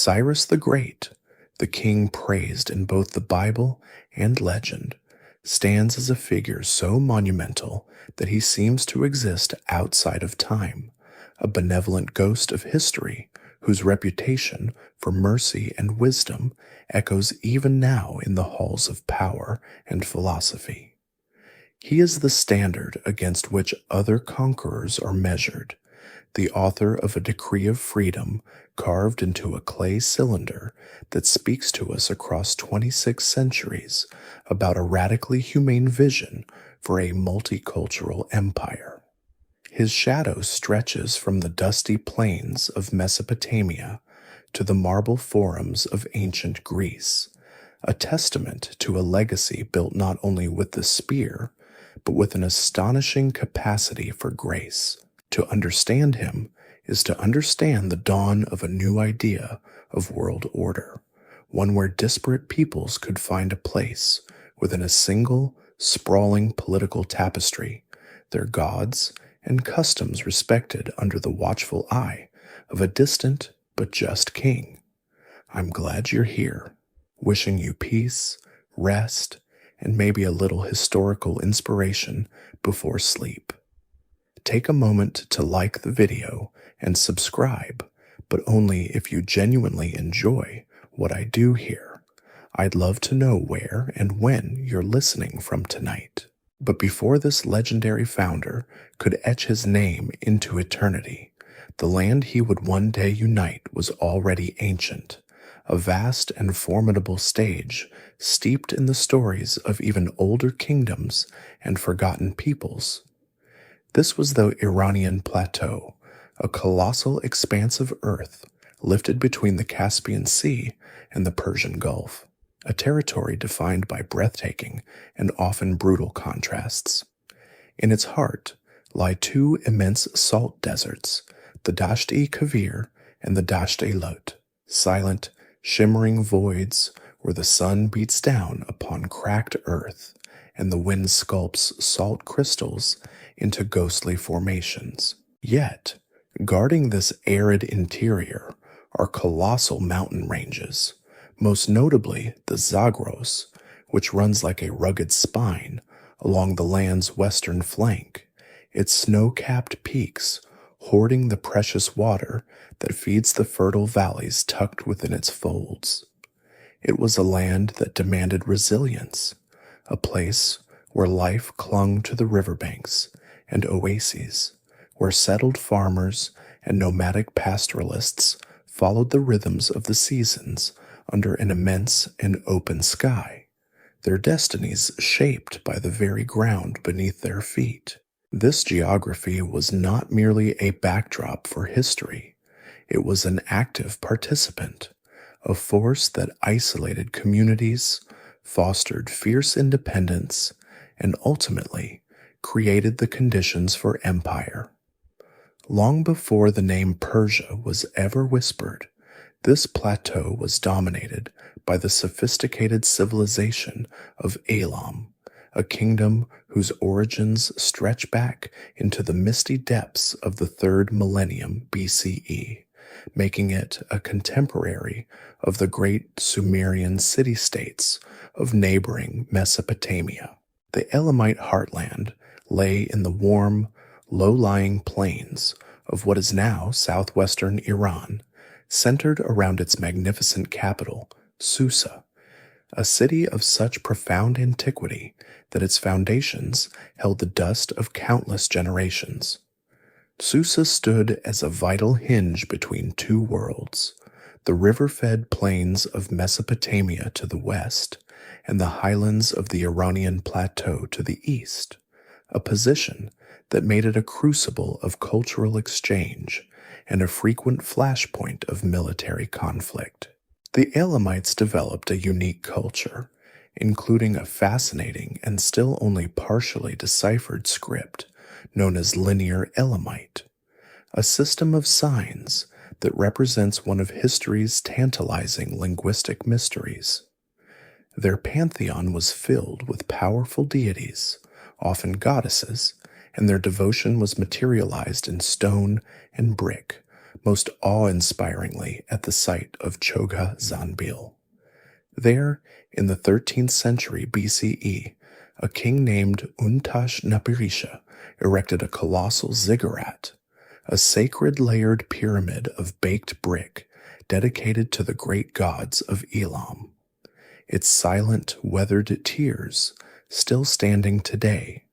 Cyrus the Great, the king praised in both the Bible and legend, stands as a figure so monumental that he seems to exist outside of time, a benevolent ghost of history whose reputation for mercy and wisdom echoes even now in the halls of power and philosophy. He is the standard against which other conquerors are measured, the author of a decree of freedom carved into a clay cylinder that speaks to us across 26 centuries about a radically humane vision for a multicultural empire. His shadow stretches from the dusty plains of Mesopotamia to the marble forums of ancient Greece, a testament to a legacy built not only with the spear, but with an astonishing capacity for grace. To understand him is to understand the dawn of a new idea of world order, one where disparate peoples could find a place within a single, sprawling political tapestry, their gods and customs respected under the watchful eye of a distant but just king. I'm glad you're here, wishing you peace, rest, and maybe a little historical inspiration before sleep. Take a moment to like the video and subscribe, but only if you genuinely enjoy what I do here. I'd love to know where and when you're listening from tonight. But before this legendary founder could etch his name into eternity, the land he would one day unite was already ancient, a vast and formidable stage steeped in the stories of even older kingdoms and forgotten peoples. This was the Iranian plateau, a colossal expanse of earth lifted between the Caspian Sea and the Persian Gulf, a territory defined by breathtaking and often brutal contrasts. In its heart lie two immense salt deserts, the Dasht-e-Kavir and the Dasht-e-Lot, silent, shimmering voids where the sun beats down upon cracked earth and the wind sculpts salt crystals into ghostly formations. Yet, guarding this arid interior are colossal mountain ranges, most notably the Zagros, which runs like a rugged spine along the land's western flank, its snow-capped peaks hoarding the precious water that feeds the fertile valleys tucked within its folds. It was a land that demanded resilience, a place where life clung to the riverbanks and oases, where settled farmers and nomadic pastoralists followed the rhythms of the seasons under an immense and open sky, their destinies shaped by the very ground beneath their feet. This geography was not merely a backdrop for history, it was an active participant, a force that isolated communities, fostered fierce independence, and ultimately created the conditions for empire. Long before the name Persia was ever whispered, this plateau was dominated by the sophisticated civilization of Elam, a kingdom whose origins stretch back into the misty depths of the 3rd millennium BCE, making it a contemporary of the great Sumerian city-states of neighboring Mesopotamia. The Elamite heartland lay in the warm, low-lying plains of what is now southwestern Iran, centered around its magnificent capital, Susa, a city of such profound antiquity that its foundations held the dust of countless generations. Susa stood as a vital hinge between two worlds, the river-fed plains of Mesopotamia to the west and the highlands of the Iranian plateau to the east, a position that made it a crucible of cultural exchange and a frequent flashpoint of military conflict. The Elamites developed a unique culture, including a fascinating and still only partially deciphered script known as Linear Elamite, a system of signs that represents one of history's tantalizing linguistic mysteries. Their pantheon was filled with powerful deities, often goddesses, and their devotion was materialized in stone and brick, most awe-inspiringly at the site of Chogha Zanbil. There, in the 13th century BCE, a king named Untash-Napirisha erected a colossal ziggurat, a sacred layered pyramid of baked brick dedicated to the great gods of Elam. Its silent, weathered tiers still standing today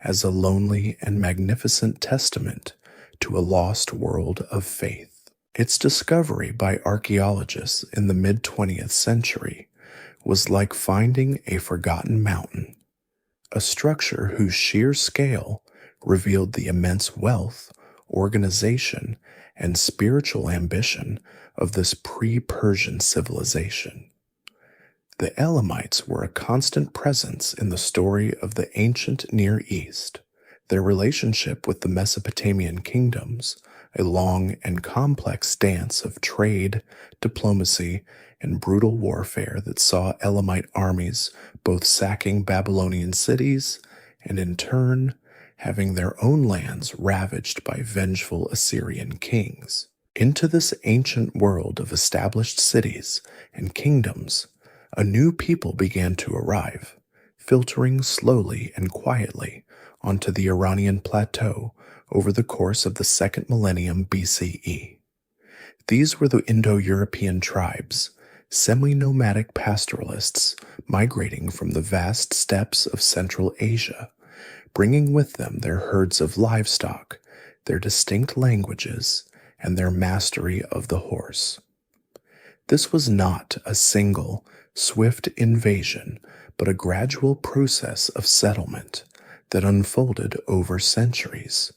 as a lonely and magnificent testament to a lost world of faith. Its discovery by archaeologists in the mid-20th century was like finding a forgotten mountain, a structure whose sheer scale revealed the immense wealth, organization, and spiritual ambition of this pre-Persian civilization. The Elamites were a constant presence in the story of the ancient Near East. Their relationship with the Mesopotamian kingdoms, a long and complex dance of trade, diplomacy, and brutal warfare that saw Elamite armies both sacking Babylonian cities and in turn having their own lands ravaged by vengeful Assyrian kings. Into this ancient world of established cities and kingdoms, a new people began to arrive, filtering slowly and quietly onto the Iranian plateau over the course of the second millennium BCE. These were the Indo-European tribes, semi-nomadic pastoralists migrating from the vast steppes of Central Asia, bringing with them their herds of livestock, their distinct languages, and their mastery of the horse. This was not a single, swift invasion, but a gradual process of settlement that unfolded over centuries,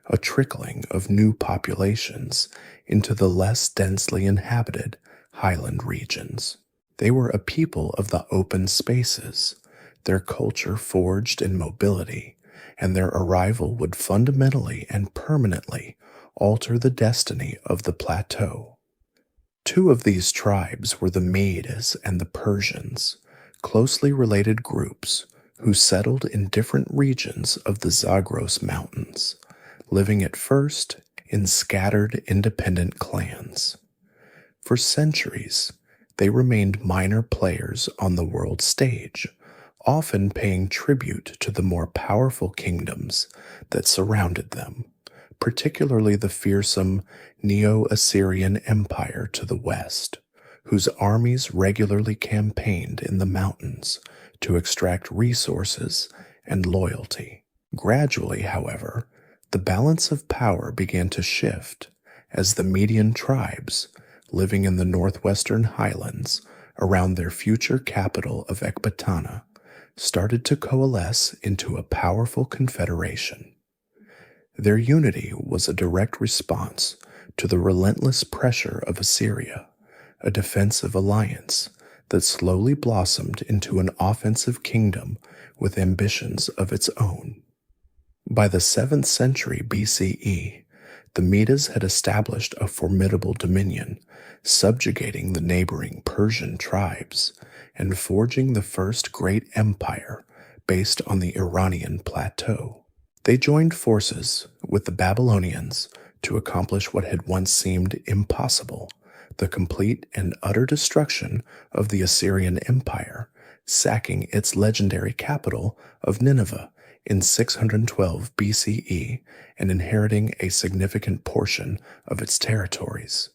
a trickling of new populations into the less densely inhabited highland regions. They were a people of the open spaces, their culture forged in mobility, and their arrival would fundamentally and permanently alter the destiny of the plateau. Two of these tribes were the Medes and the Persians, closely related groups who settled in different regions of the Zagros Mountains, living at first in scattered independent clans. For centuries, they remained minor players on the world stage, often paying tribute to the more powerful kingdoms that surrounded them, particularly the fearsome Neo-Assyrian Empire to the west, whose armies regularly campaigned in the mountains to extract resources and loyalty. Gradually, however, the balance of power began to shift as the Median tribes, living in the northwestern highlands around their future capital of Ecbatana, started to coalesce into a powerful confederation. Their unity was a direct response to the relentless pressure of Assyria, a defensive alliance that slowly blossomed into an offensive kingdom with ambitions of its own. By the 7th century BCE, the Medes had established a formidable dominion, subjugating the neighboring Persian tribes and forging the first great empire based on the Iranian plateau. They joined forces with the Babylonians to accomplish what had once seemed impossible, the complete and utter destruction of the Assyrian Empire, sacking its legendary capital of Nineveh in 612 BCE and inheriting a significant portion of its territories.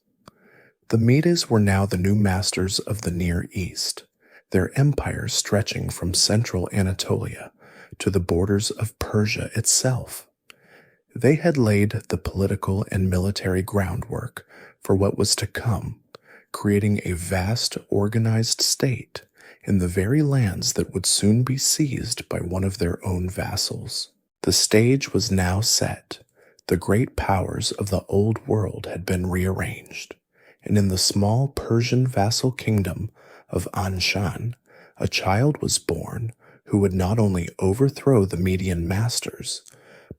The Medes were now the new masters of the Near East, their empire stretching from central Anatolia to the borders of Persia itself. They had laid the political and military groundwork for what was to come, creating a vast organized state in the very lands that would soon be seized by one of their own vassals. The stage was now set. The great powers of the old world had been rearranged, and in the small Persian vassal kingdom of Anshan, a child was born who would not only overthrow the Median masters,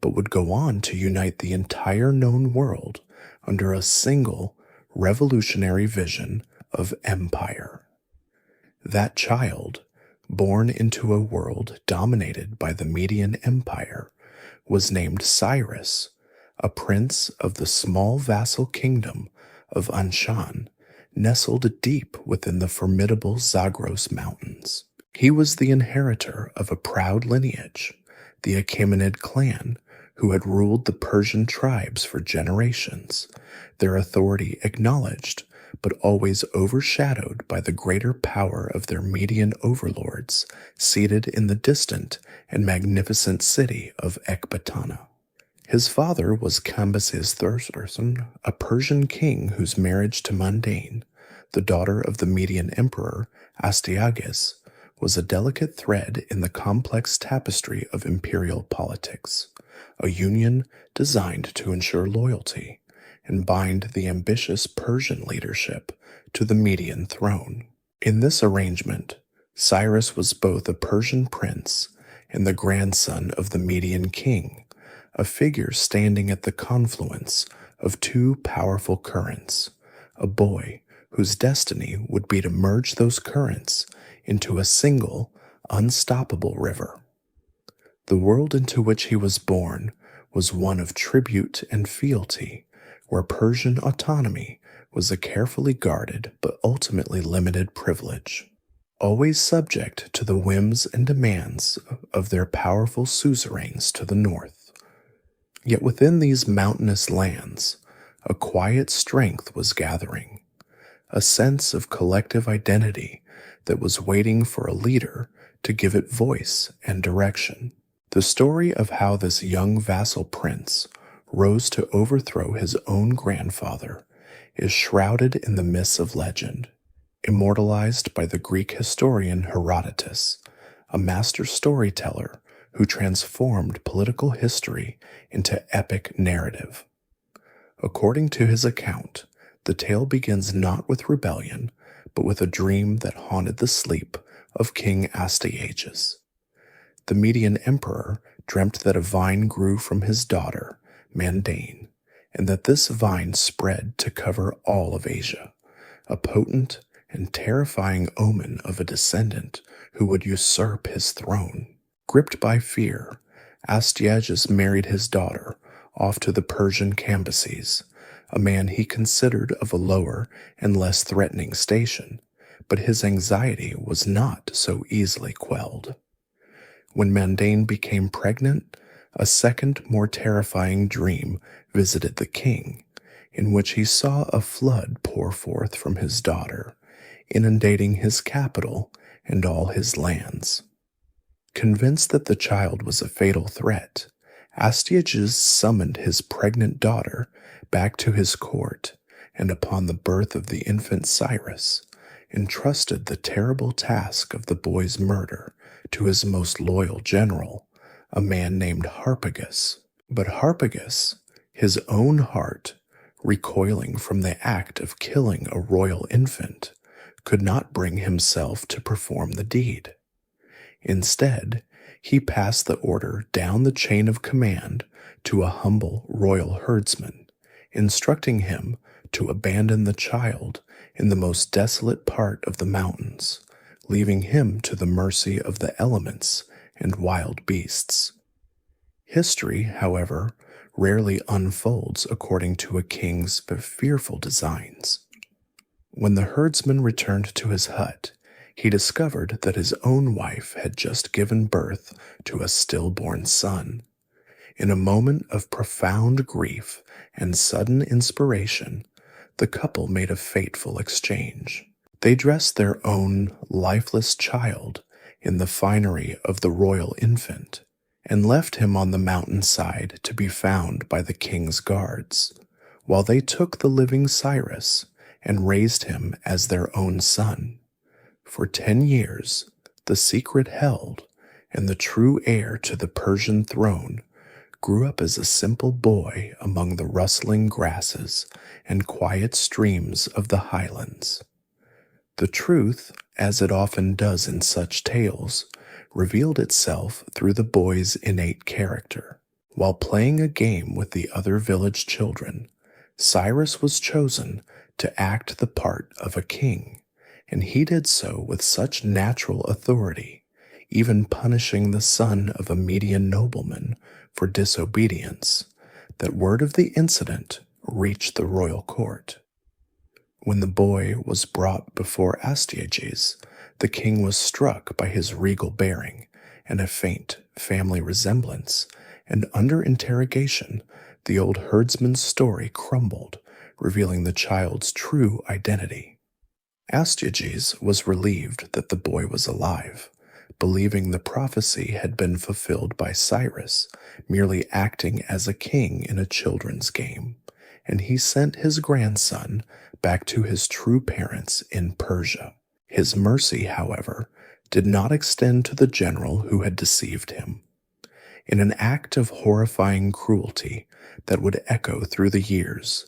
but would go on to unite the entire known world under a single revolutionary vision of empire. That child, born into a world dominated by the Median Empire, was named Cyrus, a prince of the small vassal kingdom of Anshan, nestled deep within the formidable Zagros Mountains. He was the inheritor of a proud lineage, the Achaemenid clan, who had ruled the Persian tribes for generations, their authority acknowledged but always overshadowed by the greater power of their Median overlords seated in the distant and magnificent city of Ecbatana. His father was Cambyses III, a Persian king whose marriage to Mundane, the daughter of the Median emperor Astyages, was a delicate thread in the complex tapestry of imperial politics, a union designed to ensure loyalty and bind the ambitious Persian leadership to the Median throne. In this arrangement, Cyrus was both a Persian prince and the grandson of the Median king, a figure standing at the confluence of two powerful currents, a boy whose destiny would be to merge those currents into a single, unstoppable river. The world into which he was born was one of tribute and fealty, where Persian autonomy was a carefully guarded but ultimately limited privilege, always subject to the whims and demands of their powerful suzerains to the north. Yet within these mountainous lands, a quiet strength was gathering, a sense of collective identity that was waiting for a leader to give it voice and direction. The story of how this young vassal prince rose to overthrow his own grandfather is shrouded in the mists of legend, immortalized by the Greek historian Herodotus, a master storyteller who transformed political history into epic narrative. According to his account, the tale begins not with rebellion, but with a dream that haunted the sleep of King Astyages. The Median emperor dreamt that a vine grew from his daughter, Mandane, and that this vine spread to cover all of Asia, a potent and terrifying omen of a descendant who would usurp his throne. Gripped by fear, Astyages married his daughter off to the Persian Cambyses, a man he considered of a lower and less threatening station, but his anxiety was not so easily quelled. When Mandane became pregnant, a second, more terrifying dream visited the king, in which he saw a flood pour forth from his daughter, inundating his capital and all his lands. Convinced that the child was a fatal threat, Astyages summoned his pregnant daughter back to his court, and upon the birth of the infant Cyrus, entrusted the terrible task of the boy's murder to his most loyal general, a man named Harpagus. But Harpagus, his own heart recoiling from the act of killing a royal infant, could not bring himself to perform the deed. Instead, he passed the order down the chain of command to a humble royal herdsman, instructing him to abandon the child in the most desolate part of the mountains, leaving him to the mercy of the elements and wild beasts. History, however, rarely unfolds according to a king's fearful designs. When the herdsman returned to his hut, he discovered that his own wife had just given birth to a stillborn son. In a moment of profound grief and sudden inspiration, the couple made a fateful exchange. They dressed their own lifeless child in the finery of the royal infant, and left him on the mountainside to be found by the king's guards, while they took the living Cyrus and raised him as their own son. For 10 years, the secret held, and the true heir to the Persian throne grew up as a simple boy among the rustling grasses and quiet streams of the highlands. The truth, as it often does in such tales, revealed itself through the boy's innate character. While playing a game with the other village children, Cyrus was chosen to act the part of a king, and he did so with such natural authority, even punishing the son of a Median nobleman for disobedience, that word of the incident reached the royal court. When the boy was brought before Astyages, the king was struck by his regal bearing and a faint family resemblance, and under interrogation, the old herdsman's story crumbled, revealing the child's true identity. Astyages was relieved that the boy was alive, believing the prophecy had been fulfilled by Cyrus, merely acting as a king in a children's game, and he sent his grandson back to his true parents in Persia. His mercy, however, did not extend to the general who had deceived him. In an act of horrifying cruelty that would echo through the years,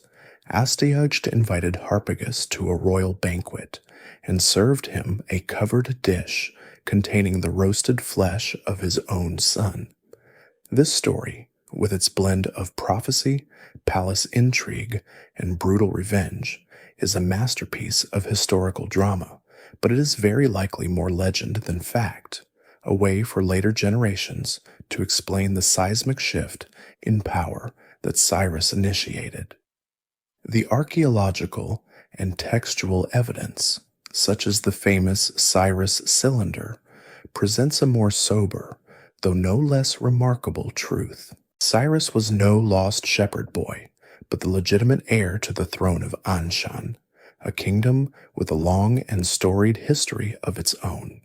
Astyages invited Harpagus to a royal banquet and served him a covered dish containing the roasted flesh of his own son. This story, with its blend of prophecy, palace intrigue, and brutal revenge, is a masterpiece of historical drama, but it is very likely more legend than fact, a way for later generations to explain the seismic shift in power that Cyrus initiated. The archaeological and textual evidence, such as the famous Cyrus cylinder, presents a more sober, though no less remarkable truth. Cyrus was no lost shepherd boy, but the legitimate heir to the throne of Anshan, a kingdom with a long and storied history of its own.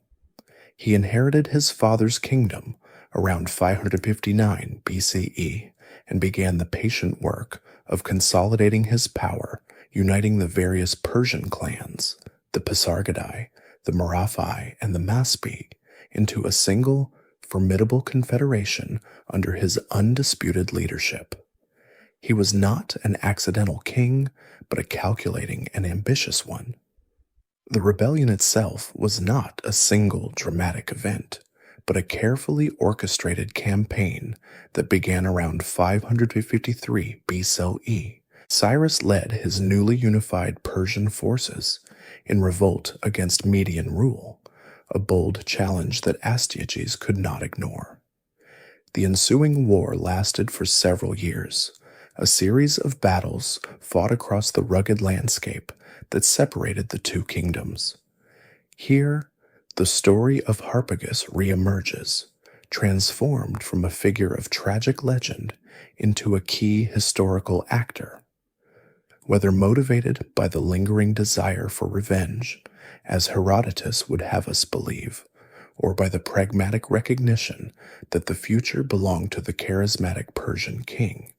He inherited his father's kingdom around 559 BCE and began the patient work of consolidating his power, uniting the various Persian clans, the Pasargadae, the Marathi, and the Maspi, into a single, formidable confederation under his undisputed leadership. He was not an accidental king, but a calculating and ambitious one. The rebellion itself was not a single dramatic event, but a carefully orchestrated campaign that began around 553 BCE. Cyrus led his newly unified Persian forces in revolt against Median rule, a bold challenge that Astyages could not ignore. The ensuing war lasted for several years, a series of battles fought across the rugged landscape that separated the two kingdoms. Here, the story of Harpagus reemerges, transformed from a figure of tragic legend into a key historical actor. Whether motivated by the lingering desire for revenge, as Herodotus would have us believe, or by the pragmatic recognition that the future belonged to the charismatic Persian king,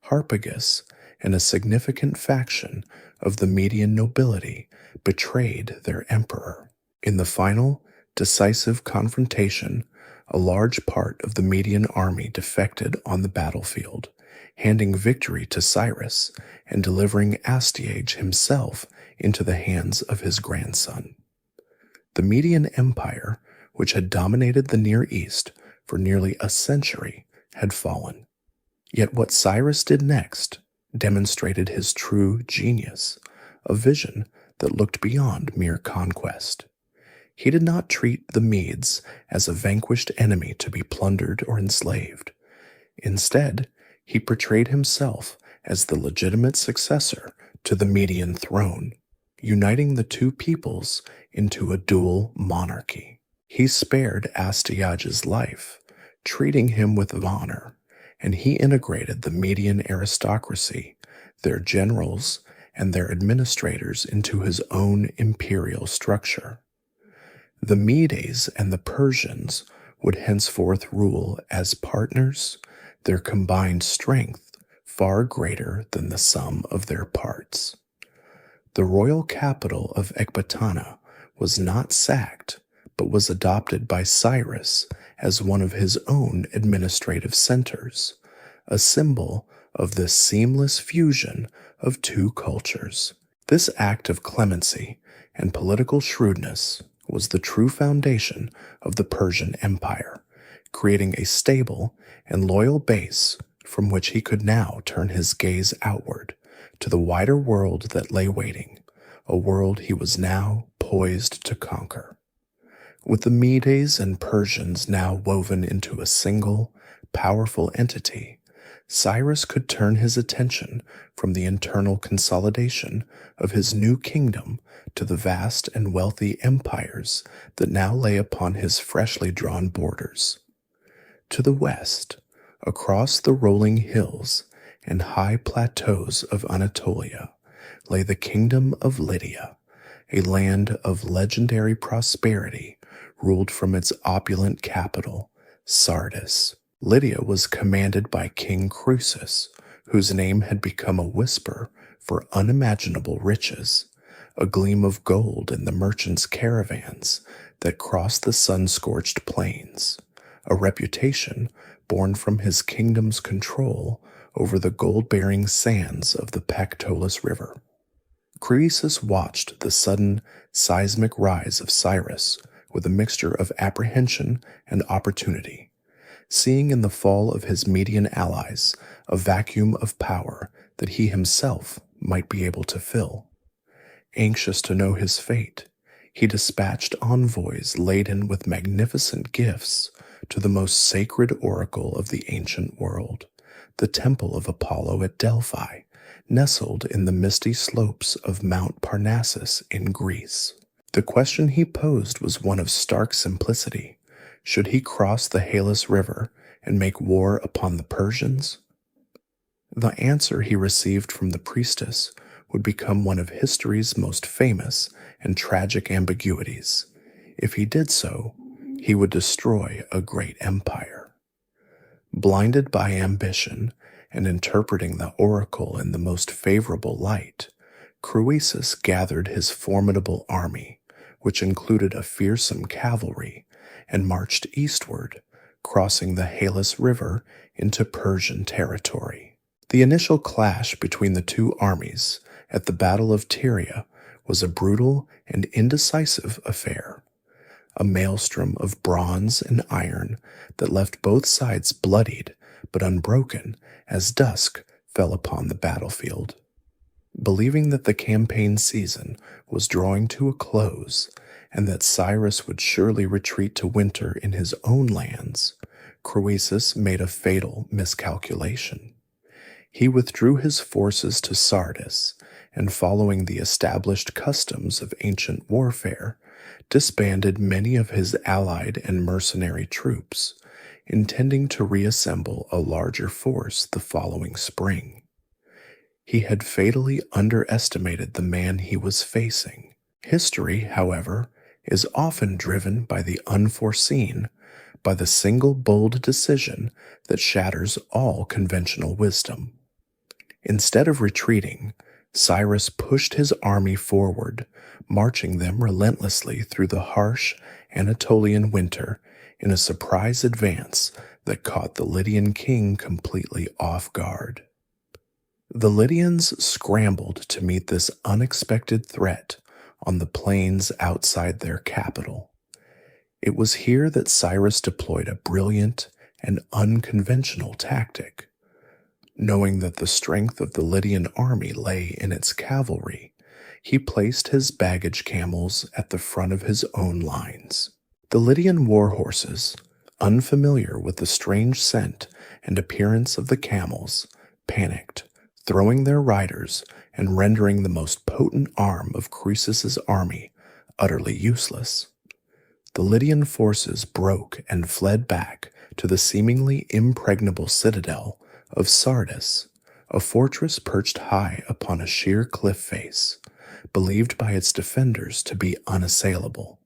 Harpagus and a significant faction of the Median nobility betrayed their emperor. In the final, decisive confrontation, a large part of the Median army defected on the battlefield, handing victory to Cyrus and delivering Astyages himself into the hands of his grandson. The Median Empire, which had dominated the Near East for nearly a century, had fallen. Yet what Cyrus did next demonstrated his true genius, a vision that looked beyond mere conquest. He did not treat the Medes as a vanquished enemy to be plundered or enslaved. Instead, he portrayed himself as the legitimate successor to the Median throne, uniting the two peoples into a dual monarchy. He spared Astyages' life, treating him with honor, and he integrated the Median aristocracy, their generals, and their administrators into his own imperial structure. The Medes and the Persians would henceforth rule as partners, their combined strength far greater than the sum of their parts. The royal capital of Ecbatana was not sacked, but was adopted by Cyrus as one of his own administrative centers, a symbol of this seamless fusion of two cultures. This act of clemency and political shrewdness was the true foundation of the Persian Empire, creating a stable and loyal base from which he could now turn his gaze outward to the wider world that lay waiting, a world he was now poised to conquer. With the Medes and Persians now woven into a single, powerful entity, Cyrus could turn his attention from the internal consolidation of his new kingdom to the vast and wealthy empires that now lay upon his freshly drawn borders. To the west, across the rolling hills and high plateaus of Anatolia, lay the kingdom of Lydia, a land of legendary prosperity ruled from its opulent capital, Sardis. Lydia was commanded by King Croesus, whose name had become a whisper for unimaginable riches, a gleam of gold in the merchants' caravans that crossed the sun-scorched plains, a reputation born from his kingdom's control over the gold-bearing sands of the Pactolus River. Croesus watched the sudden seismic rise of Cyrus with a mixture of apprehension and opportunity, seeing in the fall of his Median allies a vacuum of power that he himself might be able to fill. Anxious to know his fate, he dispatched envoys laden with magnificent gifts to the most sacred oracle of the ancient world, the temple of Apollo at Delphi, nestled in the misty slopes of Mount Parnassus in Greece. The question he posed was one of stark simplicity. Should he cross the Halys River and make war upon the Persians? The answer he received from the priestess would become one of history's most famous and tragic ambiguities. If he did so, he would destroy a great empire. Blinded by ambition and interpreting the oracle in the most favorable light, Croesus gathered his formidable army, which included a fearsome cavalry, and marched eastward, crossing the Halys River into Persian territory. The initial clash between the two armies at the Battle of Tyria was a brutal and indecisive affair, a maelstrom of bronze and iron that left both sides bloodied but unbroken as dusk fell upon the battlefield. Believing that the campaign season was drawing to a close and that Cyrus would surely retreat to winter in his own lands, Croesus made a fatal miscalculation. He withdrew his forces to Sardis, and following the established customs of ancient warfare, disbanded many of his allied and mercenary troops, intending to reassemble a larger force the following spring. He had fatally underestimated the man he was facing. History, however, is often driven by the unforeseen, by the single bold decision that shatters all conventional wisdom. Instead of retreating, Cyrus pushed his army forward, marching them relentlessly through the harsh Anatolian winter in a surprise advance that caught the Lydian king completely off guard. The Lydians scrambled to meet this unexpected threat on the plains outside their capital. It was here that Cyrus deployed a brilliant and unconventional tactic. Knowing that the strength of the Lydian army lay in its cavalry, he placed his baggage camels at the front of his own lines. The Lydian war horses, unfamiliar with the strange scent and appearance of the camels, panicked, throwing their riders and rendering the most potent arm of Croesus's army utterly useless. The Lydian forces broke and fled back to the seemingly impregnable citadel of Sardis, a fortress perched high upon a sheer cliff face, believed by its defenders to be unassailable.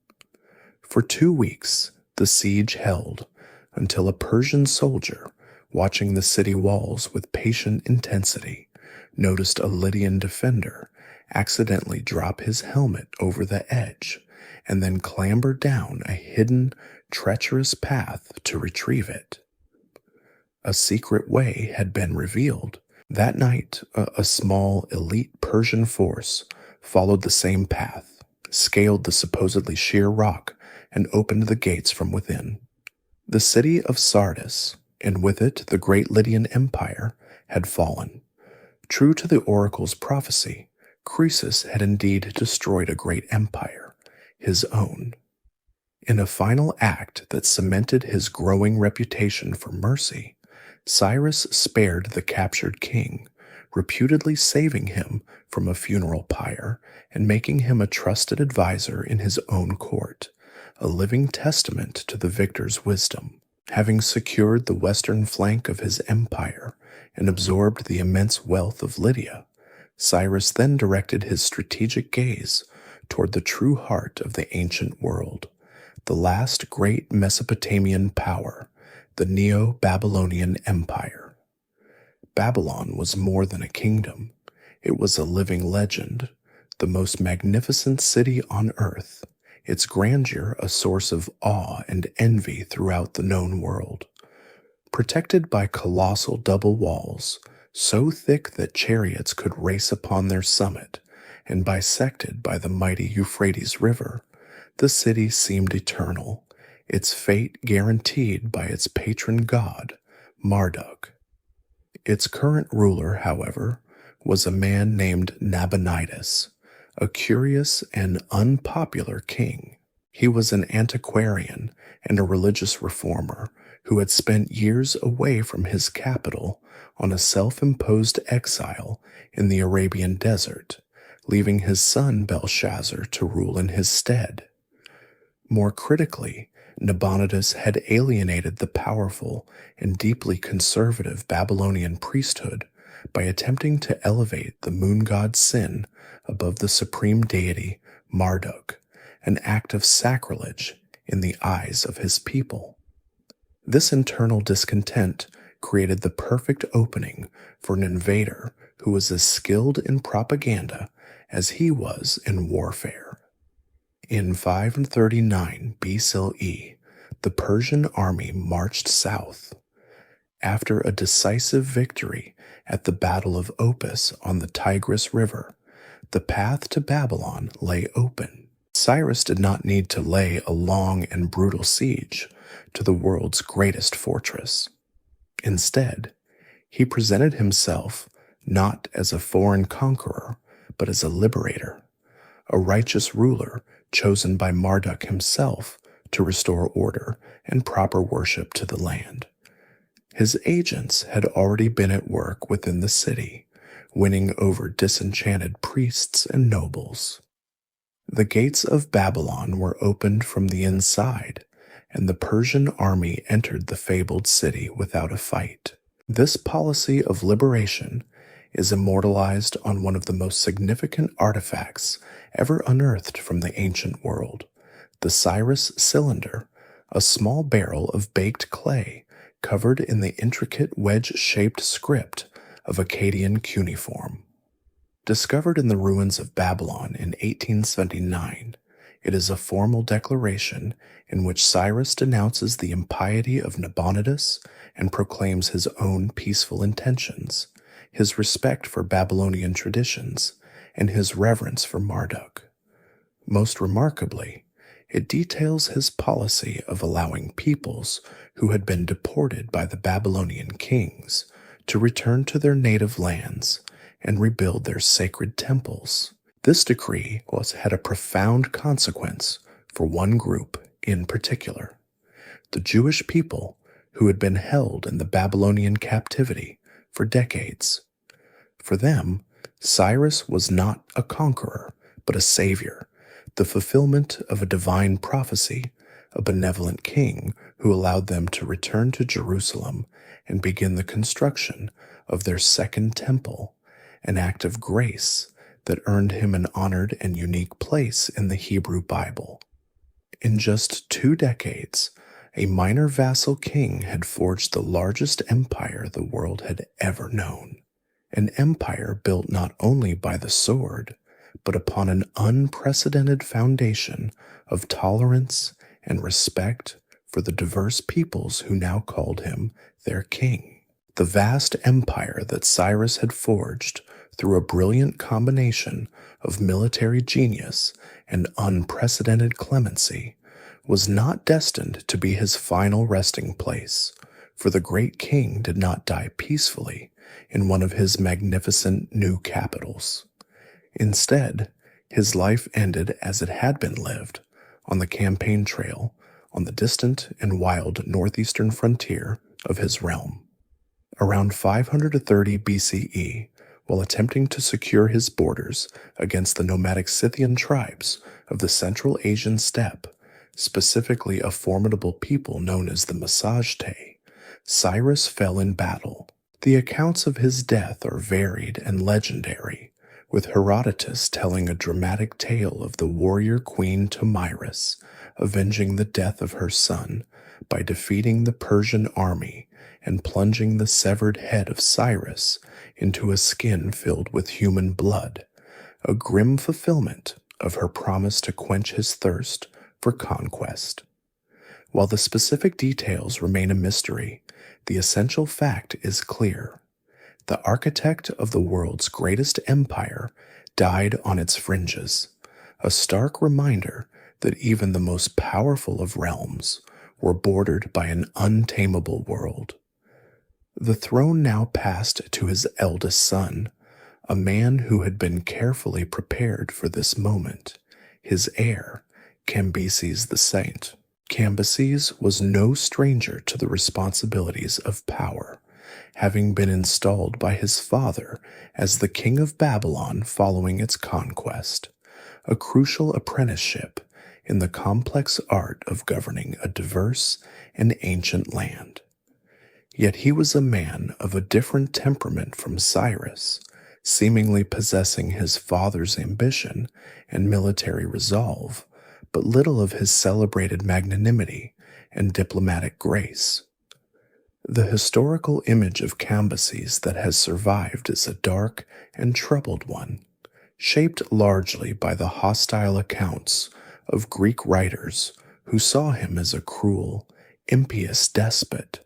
For 2 weeks, the siege held, until a Persian soldier, watching the city walls with patient intensity, noticed a Lydian defender accidentally drop his helmet over the edge and then clamber down a hidden, treacherous path to retrieve it. A secret way had been revealed. That night, a small, elite Persian force followed the same path, scaled the supposedly sheer rock, and opened the gates from within. The city of Sardis, and with it the great Lydian Empire, had fallen. True to the oracle's prophecy, Croesus had indeed destroyed a great empire, his own. In a final act that cemented his growing reputation for mercy, Cyrus spared the captured king, reputedly saving him from a funeral pyre and making him a trusted advisor in his own court, a living testament to the victor's wisdom. Having secured the western flank of his empire and absorbed the immense wealth of Lydia, Cyrus then directed his strategic gaze toward the true heart of the ancient world, the last great Mesopotamian power, the Neo-Babylonian Empire. Babylon was more than a kingdom. It was a living legend, the most magnificent city on earth, its grandeur a source of awe and envy throughout the known world. Protected by colossal double walls, so thick that chariots could race upon their summit, and bisected by the mighty Euphrates River, the city seemed eternal, its fate guaranteed by its patron god, Marduk. Its current ruler, however, was a man named Nabonidus, a curious and unpopular king. He was an antiquarian and a religious reformer who had spent years away from his capital on a self-imposed exile in the Arabian desert, leaving his son Belshazzar to rule in his stead. More critically, Nabonidus had alienated the powerful and deeply conservative Babylonian priesthood by attempting to elevate the moon god Sin above the supreme deity Marduk, an act of sacrilege in the eyes of his people. This internal discontent created the perfect opening for an invader who was as skilled in propaganda as he was in warfare. In 539 BCE, the Persian army marched south. After a decisive victory at the Battle of Opis on the Tigris River, the path to Babylon lay open. Cyrus did not need to lay a long and brutal siege to the world's greatest fortress. Instead, he presented himself not as a foreign conqueror, but as a liberator, a righteous ruler chosen by Marduk himself to restore order and proper worship to the land. His agents had already been at work within the city, winning over disenchanted priests and nobles. The gates of Babylon were opened from the inside, and the Persian army entered the fabled city without a fight. This policy of liberation is immortalized on one of the most significant artifacts ever unearthed from the ancient world, the Cyrus cylinder, a small barrel of baked clay covered in the intricate wedge-shaped script of Akkadian cuneiform. Discovered in the ruins of Babylon in 1879, it is a formal declaration in which Cyrus denounces the impiety of Nabonidus and proclaims his own peaceful intentions, his respect for Babylonian traditions, and his reverence for Marduk. Most remarkably, it details his policy of allowing peoples who had been deported by the Babylonian kings to return to their native lands and rebuild their sacred temples. This decree had a profound consequence for one group in particular, the Jewish people who had been held in the Babylonian captivity for decades. For them, Cyrus was not a conqueror, but a savior, the fulfillment of a divine prophecy, a benevolent king who allowed them to return to Jerusalem and begin the construction of their second temple, an act of grace that earned him an honored and unique place in the Hebrew Bible. In just 2 decades, a minor vassal king had forged the largest empire the world had ever known, an empire built not only by the sword, but upon an unprecedented foundation of tolerance and respect for the diverse peoples who now called him their king. The vast empire that Cyrus had forged through a brilliant combination of military genius and unprecedented clemency was not destined to be his final resting place, for the great king did not die peacefully in one of his magnificent new capitals. Instead, his life ended as it had been lived, on the campaign trail on the distant and wild northeastern frontier of his realm. Around 530 BCE, while attempting to secure his borders against the nomadic Scythian tribes of the Central Asian steppe, specifically a formidable people known as the Massagetæ, Cyrus fell in battle. The accounts of his death are varied and legendary, with Herodotus telling a dramatic tale of the warrior queen Tomyris avenging the death of her son by defeating the Persian army and plunging the severed head of Cyrus into a skin filled with human blood, a grim fulfillment of her promise to quench his thirst for conquest. While the specific details remain a mystery, the essential fact is clear. The architect of the world's greatest empire died on its fringes, a stark reminder that even the most powerful of realms were bordered by an untamable world. The throne now passed to his eldest son, a man who had been carefully prepared for this moment, his heir, Cambyses the Saint. Cambyses was no stranger to the responsibilities of power, having been installed by his father as the king of Babylon following its conquest, a crucial apprenticeship in the complex art of governing a diverse and ancient land. Yet he was a man of a different temperament from Cyrus, seemingly possessing his father's ambition and military resolve, but little of his celebrated magnanimity and diplomatic grace. The historical image of Cambyses that has survived is a dark and troubled one, shaped largely by the hostile accounts of Greek writers who saw him as a cruel, impious despot,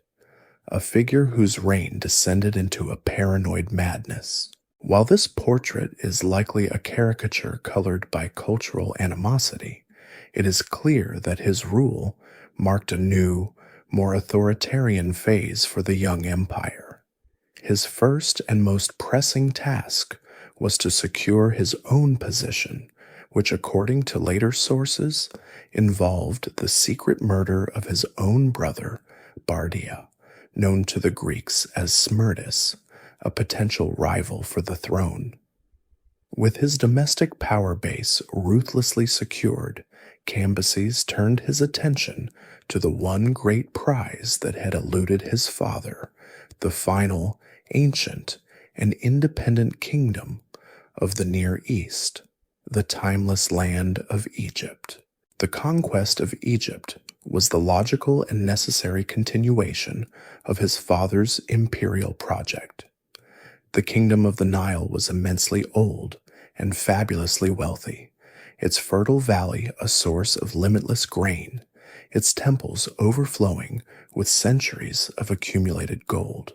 a figure whose reign descended into a paranoid madness. While this portrait is likely a caricature colored by cultural animosity, it is clear that his rule marked a new, more authoritarian phase for the young empire. His first and most pressing task was to secure his own position, which, according to later sources, involved the secret murder of his own brother, Bardia, known to the Greeks as Smerdis, a potential rival for the throne. With his domestic power base ruthlessly secured, Cambyses turned his attention to the one great prize that had eluded his father, the final, ancient, and independent kingdom of the Near East, the timeless land of Egypt. The conquest of Egypt was the logical and necessary continuation of his father's imperial project. The kingdom of the Nile was immensely old and fabulously wealthy, its fertile valley a source of limitless grain, its temples overflowing with centuries of accumulated gold.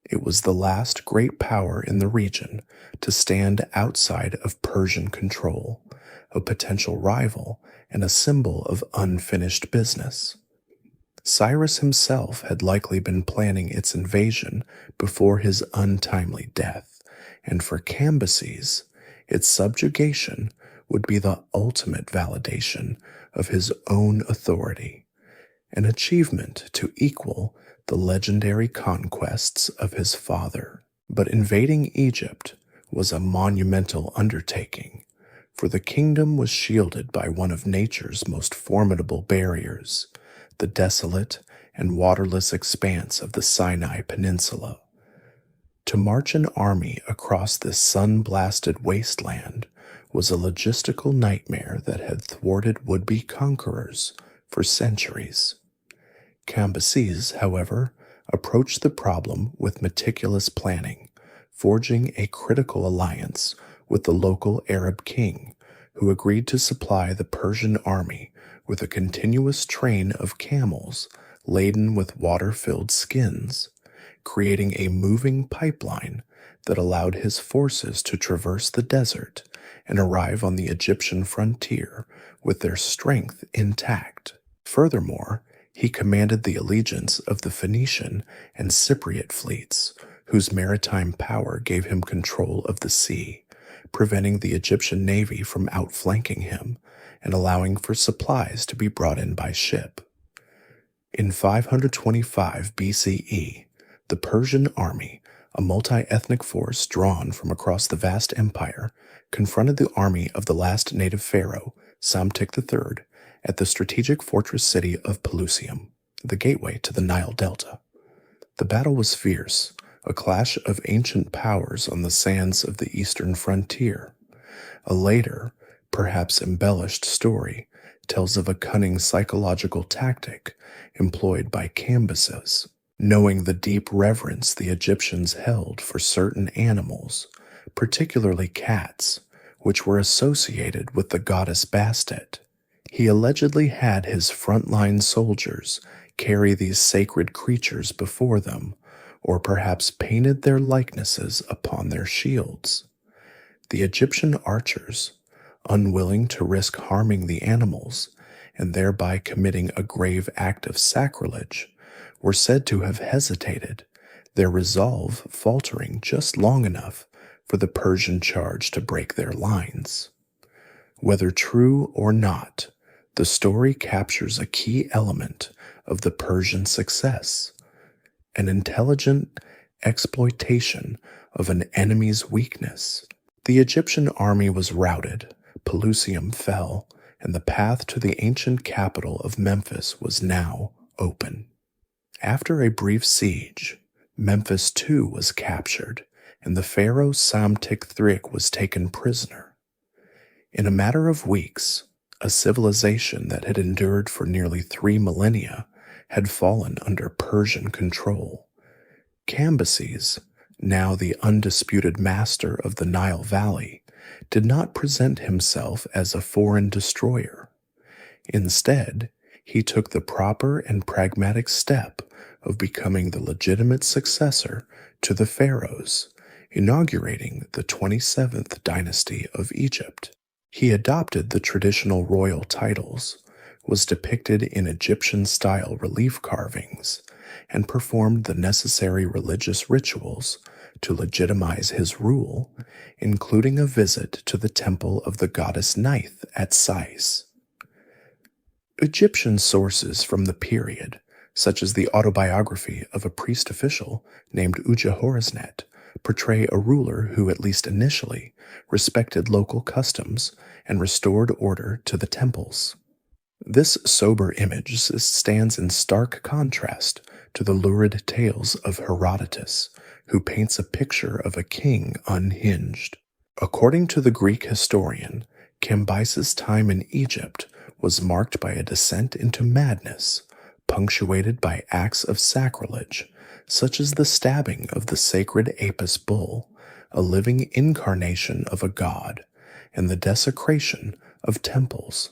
It was the last great power in the region to stand outside of Persian control, a potential rival and a symbol of unfinished business. Cyrus himself had likely been planning its invasion before his untimely death, and for Cambyses, its subjugation would be the ultimate validation of his own authority, an achievement to equal the legendary conquests of his father. But invading Egypt was a monumental undertaking, for the kingdom was shielded by one of nature's most formidable barriers, the desolate and waterless expanse of the Sinai Peninsula. To march an army across this sun-blasted wasteland was a logistical nightmare that had thwarted would-be conquerors for centuries. Cambyses, however, approached the problem with meticulous planning, forging a critical alliance with the local Arab king, who agreed to supply the Persian army with a continuous train of camels laden with water-filled skins, creating a moving pipeline that allowed his forces to traverse the desert and arrive on the Egyptian frontier with their strength intact. Furthermore, he commanded the allegiance of the Phoenician and Cypriot fleets, whose maritime power gave him control of the sea, preventing the Egyptian navy from outflanking him and allowing for supplies to be brought in by ship. In 525 BCE, The Persian army, a multi-ethnic force drawn from across the vast empire, confronted the army of the last native pharaoh, Psamtik III, at the strategic fortress city of Pelusium, the gateway to the Nile Delta. The battle was fierce, a clash of ancient powers on the sands of the eastern frontier. A later, perhaps embellished story tells of a cunning psychological tactic employed by Cambyses. Knowing the deep reverence the Egyptians held for certain animals, particularly cats, which were associated with the goddess Bastet, he allegedly had his frontline soldiers carry these sacred creatures before them, or perhaps painted their likenesses upon their shields. The Egyptian archers, unwilling to risk harming the animals and thereby committing a grave act of sacrilege, were said to have hesitated, their resolve faltering just long enough for the Persian charge to break their lines. Whether true or not, the story captures a key element of the Persian success, an intelligent exploitation of an enemy's weakness. The Egyptian army was routed, Pelusium fell, and the path to the ancient capital of Memphis was now open. After a brief siege, Memphis too was captured, and the pharaoh Psamtik III was taken prisoner. In a matter of weeks, a civilization that had endured for nearly 3 millennia had fallen under Persian control. Cambyses, now the undisputed master of the Nile Valley, did not present himself as a foreign destroyer. Instead, he took the proper and pragmatic step of becoming the legitimate successor to the pharaohs, inaugurating the 27th dynasty of Egypt. He adopted the traditional royal titles, was depicted in Egyptian-style relief carvings, and performed the necessary religious rituals to legitimize his rule, including a visit to the temple of the goddess Neith at Sais. Egyptian sources from the period, such as the autobiography of a priest official named Uja-Horusnet, portray a ruler who, at least initially, respected local customs and restored order to the temples. This sober image stands in stark contrast to the lurid tales of Herodotus, who paints a picture of a king unhinged. According to the Greek historian, Cambyses' time in Egypt was marked by a descent into madness, punctuated by acts of sacrilege, such as the stabbing of the sacred Apis bull, a living incarnation of a god, and the desecration of temples.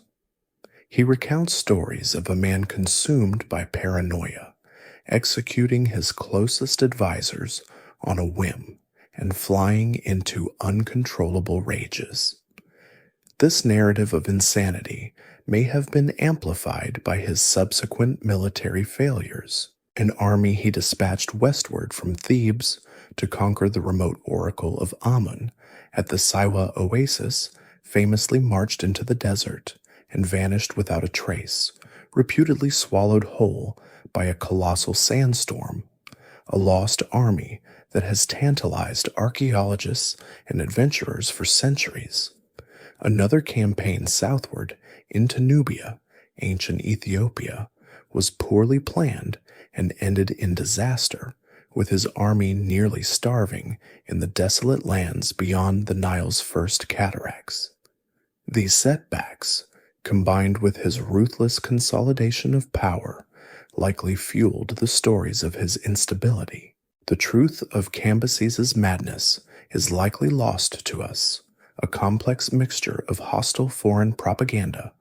He recounts stories of a man consumed by paranoia, executing his closest advisors on a whim and flying into uncontrollable rages. This narrative of insanity may have been amplified by his subsequent military failures. An army he dispatched westward from Thebes to conquer the remote oracle of Amun at the Siwa oasis famously marched into the desert and vanished without a trace, reputedly swallowed whole by a colossal sandstorm, a lost army that has tantalized archaeologists and adventurers for centuries. Another campaign southward into Nubia, ancient Ethiopia, was poorly planned and ended in disaster, with his army nearly starving in the desolate lands beyond the Nile's first cataracts. These setbacks, combined with his ruthless consolidation of power, likely fueled the stories of his instability. The truth of Cambyses' madness is likely lost to us, a complex mixture of hostile foreign propaganda,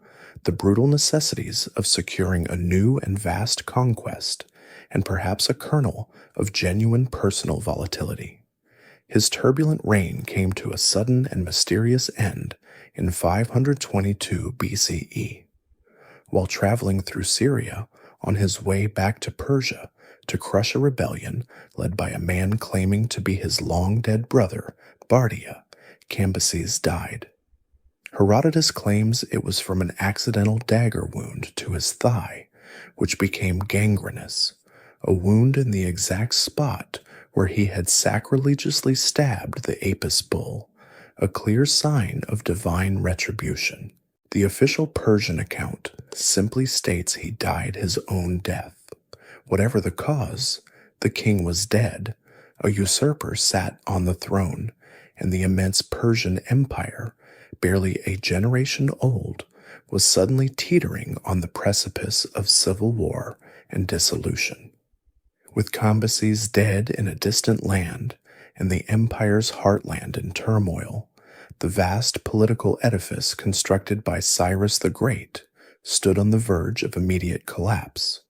the brutal necessities of securing a new and vast conquest, and perhaps a kernel of genuine personal volatility. His turbulent reign came to a sudden and mysterious end in 522 BCE. While traveling through Syria on his way back to Persia to crush a rebellion led by a man claiming to be his long-dead brother, Bardia, Cambyses died. Herodotus claims it was from an accidental dagger wound to his thigh, which became gangrenous, a wound in the exact spot where he had sacrilegiously stabbed the Apis bull, a clear sign of divine retribution. The official Persian account simply states he died his own death. Whatever the cause, the king was dead, a usurper sat on the throne, and the immense Persian empire, barely a generation old, was suddenly teetering on the precipice of civil war and dissolution. With Cambyses dead in a distant land and the empire's heartland in turmoil, the vast political edifice constructed by Cyrus the Great stood on the verge of immediate collapse.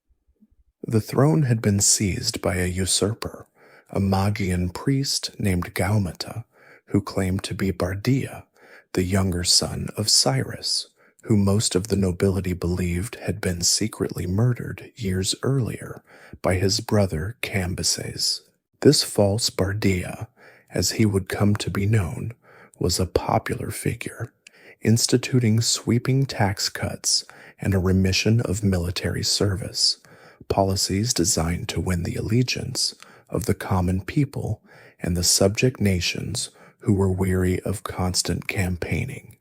The throne had been seized by a usurper, a Magian priest named Gaumata, who claimed to be Bardia, the younger son of Cyrus, who most of the nobility believed had been secretly murdered years earlier by his brother Cambyses. This false Bardia, as he would come to be known, was a popular figure, instituting sweeping tax cuts and a remission of military service, policies designed to win the allegiance of the common people and the subject nations who were weary of constant campaigning.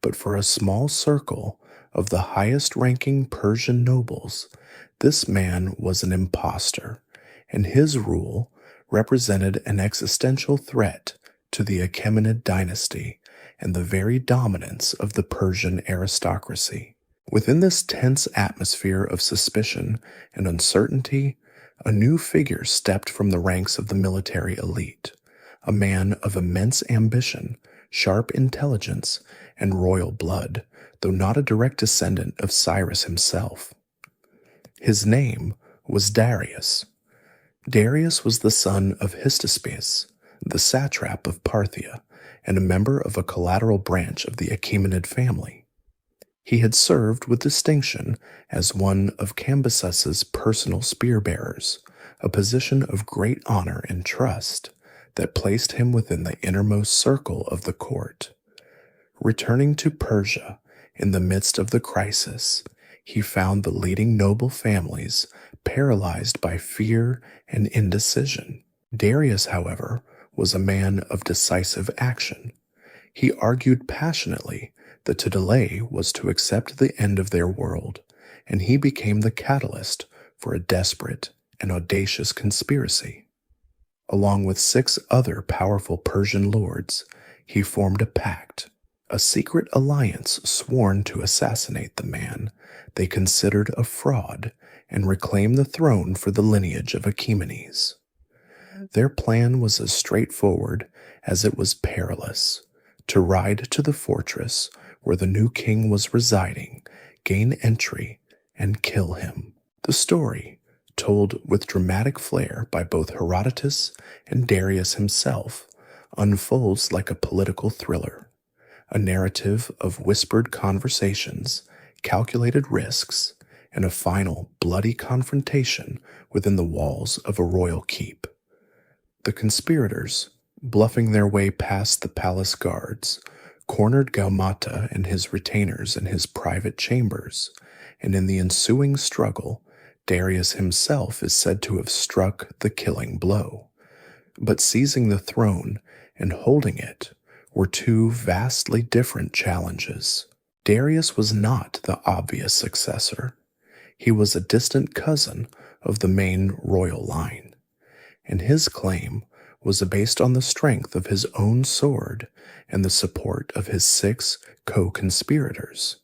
But for a small circle of the highest-ranking Persian nobles, this man was an impostor, and his rule represented an existential threat to the Achaemenid dynasty and the very dominance of the Persian aristocracy. Within this tense atmosphere of suspicion and uncertainty, a new figure stepped from the ranks of the military elite, a man of immense ambition, sharp intelligence, and royal blood, though not a direct descendant of Cyrus himself. His name was Darius. Darius was the son of Histaspes, the satrap of Parthia, and a member of a collateral branch of the Achaemenid family. He had served with distinction as one of Cambyses's personal spear-bearers, a position of great honor and trust that placed him within the innermost circle of the court. Returning to Persia in the midst of the crisis, he found the leading noble families paralyzed by fear and indecision. Darius, however, was a man of decisive action. He argued passionately that to delay was to accept the end of their world, and he became the catalyst for a desperate and audacious conspiracy. Along with 6 other powerful Persian lords, he formed a pact, a secret alliance sworn to assassinate the man they considered a fraud and reclaim the throne for the lineage of Achaemenes. Their plan was as straightforward as it was perilous: to ride to the fortress where the new king was residing, gain entry, and kill him. The story, told with dramatic flair by both Herodotus and Darius himself, unfolds like a political thriller, a narrative of whispered conversations, calculated risks, and a final bloody confrontation within the walls of a royal keep. The conspirators, bluffing their way past the palace guards, cornered Gaumata and his retainers in his private chambers, and in the ensuing struggle, Darius himself is said to have struck the killing blow. But seizing the throne and holding it were 2 vastly different challenges. Darius was not the obvious successor. He was a distant cousin of the main royal line, and his claim was based on the strength of his own sword and the support of his 6 co-conspirators.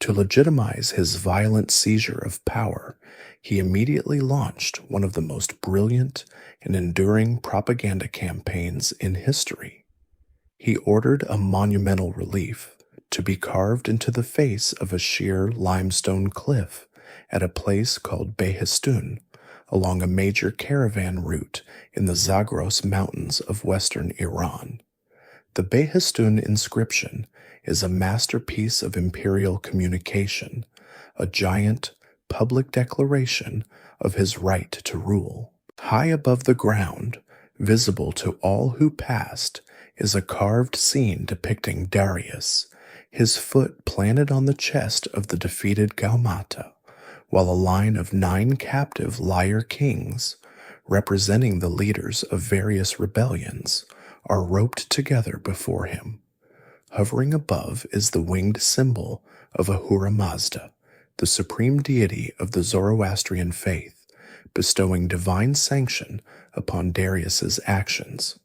To legitimize his violent seizure of power, he immediately launched one of the most brilliant and enduring propaganda campaigns in history. He ordered a monumental relief to be carved into the face of a sheer limestone cliff at a place called Behistun, along a major caravan route in the Zagros Mountains of western Iran. The Behistun inscription is a masterpiece of imperial communication, a giant public declaration of his right to rule. High above the ground, visible to all who passed, is a carved scene depicting Darius, his foot planted on the chest of the defeated Gaumata, while a line of 9 captive liar kings, representing the leaders of various rebellions, are roped together before him. Hovering above is the winged symbol of Ahura Mazda, the supreme deity of the Zoroastrian faith, bestowing divine sanction upon Darius's actions.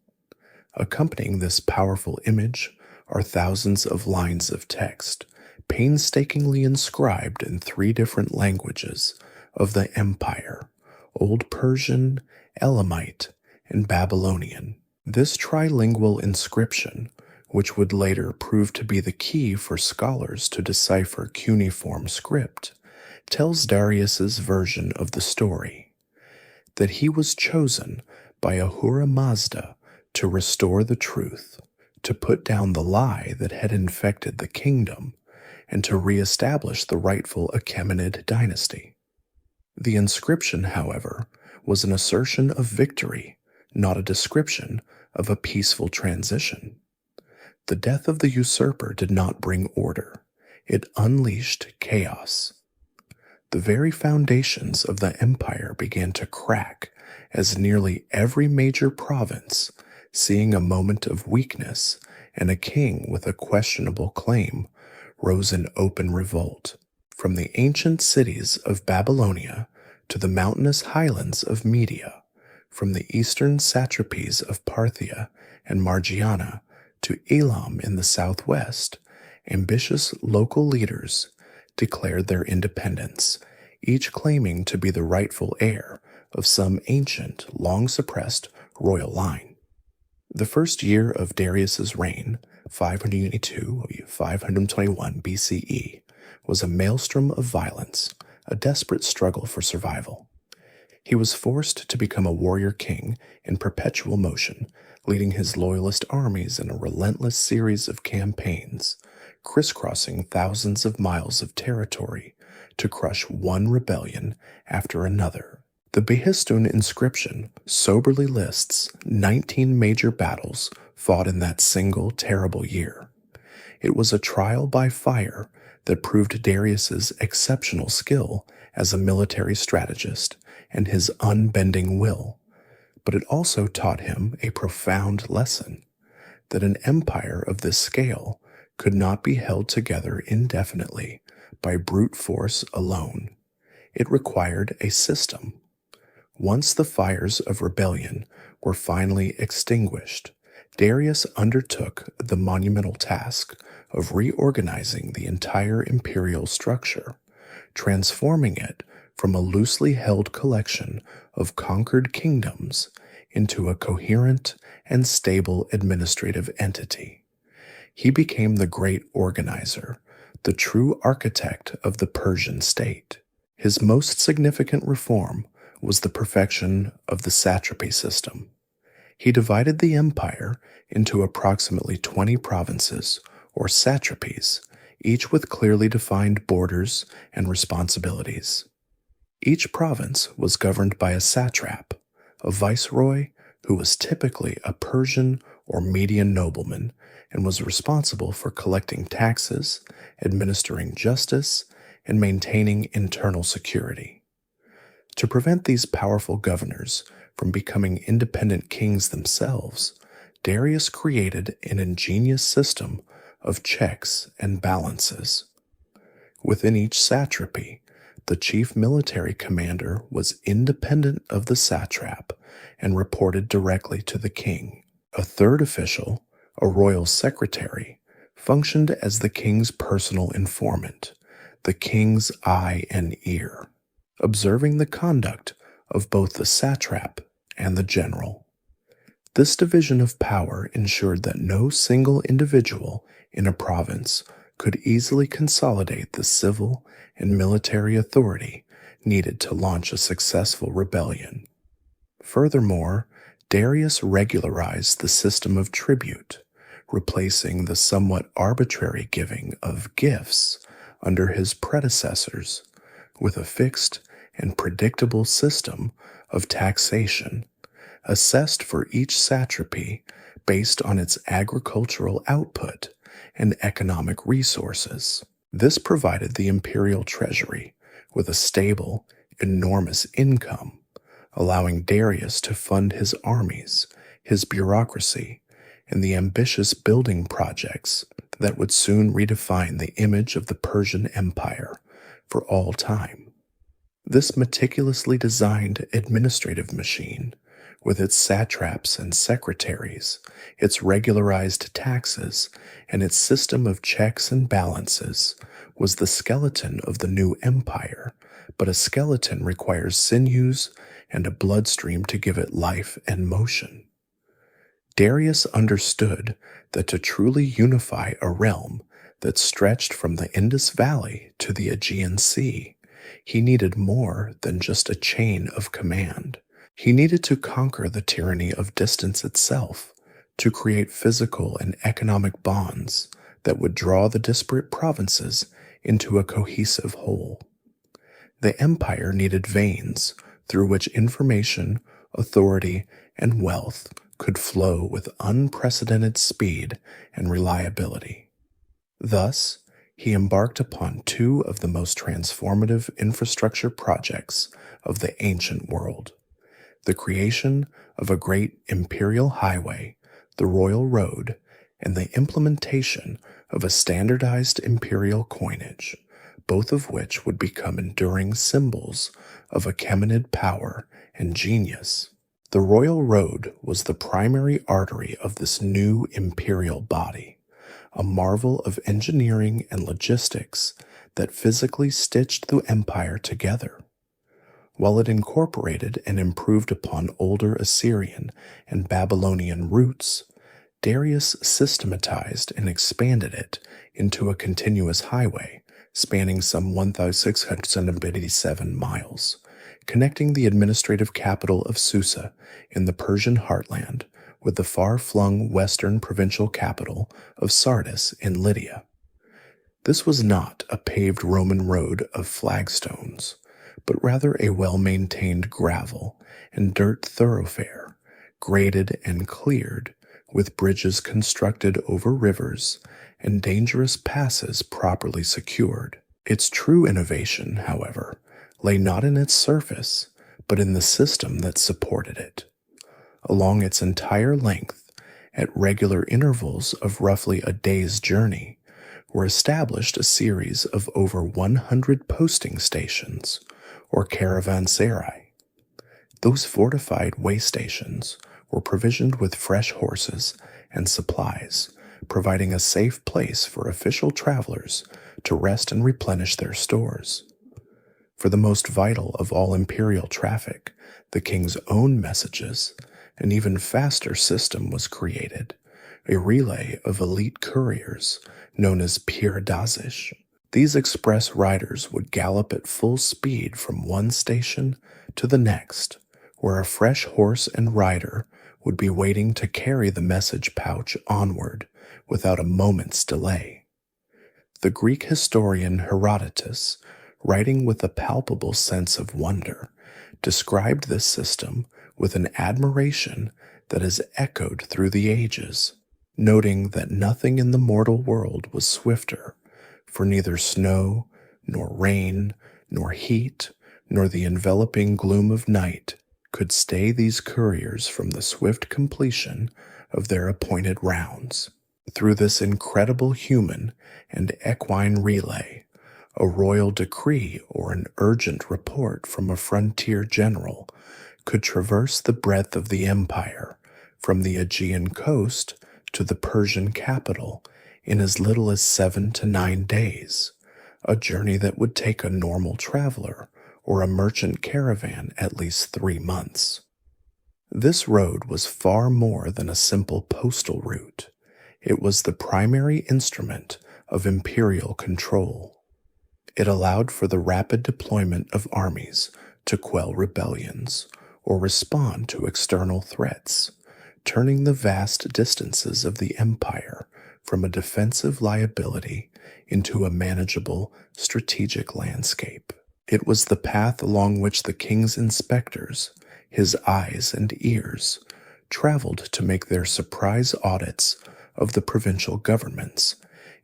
Accompanying this powerful image are thousands of lines of text, painstakingly inscribed in 3 different languages of the empire: Old Persian, Elamite, and Babylonian. This trilingual inscription, which would later prove to be the key for scholars to decipher cuneiform script, tells Darius's version of the story, that he was chosen by Ahura Mazda to restore the truth, to put down the lie that had infected the kingdom, and to reestablish the rightful Achaemenid dynasty. The inscription, however, was an assertion of victory, not a description of a peaceful transition. The death of the usurper did not bring order. It unleashed chaos. The very foundations of the empire began to crack as nearly every major province, seeing a moment of weakness and a king with a questionable claim, rose in open revolt. From the ancient cities of Babylonia to the mountainous highlands of Media, from the eastern satrapies of Parthia and Margiana to Elam in the southwest, ambitious local leaders declared their independence, each claiming to be the rightful heir of some ancient, long-suppressed royal line. The first year of Darius's reign, 522-521 BCE, was a maelstrom of violence, a desperate struggle for survival. He was forced to become a warrior king in perpetual motion, leading his loyalist armies in a relentless series of campaigns, crisscrossing thousands of miles of territory to crush one rebellion after another. The Behistun inscription soberly lists 19 major battles fought in that single terrible year. It was a trial by fire that proved Darius's exceptional skill as a military strategist and his unbending will, but it also taught him a profound lesson, that an empire of this scale could not be held together indefinitely by brute force alone. It required a system. Once the fires of rebellion were finally extinguished, Darius undertook the monumental task of reorganizing the entire imperial structure, transforming it from a loosely held collection of conquered kingdoms into a coherent and stable administrative entity. He became the great organizer, the true architect of the Persian state. His most significant reform was the perfection of the satrapy system. He divided the empire into approximately 20 provinces, or satrapies, each with clearly defined borders and responsibilities. Each province was governed by a satrap, a viceroy who was typically a Persian or Median nobleman and was responsible for collecting taxes, administering justice, and maintaining internal security. To prevent these powerful governors from becoming independent kings themselves, Darius created an ingenious system of checks and balances. Within each satrapy, the chief military commander was independent of the satrap and reported directly to the king. A third official, a royal secretary, functioned as the king's personal informant, the king's eye and ear, observing the conduct of both the satrap and the general. This division of power ensured that no single individual in a province could easily consolidate the civil and military authority needed to launch a successful rebellion. Furthermore, Darius regularized the system of tribute, replacing the somewhat arbitrary giving of gifts under his predecessors with a fixed and predictable system of taxation, assessed for each satrapy based on its agricultural output and economic resources. This provided the imperial treasury with a stable, enormous income, allowing Darius to fund his armies, his bureaucracy, and the ambitious building projects that would soon redefine the image of the Persian Empire for all time. This meticulously designed administrative machine, with its satraps and secretaries, its regularized taxes, and its system of checks and balances, was the skeleton of the new empire, but a skeleton requires sinews and a bloodstream to give it life and motion. Darius understood that to truly unify a realm that stretched from the Indus Valley to the Aegean Sea, he needed more than just a chain of command. He needed to conquer the tyranny of distance itself, to create physical and economic bonds that would draw the disparate provinces into a cohesive whole. The empire needed veins through which information, authority, and wealth could flow with unprecedented speed and reliability. Thus, he embarked upon two of the most transformative infrastructure projects of the ancient world: the creation of a great imperial highway, the Royal Road, and the implementation of a standardized imperial coinage, both of which would become enduring symbols of Achaemenid power and genius. The Royal Road was the primary artery of this new imperial body, a marvel of engineering and logistics that physically stitched the empire together. While it incorporated and improved upon older Assyrian and Babylonian routes, Darius systematized and expanded it into a continuous highway spanning some 1,687 miles, connecting the administrative capital of Susa in the Persian heartland with the far-flung western provincial capital of Sardis in Lydia. This was not a paved Roman road of flagstones, but rather a well-maintained gravel and dirt thoroughfare, graded and cleared, with bridges constructed over rivers and dangerous passes properly secured. Its true innovation, however, lay not in its surface, but in the system that supported it. Along its entire length, at regular intervals of roughly a day's journey, were established a series of over 100 posting stations, or caravanserai. Those fortified way stations were provisioned with fresh horses and supplies, providing a safe place for official travelers to rest and replenish their stores. For the most vital of all imperial traffic, the king's own messages, an even faster system was created, a relay of elite couriers known as Pirdazish. These express riders would gallop at full speed from one station to the next, where a fresh horse and rider would be waiting to carry the message pouch onward without a moment's delay. The Greek historian Herodotus, writing with a palpable sense of wonder, described this system with an admiration that has echoed through the ages, noting that nothing in the mortal world was swifter, for neither snow, nor rain, nor heat, nor the enveloping gloom of night could stay these couriers from the swift completion of their appointed rounds. Through this incredible human and equine relay, a royal decree or an urgent report from a frontier general could traverse the breadth of the empire, from the Aegean coast to the Persian capital, in as little as 7 to 9 days, a journey that would take a normal traveler or a merchant caravan at least 3 months. This road was far more than a simple postal route. It was the primary instrument of imperial control. It allowed for the rapid deployment of armies to quell rebellions or respond to external threats, turning the vast distances of the empire from a defensive liability into a manageable strategic landscape. It was the path along which the king's inspectors, his eyes and ears, traveled to make their surprise audits of the provincial governments,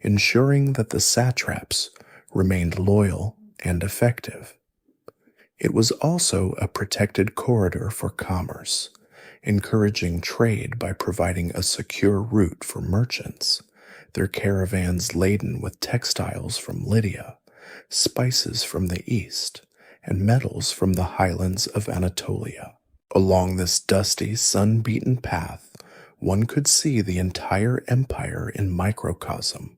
ensuring that the satraps remained loyal and effective. It was also a protected corridor for commerce, encouraging trade by providing a secure route for merchants, their caravans laden with textiles from Lydia, spices from the east, and metals from the highlands of Anatolia. Along this dusty, sun-beaten path, one could see the entire empire in microcosm.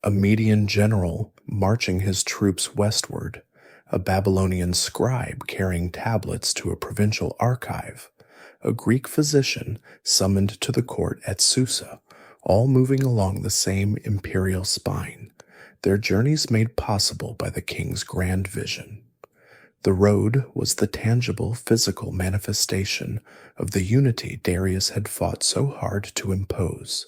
A Median general marching his troops westward, a Babylonian scribe carrying tablets to a provincial archive, a Greek physician summoned to the court at Susa, all moving along the same imperial spine, their journeys made possible by the king's grand vision. The road was the tangible physical manifestation of the unity Darius had fought so hard to impose,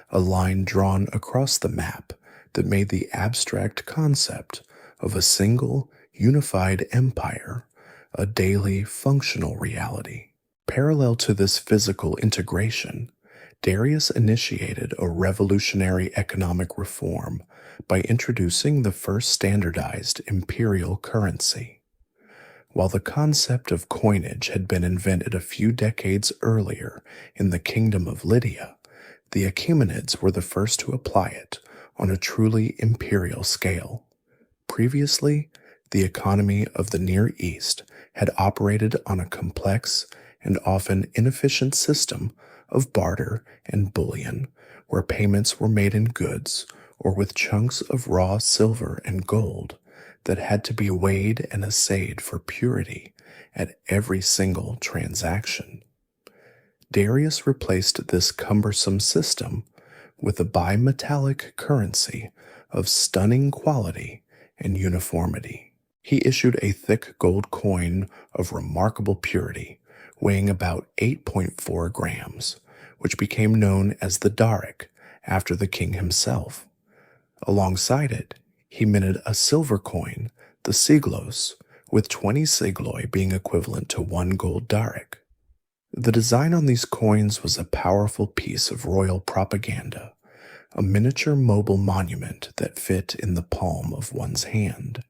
a line drawn across the map that made the abstract concept of a single, unified empire a daily, functional reality. Parallel to this physical integration, Darius initiated a revolutionary economic reform by introducing the first standardized imperial currency. While the concept of coinage had been invented a few decades earlier in the kingdom of Lydia, the Achaemenids were the first to apply it on a truly imperial scale. Previously, the economy of the Near East had operated on a complex and often inefficient system of barter and bullion, where payments were made in goods or with chunks of raw silver and gold that had to be weighed and assayed for purity at every single transaction. Darius replaced this cumbersome system with a bimetallic currency of stunning quality and uniformity. He issued a thick gold coin of remarkable purity, weighing about 8.4 grams, which became known as the Daric after the king himself. Alongside it, he minted a silver coin, the siglos, with 20 sigloi being equivalent to 1 gold Daric. The design on these coins was a powerful piece of royal propaganda, a miniature mobile monument that fit in the palm of one's hand.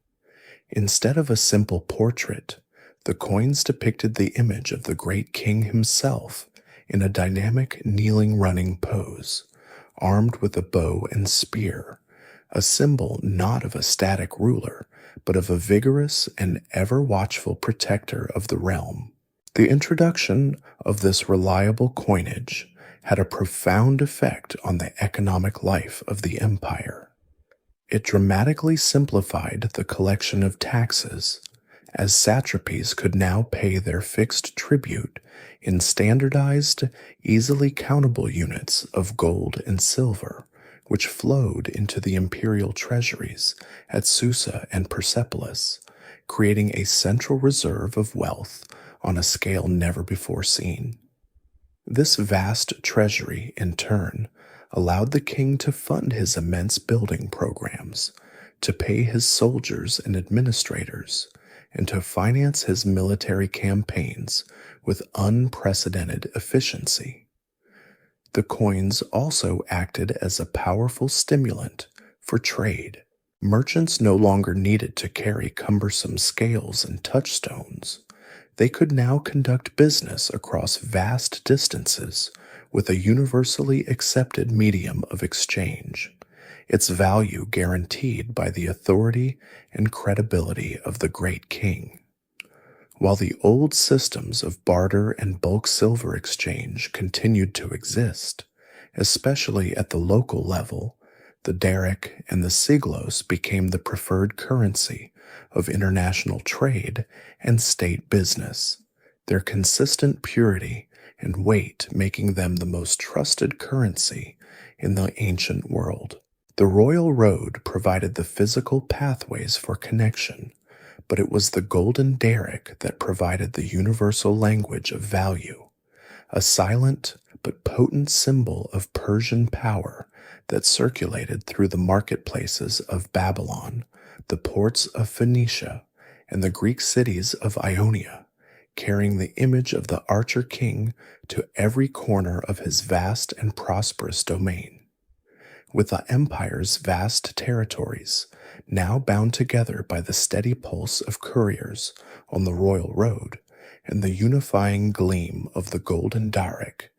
Instead of a simple portrait, the coins depicted the image of the great king himself in a dynamic kneeling running pose, armed with a bow and spear, a symbol not of a static ruler, but of a vigorous and ever-watchful protector of the realm. The introduction of this reliable coinage had a profound effect on the economic life of the empire. It dramatically simplified the collection of taxes, as satrapies could now pay their fixed tribute in standardized, easily countable units of gold and silver, which flowed into the imperial treasuries at Susa and Persepolis, creating a central reserve of wealth on a scale never before seen. This vast treasury, in turn, allowed the king to fund his immense building programs, to pay his soldiers and administrators, and to finance his military campaigns with unprecedented efficiency. The coins also acted as a powerful stimulant for trade. Merchants no longer needed to carry cumbersome scales and touchstones. They could now conduct business across vast distances with a universally accepted medium of exchange, its value guaranteed by the authority and credibility of the great king. While the old systems of barter and bulk silver exchange continued to exist, especially at the local level, the Daric and the siglos became the preferred currency of international trade and state business, their consistent purity and weight making them the most trusted currency in the ancient world. The royal road provided the physical pathways for connection, but it was the golden Daric that provided the universal language of value, a silent but potent symbol of Persian power that circulated through the marketplaces of Babylon, the ports of Phoenicia, and the Greek cities of Ionia, carrying the image of the archer king to every corner of his vast and prosperous domain. With the empire's vast territories, now bound together by the steady pulse of couriers on the royal road and the unifying gleam of the golden Daric.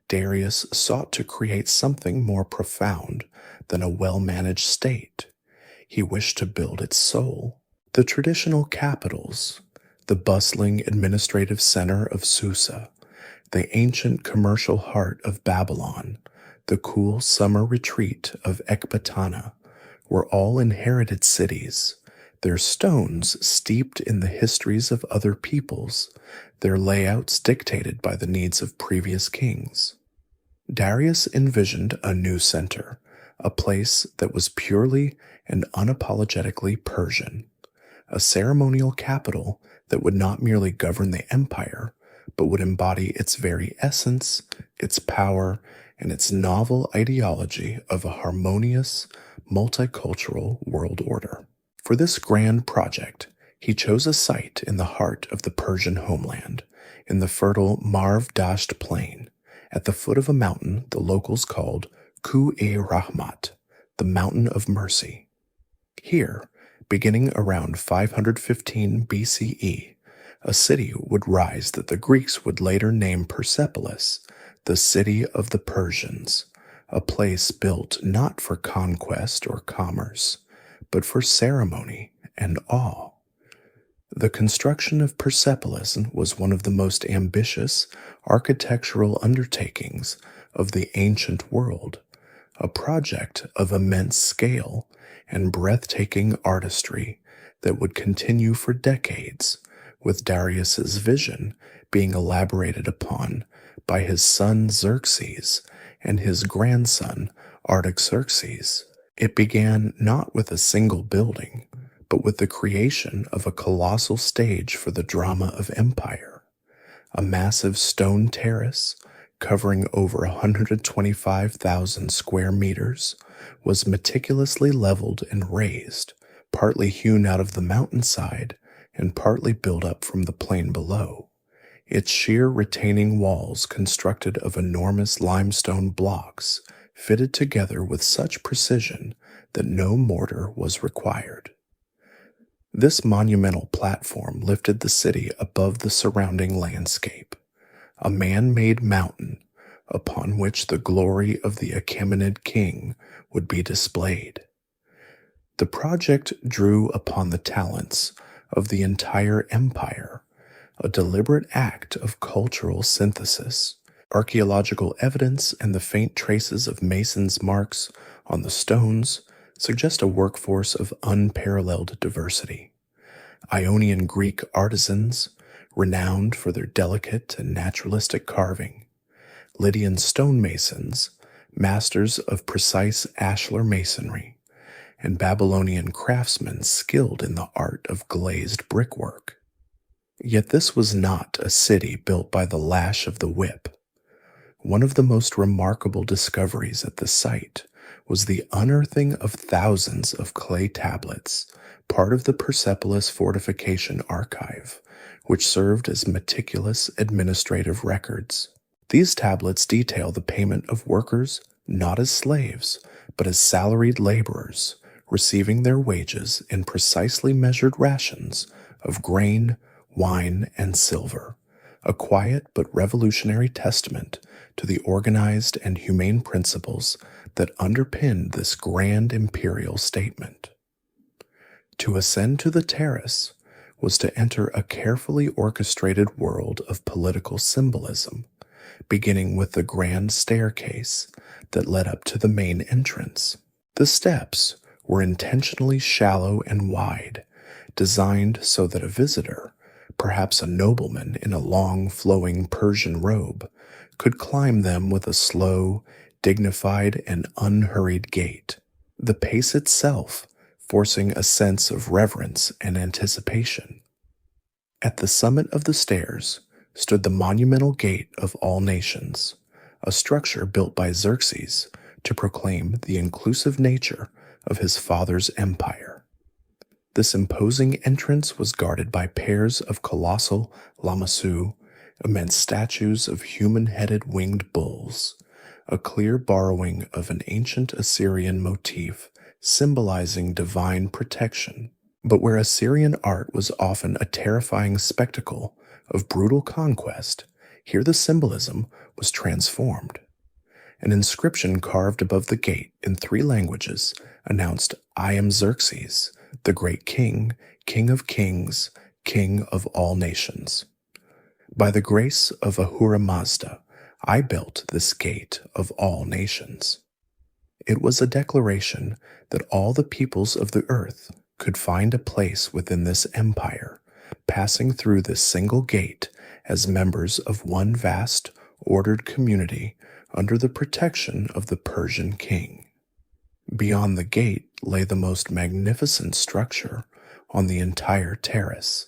Darius sought to create something more profound than a well-managed state. He wished to build its soul. The traditional capitals, the bustling administrative center of Susa, the ancient commercial heart of Babylon, the cool summer retreat of Ecbatana, were all inherited cities, their stones steeped in the histories of other peoples, their layouts dictated by the needs of previous kings. Darius envisioned a new center, a place that was purely and unapologetically Persian, a ceremonial capital that would not merely govern the empire, but would embody its very essence, its power, and its novel ideology of a harmonious, multicultural world order. For this grand project, he chose a site in the heart of the Persian homeland, in the fertile Marv-Dasht plain, at the foot of a mountain the locals called Ku-e-Rahmat, the Mountain of Mercy. Here, beginning around 515 BCE, a city would rise that the Greeks would later name Persepolis, the city of the Persians, a place built not for conquest or commerce, but for ceremony and awe. The construction of Persepolis was one of the most ambitious architectural undertakings of the ancient world, a project of immense scale and breathtaking artistry that would continue for decades, with Darius's vision being elaborated upon by his son Xerxes and his grandson Artaxerxes. It began not with a single building, but with the creation of a colossal stage for the drama of empire. A massive stone terrace, covering over 125,000 square meters, was meticulously leveled and raised, partly hewn out of the mountainside and partly built up from the plain below. Its sheer retaining walls, constructed of enormous limestone blocks, fitted together with such precision that no mortar was required. This monumental platform lifted the city above the surrounding landscape, a man-made mountain upon which the glory of the Achaemenid king would be displayed. The project drew upon the talents of the entire empire, a deliberate act of cultural synthesis. Archaeological evidence and the faint traces of masons' marks on the stones suggest a workforce of unparalleled diversity. Ionian Greek artisans, renowned for their delicate and naturalistic carving, Lydian stonemasons, masters of precise ashlar masonry, and Babylonian craftsmen skilled in the art of glazed brickwork. Yet this was not a city built by the lash of the whip. One of the most remarkable discoveries at the site was the unearthing of thousands of clay tablets, part of the Persepolis fortification archive, which served as meticulous administrative records. These tablets detail the payment of workers not as slaves, but as salaried laborers, receiving their wages in precisely measured rations of grain, wine, and silver, a quiet but revolutionary testament to the organized and humane principles that underpinned this grand imperial statement. To ascend to the terrace was to enter a carefully orchestrated world of political symbolism, beginning with the grand staircase that led up to the main entrance. The steps were intentionally shallow and wide, designed so that a visitor, perhaps a nobleman in a long flowing Persian robe, could climb them with a slow, dignified, and unhurried gait, the pace itself forcing a sense of reverence and anticipation. At the summit of the stairs stood the monumental Gate of All Nations, a structure built by Xerxes to proclaim the inclusive nature of his father's empire. This imposing entrance was guarded by pairs of colossal lamassu, immense statues of human-headed winged bulls, a clear borrowing of an ancient Assyrian motif symbolizing divine protection. But where Assyrian art was often a terrifying spectacle of brutal conquest, here the symbolism was transformed. An inscription carved above the gate in 3 languages announced, "I am Xerxes, the great king, king of kings, king of all nations. By the grace of Ahura Mazda, I built this gate of all nations." It was a declaration that all the peoples of the earth could find a place within this empire, passing through this single gate as members of one vast, ordered community under the protection of the Persian king. Beyond the gate lay the most magnificent structure on the entire terrace,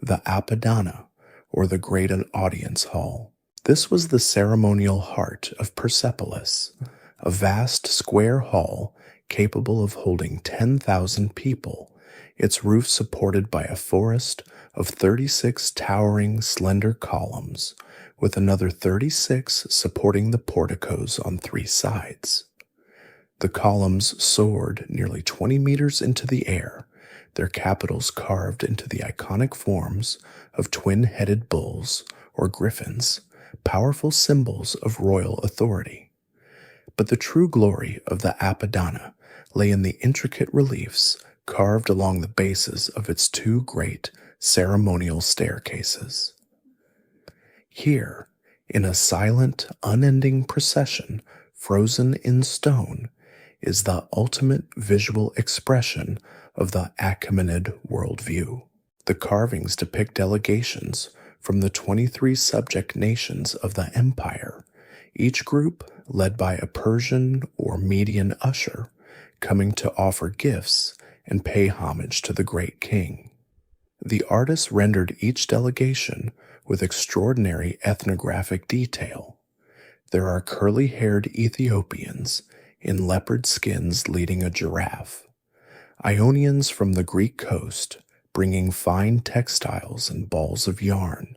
the Apadana, or the Great Audience Hall. This was the ceremonial heart of Persepolis, a vast square hall capable of holding 10,000 people, its roof supported by a forest of 36 towering, slender columns, with another 36 supporting the porticos on 3 sides. The columns soared nearly 20 meters into the air, their capitals carved into the iconic forms of twin-headed bulls or griffins, powerful symbols of royal authority. But the true glory of the Apadana lay in the intricate reliefs carved along the bases of its 2 great ceremonial staircases. Here, in a silent, unending procession frozen in stone, is the ultimate visual expression of the Achaemenid worldview. The carvings depict delegations from the 23 subject nations of the empire, each group led by a Persian or Median usher, coming to offer gifts and pay homage to the great king. The artists rendered each delegation with extraordinary ethnographic detail. There are curly-haired Ethiopians in leopard skins leading a giraffe, Ionians from the Greek coast bringing fine textiles and balls of yarn,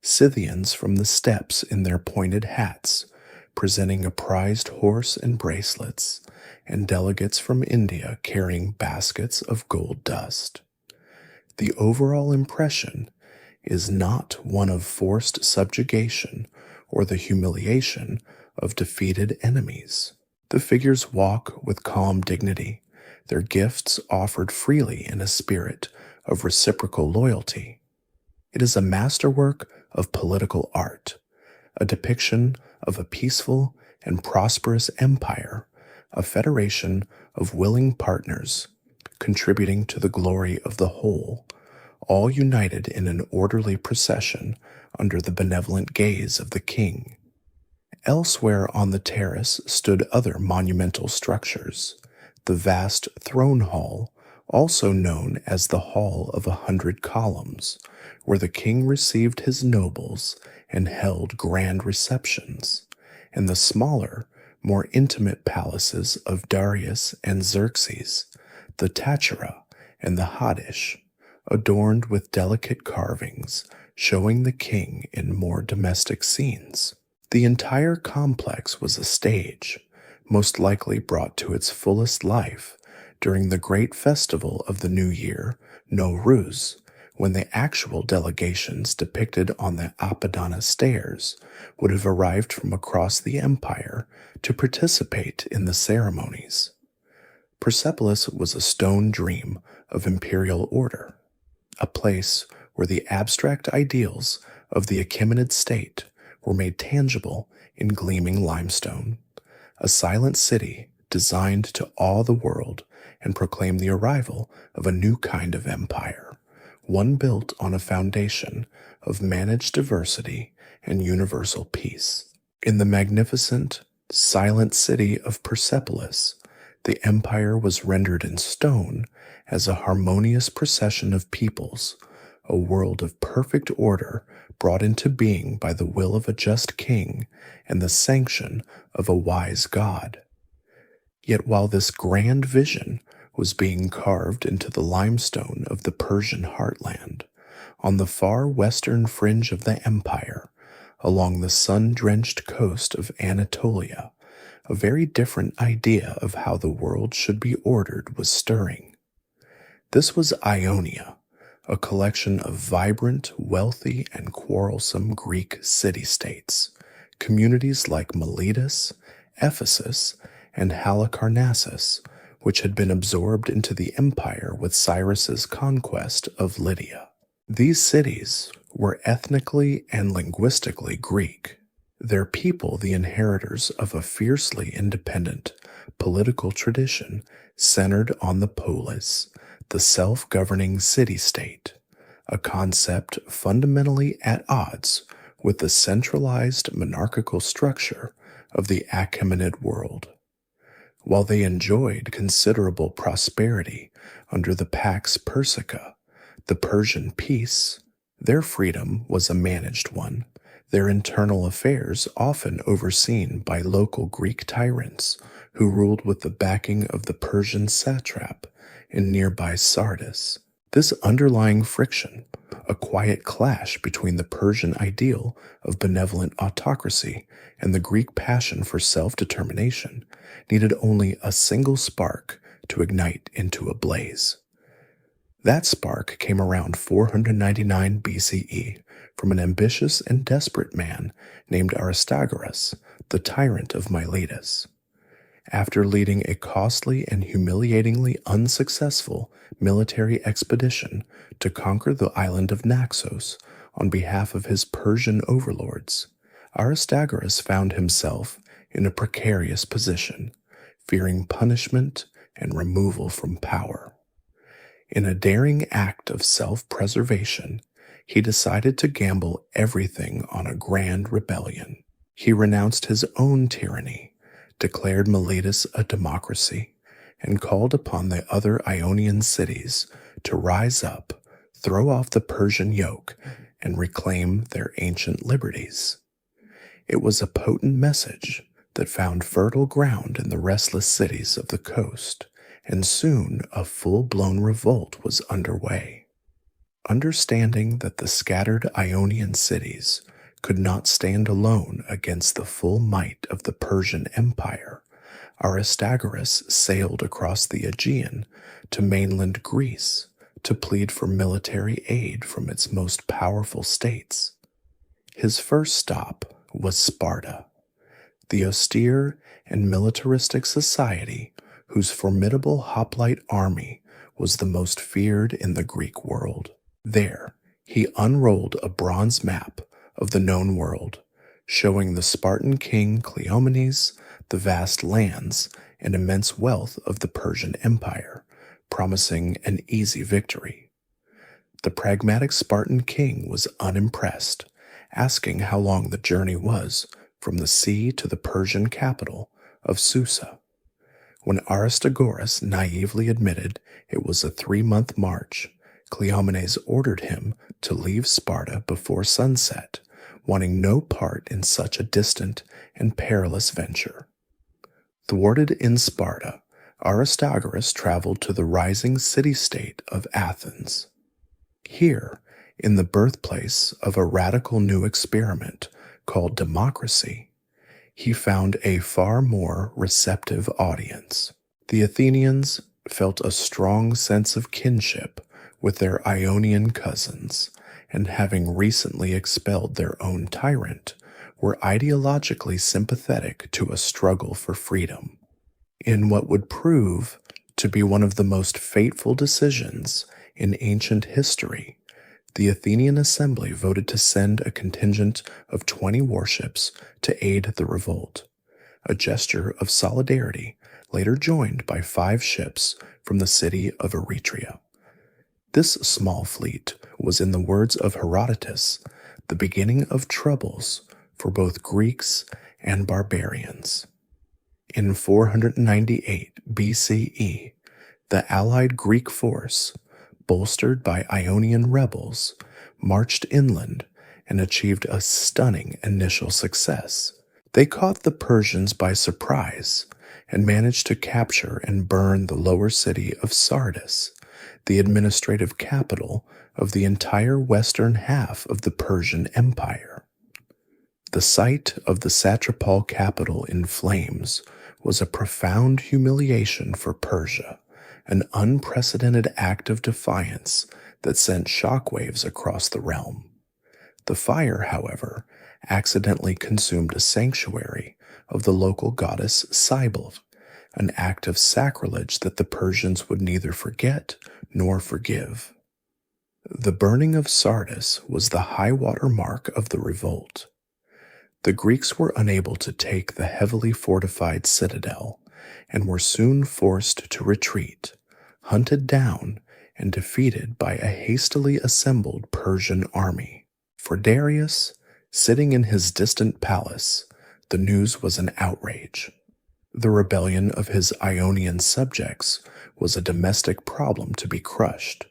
Scythians from the steppes in their pointed hats, presenting a prized horse and bracelets, and delegates from India carrying baskets of gold dust. The overall impression is not one of forced subjugation or the humiliation of defeated enemies. The figures walk with calm dignity, their gifts offered freely in a spirit of reciprocal loyalty. It is a masterwork of political art, a depiction of a peaceful and prosperous empire, a federation of willing partners, contributing to the glory of the whole, all united in an orderly procession under the benevolent gaze of the king. Elsewhere on the terrace stood other monumental structures, the vast throne hall, also known as the Hall of 100 Columns, where the king received his nobles and held grand receptions, and the smaller, more intimate palaces of Darius and Xerxes, the Tachera and the Hadish, adorned with delicate carvings showing the king in more domestic scenes. The entire complex was a stage, most likely brought to its fullest life during the great festival of the new year, Nowruz, when the actual delegations depicted on the Apadana stairs would have arrived from across the empire to participate in the ceremonies. Persepolis was a stone dream of imperial order, a place where the abstract ideals of the Achaemenid state were made tangible in gleaming limestone, a silent city designed to awe the world and proclaim the arrival of a new kind of empire, one built on a foundation of managed diversity and universal peace. In the magnificent, silent city of Persepolis, the empire was rendered in stone as a harmonious procession of peoples, a world of perfect order brought into being by the will of a just king and the sanction of a wise God. Yet while this grand vision was being carved into the limestone of the Persian heartland, on the far western fringe of the empire, along the sun-drenched coast of Anatolia, a very different idea of how the world should be ordered was stirring. This was Ionia, a collection of vibrant, wealthy, and quarrelsome Greek city-states, communities like Miletus, Ephesus, and Halicarnassus, which had been absorbed into the empire with Cyrus's conquest of Lydia. These cities were ethnically and linguistically Greek, their people the inheritors of a fiercely independent political tradition centered on the polis, the self-governing city-state, a concept fundamentally at odds with the centralized monarchical structure of the Achaemenid world. While they enjoyed considerable prosperity under the Pax Persica, the Persian peace, their freedom was a managed one, their internal affairs often overseen by local Greek tyrants who ruled with the backing of the Persian satrap in nearby Sardis. This underlying friction, a quiet clash between the Persian ideal of benevolent autocracy and the Greek passion for self-determination, needed only a single spark to ignite into a blaze. That spark came around 499 BCE from an ambitious and desperate man named Aristagoras, the tyrant of Miletus. After leading a costly and humiliatingly unsuccessful military expedition to conquer the island of Naxos on behalf of his Persian overlords, Aristagoras found himself in a precarious position, fearing punishment and removal from power. In a daring act of self-preservation, he decided to gamble everything on a grand rebellion. He renounced his own tyranny, declared Miletus a democracy, and called upon the other Ionian cities to rise up, throw off the Persian yoke, and reclaim their ancient liberties. It was a potent message that found fertile ground in the restless cities of the coast, and soon a full-blown revolt was underway. Understanding that the scattered Ionian cities could not stand alone against the full might of the Persian Empire, Aristagoras sailed across the Aegean to mainland Greece to plead for military aid from its most powerful states. His first stop was Sparta, the austere and militaristic society whose formidable hoplite army was the most feared in the Greek world. There, he unrolled a bronze map of the known world, showing the Spartan king Cleomenes the vast lands and immense wealth of the Persian Empire, promising an easy victory. The pragmatic Spartan king was unimpressed, asking how long the journey was from the sea to the Persian capital of Susa. When Aristagoras naively admitted it was a 3-month march, Cleomenes ordered him to leave Sparta before sunset, wanting no part in such a distant and perilous venture. Thwarted in Sparta, Aristagoras traveled to the rising city-state of Athens. Here, in the birthplace of a radical new experiment called democracy, he found a far more receptive audience. The Athenians felt a strong sense of kinship with their Ionian cousins, and having recently expelled their own tyrant, were ideologically sympathetic to a struggle for freedom. In what would prove to be one of the most fateful decisions in ancient history, the Athenian assembly voted to send a contingent of 20 warships to aid the revolt, a gesture of solidarity later joined by 5 ships from the city of Eretria. This small fleet was, in the words of Herodotus, the beginning of troubles for both Greeks and barbarians. In 498 BCE, the allied Greek force, bolstered by Ionian rebels, marched inland and achieved a stunning initial success. They caught the Persians by surprise and managed to capture and burn the lower city of Sardis, the administrative capital of the entire western half of the Persian Empire. The sight of the satrapal capital in flames was a profound humiliation for Persia, an unprecedented act of defiance that sent shockwaves across the realm. The fire, however, accidentally consumed a sanctuary of the local goddess Cybele, an act of sacrilege that the Persians would neither forget nor forgive. The burning of Sardis was the high-water mark of the revolt. The Greeks were unable to take the heavily fortified citadel and were soon forced to retreat, hunted down and defeated by a hastily assembled Persian army. For Darius, sitting in his distant palace, the news was an outrage. The rebellion of his Ionian subjects was a domestic problem to be crushed,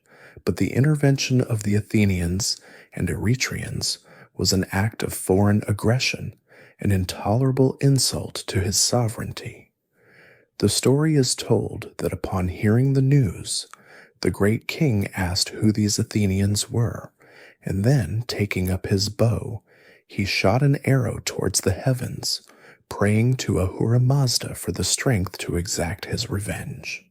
but the intervention of the Athenians and Eretrians was an act of foreign aggression, an intolerable insult to his sovereignty. The story is told that upon hearing the news, the great king asked who these Athenians were, and then, taking up his bow, he shot an arrow towards the heavens, praying to Ahura Mazda for the strength to exact his revenge.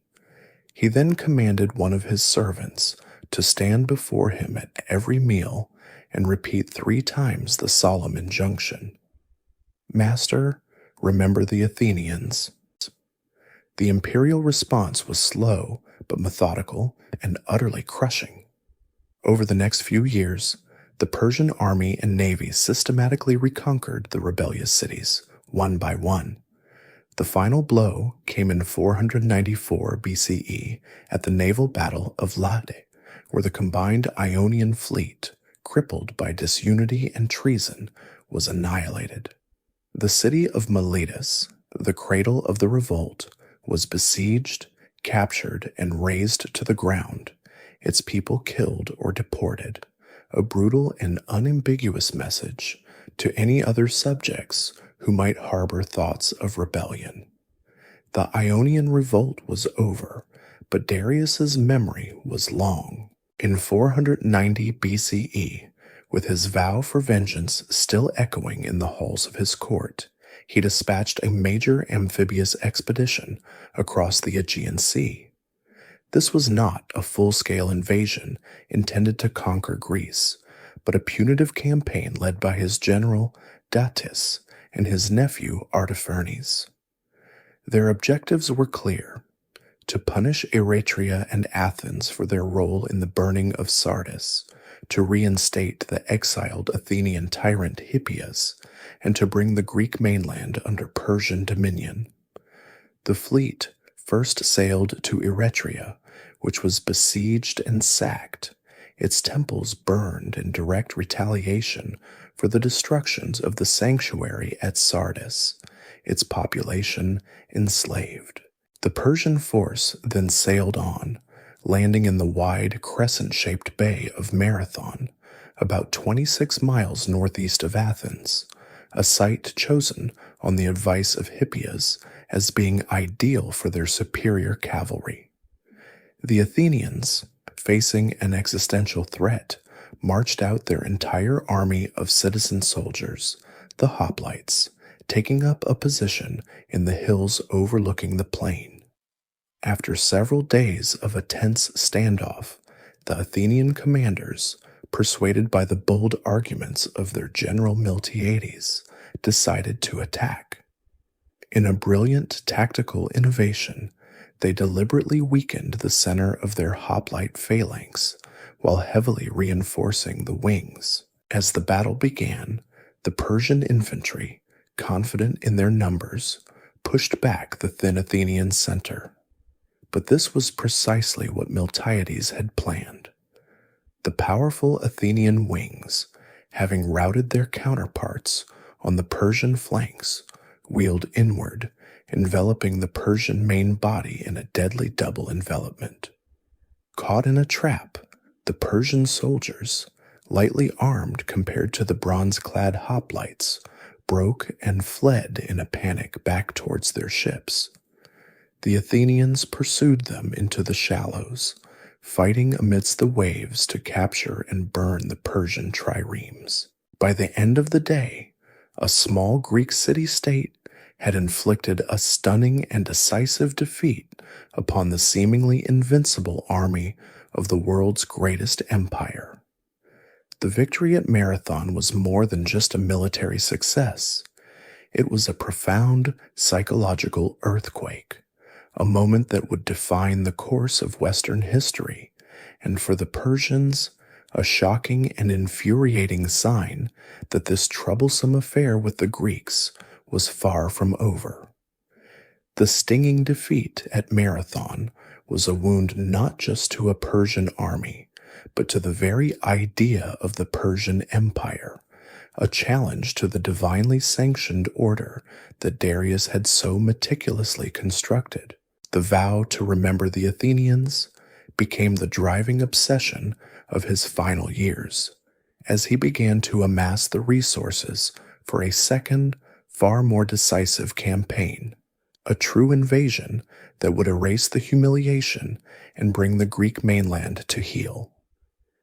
He then commanded one of his servants to stand before him at every meal and repeat 3 times the solemn injunction, "Master, remember the Athenians." The imperial response was slow but methodical and utterly crushing. Over the next few years, the Persian army and navy systematically reconquered the rebellious cities, one by one. The final blow came in 494 BCE at the naval battle of Lade, where the combined Ionian fleet, crippled by disunity and treason, was annihilated. The city of Miletus, the cradle of the revolt, was besieged, captured, and razed to the ground, its people killed or deported, a brutal and unambiguous message to any other subjects who might harbor thoughts of rebellion. The Ionian revolt was over, but Darius's memory was long. In 490 BCE, with his vow for vengeance still echoing in the halls of his court, he dispatched a major amphibious expedition across the Aegean Sea. This was not a full-scale invasion intended to conquer Greece, but a punitive campaign led by his general Datis and his nephew Artaphernes. Their objectives were clear: to punish Eretria and Athens for their role in the burning of Sardis, to reinstate the exiled Athenian tyrant Hippias, and to bring the Greek mainland under Persian dominion. The fleet first sailed to Eretria, which was besieged and sacked, its temples burned in direct retaliation for the destructions of the sanctuary at Sardis, its population enslaved. The Persian force then sailed on, landing in the wide crescent-shaped bay of Marathon, about 26 miles northeast of Athens, a site chosen on the advice of Hippias as being ideal for their superior cavalry. The Athenians, facing an existential threat, marched out their entire army of citizen soldiers, the hoplites, taking up a position in the hills overlooking the plain. After several days of a tense standoff, the Athenian commanders, persuaded by the bold arguments of their general Miltiades, decided to attack. In a brilliant tactical innovation, they deliberately weakened the center of their hoplite phalanx while heavily reinforcing the wings. As the battle began, the Persian infantry, confident in their numbers, pushed back the thin Athenian center. But this was precisely what Miltiades had planned. The powerful Athenian wings, having routed their counterparts on the Persian flanks, wheeled inward, enveloping the Persian main body in a deadly double envelopment. Caught in a trap, the Persian soldiers, lightly armed compared to the bronze-clad hoplites, broke and fled in a panic back towards their ships. The Athenians pursued them into the shallows, fighting amidst the waves to capture and burn the Persian triremes. By the end of the day, a small Greek city-state had inflicted a stunning and decisive defeat upon the seemingly invincible army of the world's greatest empire. The victory at Marathon was more than just a military success. It was a profound psychological earthquake, a moment that would define the course of Western history, and for the Persians, a shocking and infuriating sign that this troublesome affair with the Greeks was far from over. The stinging defeat at Marathon was a wound not just to a Persian army, but to the very idea of the Persian Empire, a challenge to the divinely sanctioned order that Darius had so meticulously constructed. The vow to remember the Athenians became the driving obsession of his final years, as he began to amass the resources for a second, far more decisive campaign, a true invasion that would erase the humiliation and bring the Greek mainland to heel.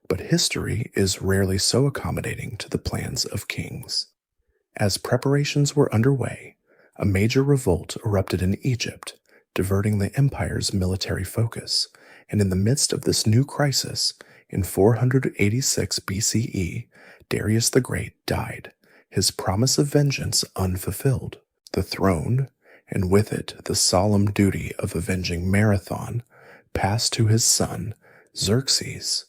But history is rarely so accommodating to the plans of kings. As preparations were underway, a major revolt erupted in Egypt, diverting the empire's military focus, and in the midst of this new crisis, in 486 BCE, Darius the Great died, his promise of vengeance unfulfilled. The throne, and with it the solemn duty of avenging Marathon, passed to his son, Xerxes,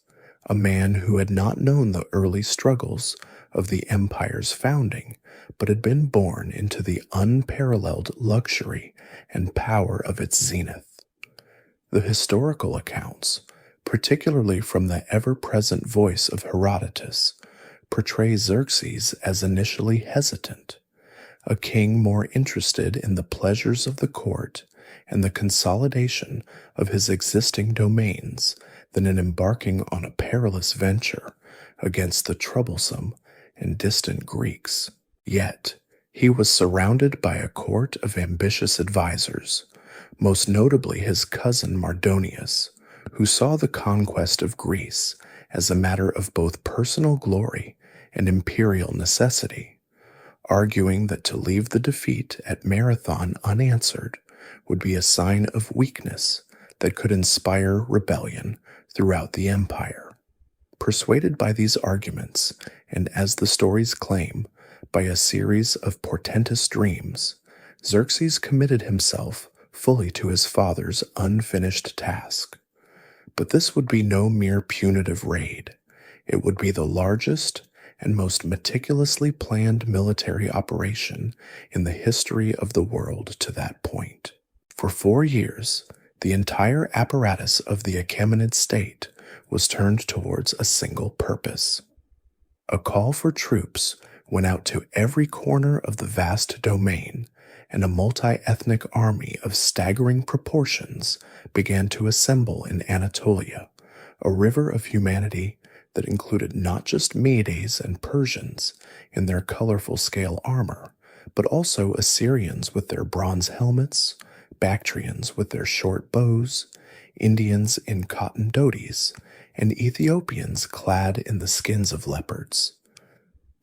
a man who had not known the early struggles of the empire's founding, but had been born into the unparalleled luxury and power of its zenith. The historical accounts, particularly from the ever-present voice of Herodotus, portray Xerxes as initially hesitant, a king more interested in the pleasures of the court and the consolidation of his existing domains than in embarking on a perilous venture against the troublesome and distant Greeks. Yet, he was surrounded by a court of ambitious advisers, most notably his cousin Mardonius, who saw the conquest of Greece as a matter of both personal glory and imperial necessity, arguing that to leave the defeat at Marathon unanswered would be a sign of weakness that could inspire rebellion throughout the empire. Persuaded by these arguments, and as the stories claim, by a series of portentous dreams, Xerxes committed himself fully to his father's unfinished task. But this would be no mere punitive raid. It would be the largest and most meticulously planned military operation in the history of the world to that point. For 4 years, the entire apparatus of the Achaemenid state was turned towards a single purpose. A call for troops went out to every corner of the vast domain, and a multi-ethnic army of staggering proportions began to assemble in Anatolia, a river of humanity that included not just Medes and Persians in their colorful scale armor, but also Assyrians with their bronze helmets, Bactrians with their short bows, Indians in cotton dhotis, and Ethiopians clad in the skins of leopards.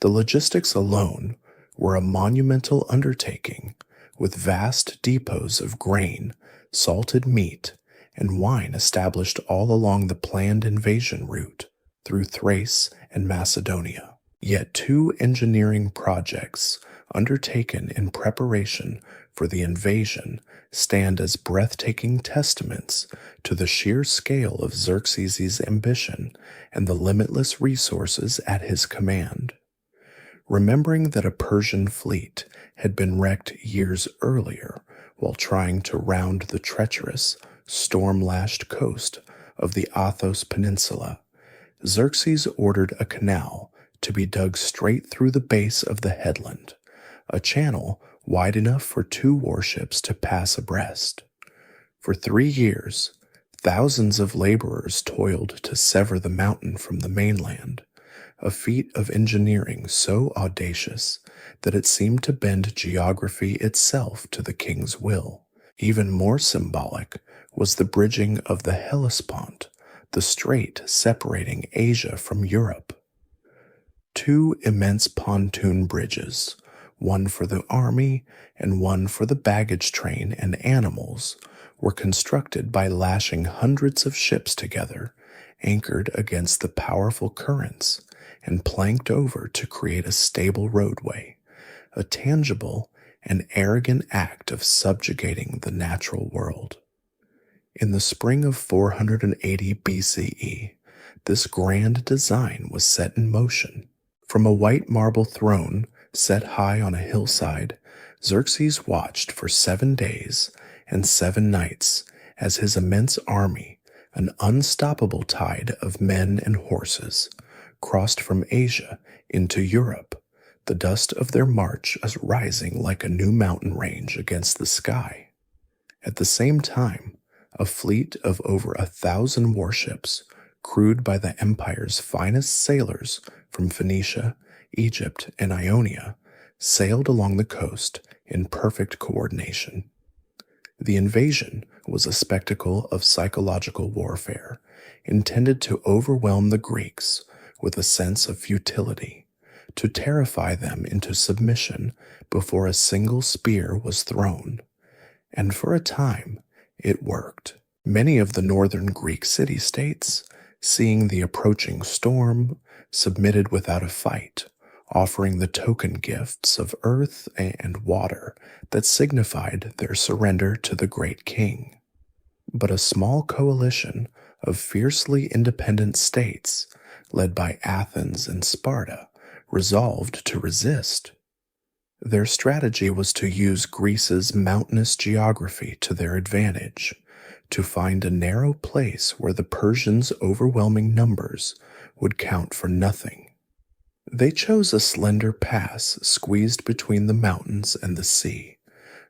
The logistics alone were a monumental undertaking, with vast depots of grain, salted meat, and wine established all along the planned invasion route through Thrace and Macedonia. Yet 2 engineering projects undertaken in preparation for the invasion stand as breathtaking testaments to the sheer scale of Xerxes' ambition and the limitless resources at his command. Remembering that a Persian fleet had been wrecked years earlier while trying to round the treacherous, storm-lashed coast of the Athos Peninsula, Xerxes ordered a canal to be dug straight through the base of the headland, a channel wide enough for 2 warships to pass abreast. For 3 years, thousands of laborers toiled to sever the mountain from the mainland, a feat of engineering so audacious that it seemed to bend geography itself to the king's will. Even more symbolic was the bridging of the Hellespont, the strait separating Asia from Europe. 2 immense pontoon bridges, one for the army and one for the baggage train and animals, were constructed by lashing hundreds of ships together, anchored against the powerful currents, and planked over to create a stable roadway, a tangible and arrogant act of subjugating the natural world. In the spring of 480 BCE, this grand design was set in motion. From a white marble throne set high on a hillside, Xerxes watched for 7 days and 7 nights as his immense army, an unstoppable tide of men and horses, crossed from Asia into Europe, the dust of their march as rising like a new mountain range against the sky. At the same time, a fleet of over 1,000 warships, crewed by the empire's finest sailors from Phoenicia, Egypt, and Ionia, sailed along the coast in perfect coordination. The invasion was a spectacle of psychological warfare, intended to overwhelm the Greeks with a sense of futility, to terrify them into submission before a single spear was thrown. And for a time, it worked. Many of the northern Greek city-states, seeing the approaching storm, submitted without a fight, offering the token gifts of earth and water that signified their surrender to the great king. But a small coalition of fiercely independent states, led by Athens and Sparta, resolved to resist. Their strategy was to use Greece's mountainous geography to their advantage, to find a narrow place where the Persians' overwhelming numbers would count for nothing. They chose a slender pass squeezed between the mountains and the sea,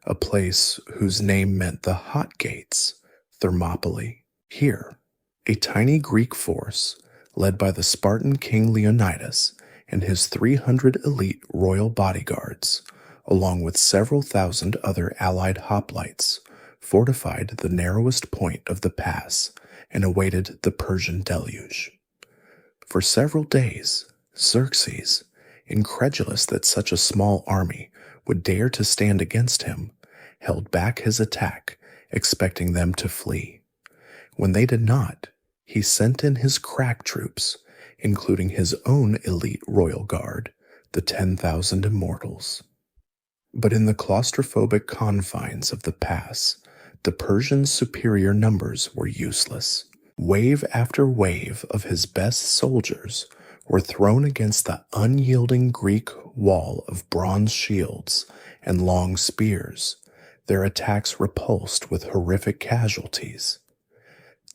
a place whose name meant the Hot Gates, Thermopylae. Here, a tiny Greek force, led by the Spartan king Leonidas and his 300 elite royal bodyguards, along with several thousand other allied hoplites, fortified the narrowest point of the pass and awaited the Persian deluge. For several days, Xerxes, incredulous that such a small army would dare to stand against him, held back his attack, expecting them to flee. When they did not, he sent in his crack troops, including his own elite royal guard, the 10,000 immortals. But in the claustrophobic confines of the pass, the Persians' superior numbers were useless. Wave after wave of his best soldiers were thrown against the unyielding Greek wall of bronze shields and long spears, their attacks repulsed with horrific casualties.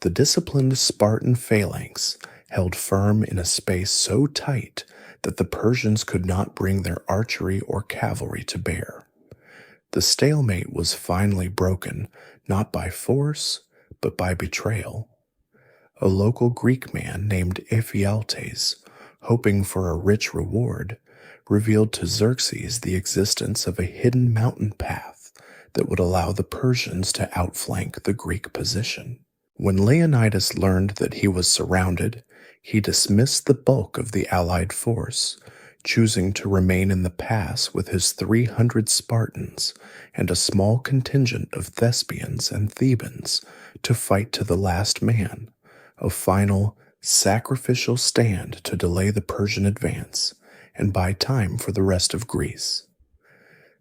The disciplined Spartan phalanx held firm in a space so tight that the Persians could not bring their archery or cavalry to bear. The stalemate was finally broken, not by force, but by betrayal. A local Greek man named Ephialtes, hoping for a rich reward, revealed to Xerxes the existence of a hidden mountain path that would allow the Persians to outflank the Greek position. When Leonidas learned that he was surrounded, he dismissed the bulk of the allied force, choosing to remain in the pass with his 300 Spartans and a small contingent of Thespians and Thebans to fight to the last man, a final, sacrificial stand to delay the Persian advance and buy time for the rest of Greece.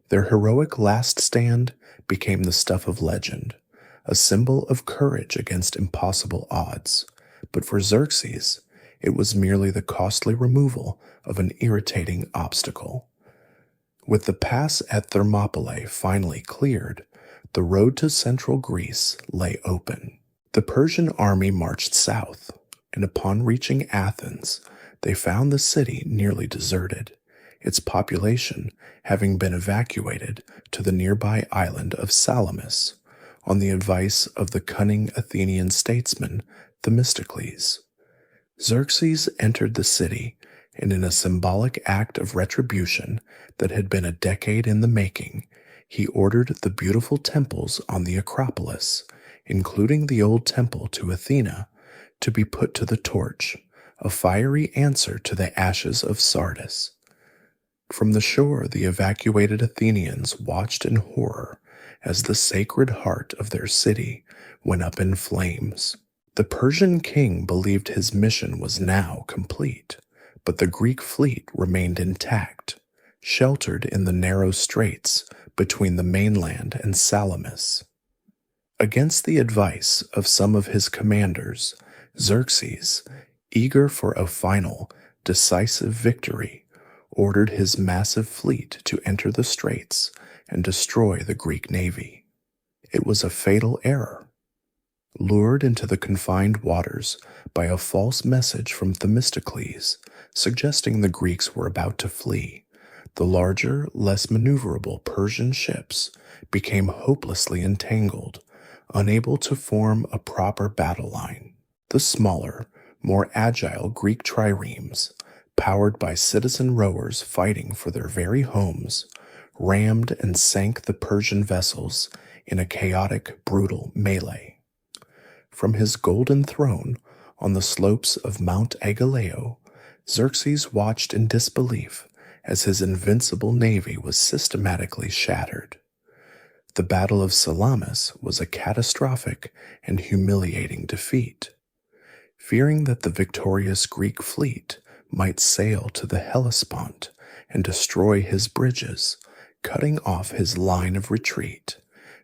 Their heroic last stand became the stuff of legend, a symbol of courage against impossible odds, but for Xerxes, it was merely the costly removal of an irritating obstacle. With the pass at Thermopylae finally cleared, the road to central Greece lay open. The Persian army marched south, and upon reaching Athens, they found the city nearly deserted, its population having been evacuated to the nearby island of Salamis, on the advice of the cunning Athenian statesman Themistocles. Xerxes entered the city, and in a symbolic act of retribution that had been a decade in the making, he ordered the beautiful temples on the Acropolis, including the old temple to Athena, to be put to the torch, a fiery answer to the ashes of Sardis. From the shore, the evacuated Athenians watched in horror as the sacred heart of their city went up in flames. The Persian king believed his mission was now complete, but the Greek fleet remained intact, sheltered in the narrow straits between the mainland and Salamis. Against the advice of some of his commanders, Xerxes, eager for a final, decisive victory, ordered his massive fleet to enter the straits and destroy the Greek navy. It was a fatal error. Lured into the confined waters by a false message from Themistocles suggesting the Greeks were about to flee, the larger, less maneuverable Persian ships became hopelessly entangled, unable to form a proper battle line. The smaller, more agile Greek triremes, powered by citizen rowers fighting for their very homes, rammed and sank the Persian vessels in a chaotic, brutal melee. From his golden throne on the slopes of Mount Agaleo, Xerxes watched in disbelief as his invincible navy was systematically shattered. The Battle of Salamis was a catastrophic and humiliating defeat. Fearing that the victorious Greek fleet might sail to the Hellespont and destroy his bridges, cutting off his line of retreat,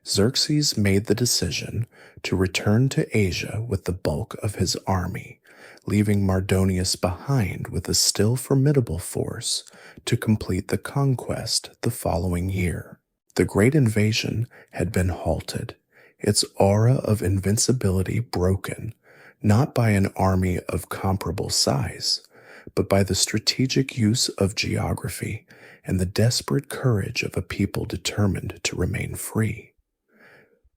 Xerxes made the decision to return to Asia with the bulk of his army, leaving Mardonius behind with a still formidable force to complete the conquest the following year. The great invasion had been halted, its aura of invincibility broken, not by an army of comparable size, but by the strategic use of geography and the desperate courage of a people determined to remain free.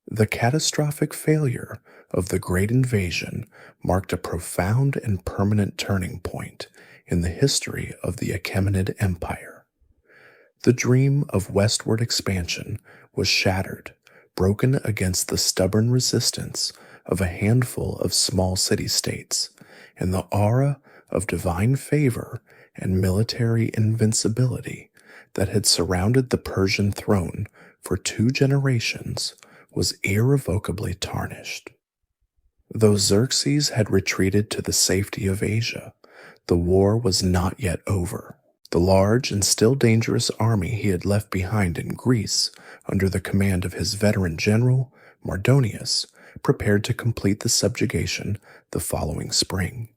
The catastrophic failure of the Great Invasion marked a profound and permanent turning point in the history of the Achaemenid Empire. The dream of westward expansion was shattered, broken against the stubborn resistance of a handful of small city-states, and the aura of divine favor and military invincibility that had surrounded the Persian throne for 2 generations was irrevocably tarnished. Though Xerxes had retreated to the safety of Asia, the war was not yet over. The large and still dangerous army he had left behind in Greece, under the command of his veteran general, Mardonius, prepared to complete the subjugation the following spring.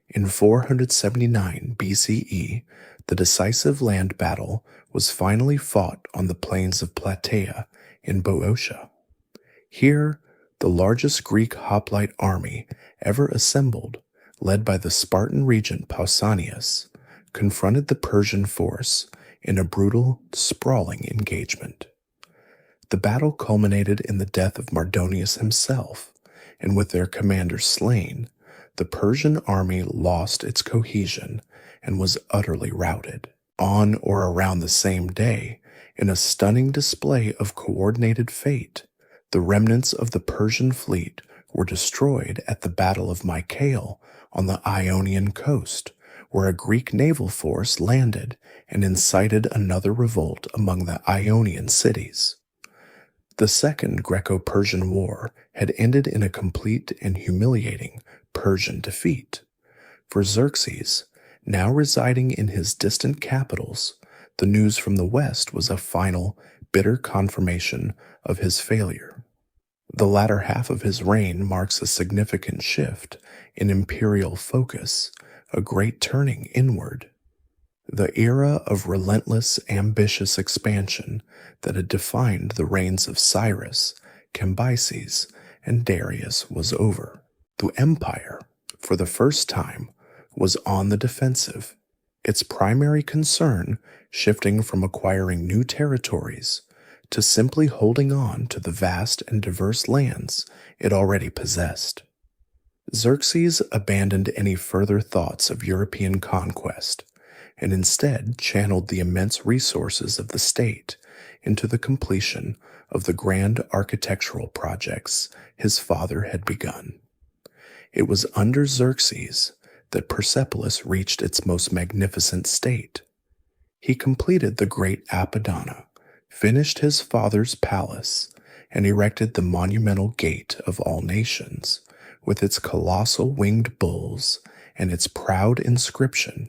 In 479 BCE, the decisive land battle was finally fought on the plains of Plataea in Boeotia. Here, the largest Greek hoplite army ever assembled, led by the Spartan regent Pausanias, confronted the Persian force in a brutal, sprawling engagement. The battle culminated in the death of Mardonius himself, and with their commander slain, the Persian army lost its cohesion and was utterly routed. On or around the same day, in a stunning display of coordinated fate, the remnants of the Persian fleet were destroyed at the Battle of Mycale on the Ionian coast, where a Greek naval force landed and incited another revolt among the Ionian cities. The Second Greco-Persian War had ended in a complete and humiliating Persian defeat. For Xerxes, now residing in his distant capitals, the news from the West was a final, bitter confirmation of his failure. The latter half of his reign marks a significant shift in imperial focus, a great turning inward. The era of relentless, ambitious expansion that had defined the reigns of Cyrus, Cambyses, and Darius was over. The empire, for the first time, was on the defensive, its primary concern shifting from acquiring new territories to simply holding on to the vast and diverse lands it already possessed. Xerxes abandoned any further thoughts of European conquest and instead channeled the immense resources of the state into the completion of the grand architectural projects his father had begun. It was under Xerxes that Persepolis reached its most magnificent state. He completed the great Apadana, finished his father's palace, and erected the monumental Gate of All Nations, with its colossal winged bulls and its proud inscription,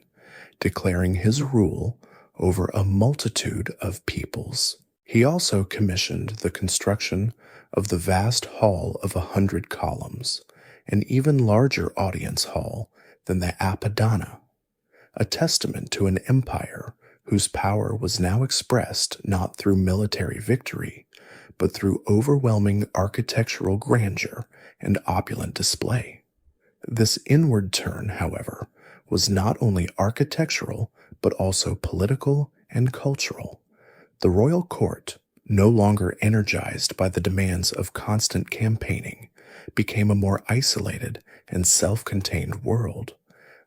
declaring his rule over a multitude of peoples. He also commissioned the construction of the vast Hall of 100 columns, an even larger audience hall than the Apadana, a testament to an empire whose power was now expressed not through military victory, but through overwhelming architectural grandeur and opulent display. This inward turn, however, was not only architectural, but also political and cultural. The royal court, no longer energized by the demands of constant campaigning, became a more isolated and self-contained world,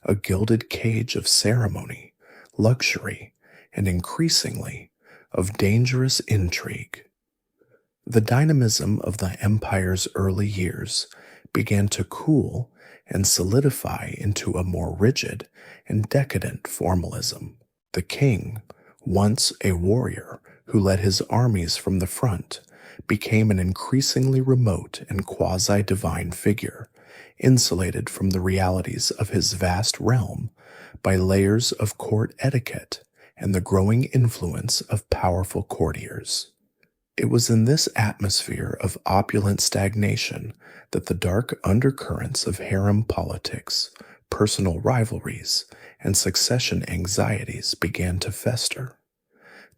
a gilded cage of ceremony, luxury, and increasingly of dangerous intrigue. The dynamism of the empire's early years began to cool and solidify into a more rigid and decadent formalism. The king, once a warrior who led his armies from the front, became an increasingly remote and quasi-divine figure, insulated from the realities of his vast realm by layers of court etiquette and the growing influence of powerful courtiers. It was in this atmosphere of opulent stagnation that the dark undercurrents of harem politics, personal rivalries, and succession anxieties began to fester.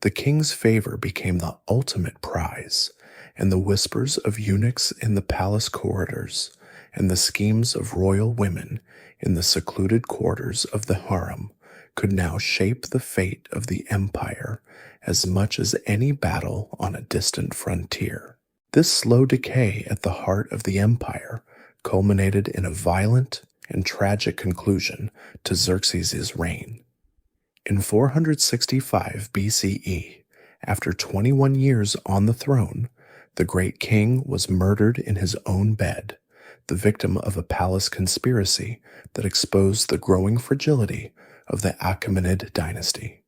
The king's favor became the ultimate prize, and the whispers of eunuchs in the palace corridors and the schemes of royal women in the secluded quarters of the harem could now shape the fate of the empire as much as any battle on a distant frontier. This slow decay at the heart of the empire culminated in a violent and tragic conclusion to Xerxes' reign. In 465 BCE, after 21 years on the throne, the great king was murdered in his own bed, the victim of a palace conspiracy that exposed the growing fragility of the Achaemenid dynasty.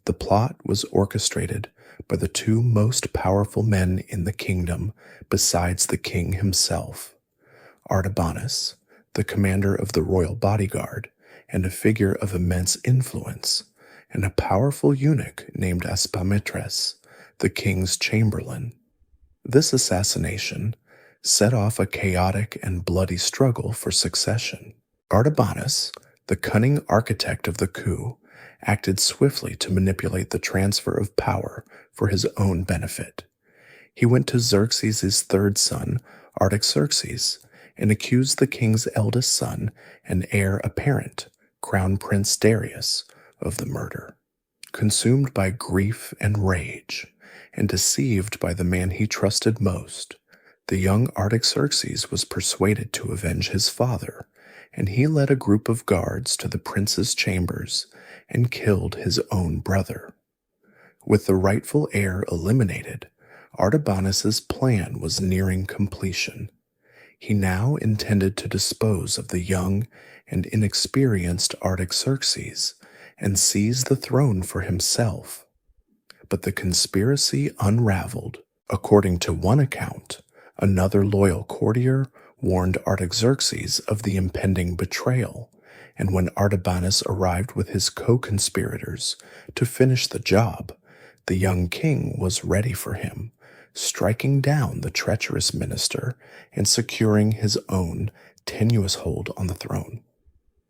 The plot was orchestrated by the two most powerful men in the kingdom besides the king himself, Artabanus, the commander of the royal bodyguard and a figure of immense influence, and a powerful eunuch named Achaemenid, the king's chamberlain. This assassination set off a chaotic and bloody struggle for succession. Artabanus, the cunning architect of the coup, acted swiftly to manipulate the transfer of power for his own benefit. He went to Xerxes' third son, Artaxerxes, and accused the king's eldest son and heir apparent, Crown Prince Darius, of the murder. Consumed by grief and rage, and deceived by the man he trusted most, the young Artaxerxes was persuaded to avenge his father, and he led a group of guards to the prince's chambers and killed his own brother. With the rightful heir eliminated, Artabanus's plan was nearing completion. He now intended to dispose of the young and inexperienced Artaxerxes and seize the throne for himself. But the conspiracy unraveled. According to one account, another loyal courtier warned Artaxerxes of the impending betrayal, and when Artabanus arrived with his co-conspirators to finish the job, the young king was ready for him, striking down the treacherous minister and securing his own tenuous hold on the throne.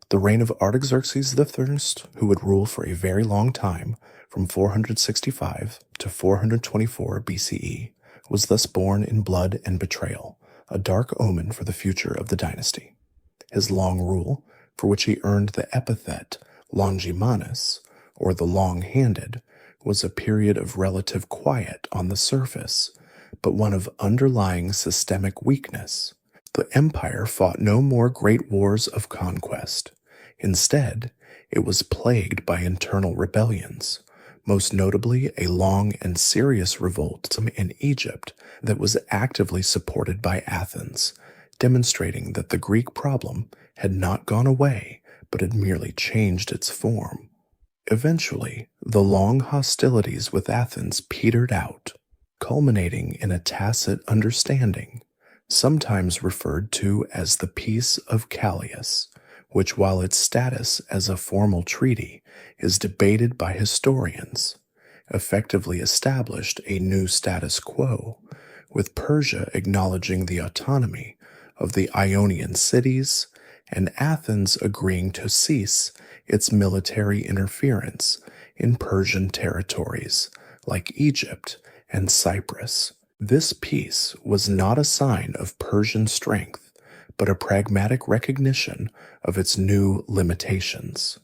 The reign of Artaxerxes I, who would rule for a very long time, from 465 to 424 BCE, was thus born in blood and betrayal, a dark omen for the future of the dynasty. His long rule, for which he earned the epithet Longimanus, or the long-handed, was a period of relative quiet on the surface, but one of underlying systemic weakness. The empire fought no more great wars of conquest. Instead, it was plagued by internal rebellions, most notably a long and serious revolt in Egypt that was actively supported by Athens, demonstrating that the Greek problem had not gone away, but had merely changed its form. Eventually, the long hostilities with Athens petered out, culminating in a tacit understanding, sometimes referred to as the Peace of Callias, which, while its status as a formal treaty is debated by historians, effectively established a new status quo, with Persia acknowledging the autonomy of the Ionian cities and Athens agreeing to cease its military interference in Persian territories like Egypt and Cyprus. This peace was not a sign of Persian strength, but a pragmatic recognition of its new limitations.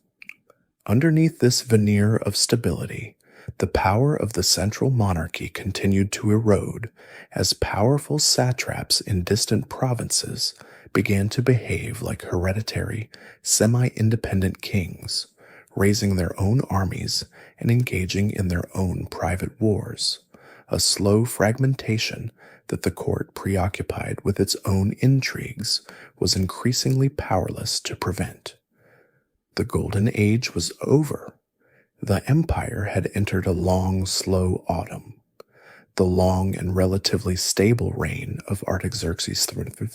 Underneath this veneer of stability, the power of the central monarchy continued to erode as powerful satraps in distant provinces began to behave like hereditary, semi-independent kings, raising their own armies and engaging in their own private wars, a slow fragmentation that the court, preoccupied with its own intrigues, was increasingly powerless to prevent. The Golden Age was over. The empire had entered a long, slow autumn. The long and relatively stable reign of Artaxerxes III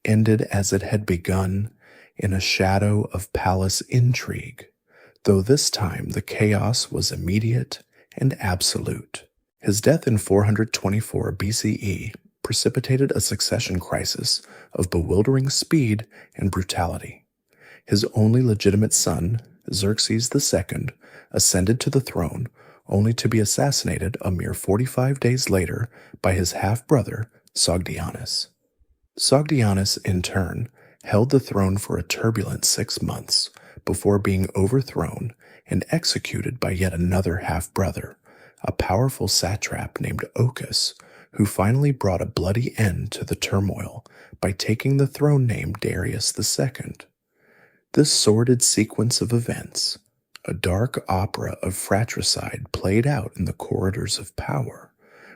ended as it had begun, in a shadow of palace intrigue, though this time the chaos was immediate and absolute. His death in 424 BCE precipitated a succession crisis of bewildering speed and brutality. His only legitimate son, Xerxes II, ascended to the throne only to be assassinated a mere 45 days later by his half-brother, Sogdianus. Sogdianus, in turn, held the throne for a turbulent 6 months before being overthrown and executed by yet another half-brother, a powerful satrap named Ochus, who finally brought a bloody end to the turmoil by taking the throne name Darius II. This sordid sequence of events, a dark opera of fratricide played out in the corridors of power,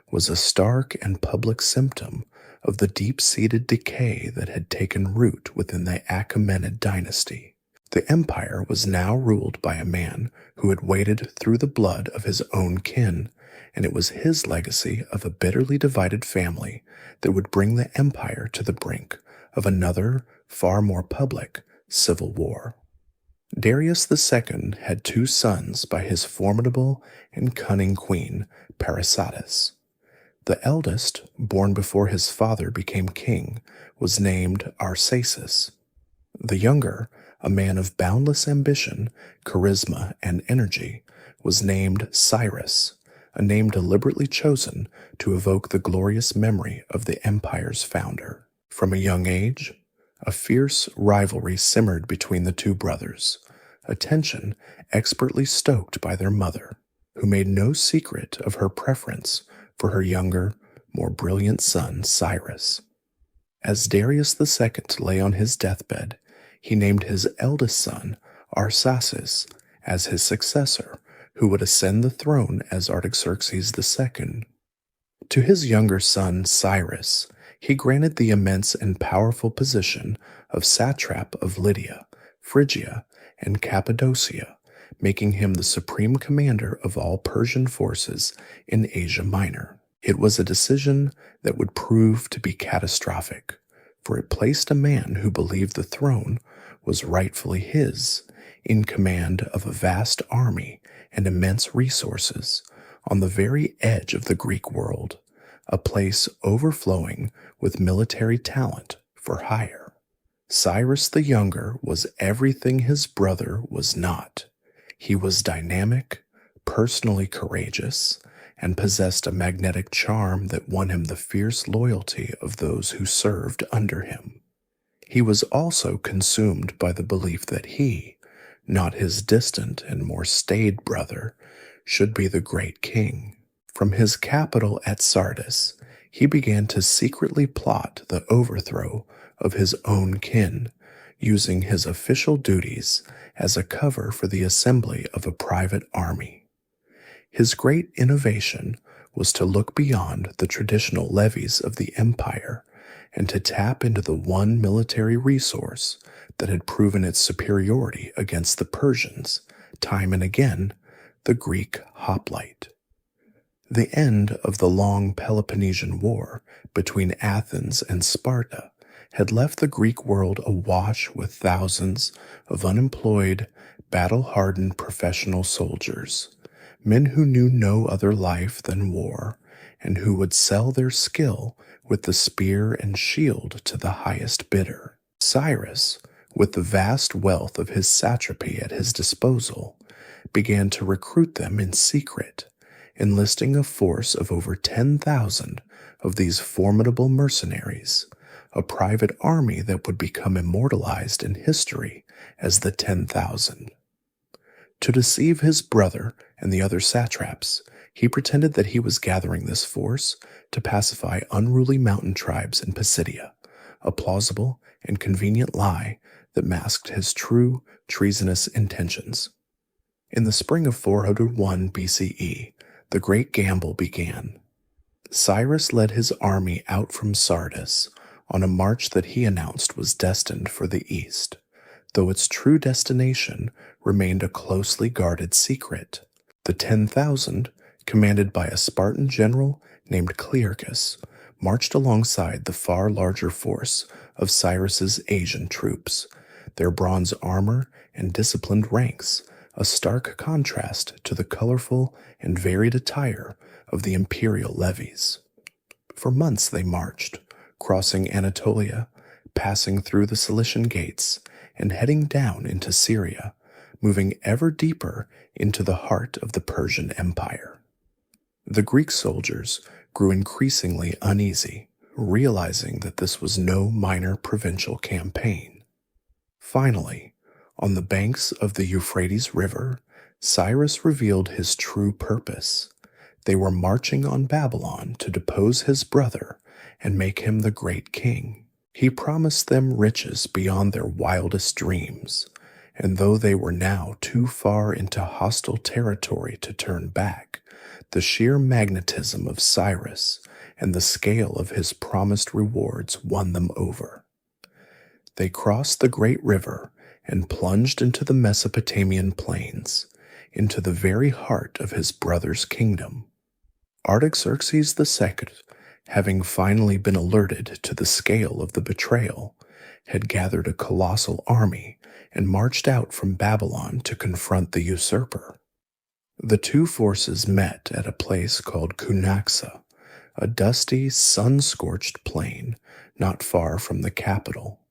was a stark and public symptom of the deep-seated decay that had taken root within the Achaemenid dynasty. The empire was now ruled by a man who had waded through the blood of his own kin, and it was his legacy of a bitterly divided family that would bring the empire to the brink of another, far more public, civil war. Darius II had 2 sons by his formidable and cunning queen, Persepolis. The eldest, born before his father became king, was named Xerxes. The younger, a man of boundless ambition, charisma, and energy, was named Cyrus, a name deliberately chosen to evoke the glorious memory of the empire's founder. From a young age, a fierce rivalry simmered between the 2 brothers, a tension expertly stoked by their mother, who made no secret of her preference for her younger, more brilliant son, Cyrus. As Darius II lay on his deathbed, he named his eldest son, Xerxes, as his successor, who would ascend the throne as Artaxerxes II. To his younger son, Cyrus, he granted the immense and powerful position of satrap of Lydia, Phrygia, and Cappadocia, making him the supreme commander of all Persian forces in Asia Minor. It was a decision that would prove to be catastrophic, for it placed a man who believed the throne was rightfully his, in command of a vast army and immense resources, on the very edge of the Greek world, a place overflowing with military talent for hire. Cyrus the Younger was everything his brother was not. He was dynamic, personally courageous, and possessed a magnetic charm that won him the fierce loyalty of those who served under him. He was also consumed by the belief that he, not his distant and more staid brother, should be the great king. From his capital at Sardis, he began to secretly plot the overthrow of his own kin, using his official duties as a cover for the assembly of a private army. His great innovation was to look beyond the traditional levies of the empire and to tap into the one military resource that had proven its superiority against the Persians time and again, the Greek hoplite. The end of the long Peloponnesian War between Athens and Sparta had left the Greek world awash with thousands of unemployed, battle-hardened professional soldiers, men who knew no other life than war, and who would sell their skill with the spear and shield to the highest bidder. Cyrus, with the vast wealth of his satrapy at his disposal, began to recruit them in secret, enlisting a force of over 10,000 of these formidable mercenaries, a private army that would become immortalized in history as the 10,000. To deceive his brother and the other satraps, he pretended that he was gathering this force to pacify unruly mountain tribes in Pisidia, a plausible and convenient lie that masked his true treasonous intentions. In the spring of 401 BCE, the great gamble began. Cyrus led his army out from Sardis on a march that he announced was destined for the east, though its true destination remained a closely guarded secret. The 10,000, commanded by a Spartan general named Clearchus, marched alongside the far larger force of Cyrus's Asian troops, their bronze armor and disciplined ranks a stark contrast to the colorful and varied attire of the imperial levies. For months they marched, crossing Anatolia, passing through the Cilician gates, and heading down into Syria, moving ever deeper into the heart of the Persian Empire. The Greek soldiers grew increasingly uneasy, realizing that this was no minor provincial campaign. Finally, on the banks of the Euphrates River, Cyrus revealed his true purpose. They were marching on Babylon to depose his brother and make him the great king. He promised them riches beyond their wildest dreams, and though they were now too far into hostile territory to turn back, the sheer magnetism of Cyrus and the scale of his promised rewards won them over. They crossed the great river and plunged into the Mesopotamian plains, into the very heart of his brother's kingdom. Artaxerxes II, having finally been alerted to the scale of the betrayal, had gathered a colossal army and marched out from Babylon to confront the usurper. The two forces met at a place called Cunaxa, a dusty, sun-scorched plain not far from the capital.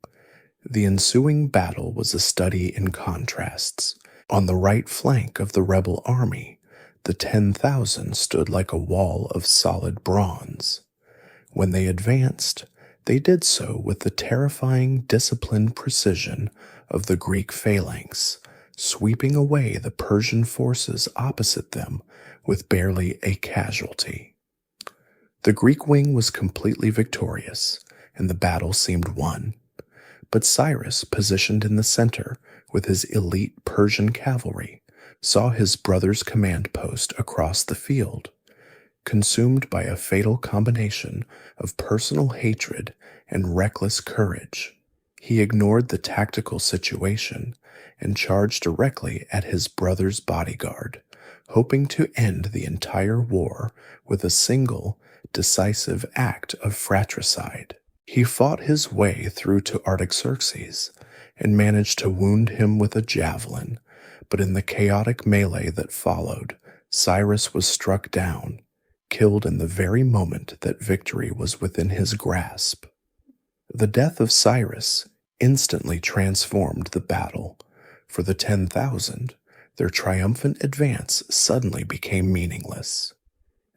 The ensuing battle was a study in contrasts. On the right flank of the rebel army, the 10,000 stood like a wall of solid bronze. When they advanced, they did so with the terrifying, disciplined precision of the Greek phalanx, sweeping away the Persian forces opposite them with barely a casualty. The Greek wing was completely victorious, and the battle seemed won. But Cyrus, positioned in the center with his elite Persian cavalry, saw his brother's command post across the field. Consumed by a fatal combination of personal hatred and reckless courage, he ignored the tactical situation and charged directly at his brother's bodyguard, hoping to end the entire war with a single, decisive act of fratricide. He fought his way through to Artaxerxes and managed to wound him with a javelin, but in the chaotic melee that followed, Cyrus was struck down, killed in the very moment that victory was within his grasp. The death of Cyrus instantly transformed the battle. For the 10,000, their triumphant advance suddenly became meaningless.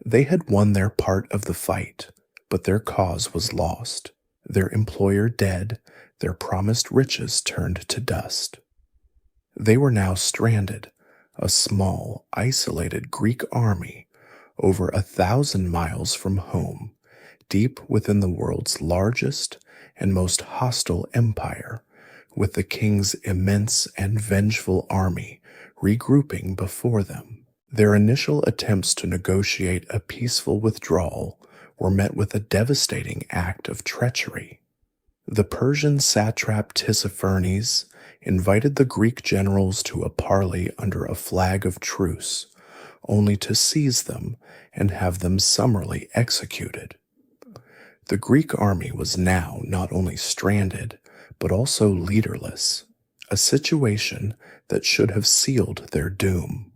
They had won their part of the fight, but their cause was lost. Their employer dead, their promised riches turned to dust. They were now stranded, a small, isolated Greek army, over 1,000 miles from home, deep within the world's largest and most hostile empire, with the king's immense and vengeful army regrouping before them. Their initial attempts to negotiate a peaceful withdrawal were met with a devastating act of treachery. The Persian satrap Tissaphernes, invited the Greek generals to a parley under a flag of truce, only to seize them and have them summarily executed. The Greek army was now not only stranded, but also leaderless, a situation that should have sealed their doom.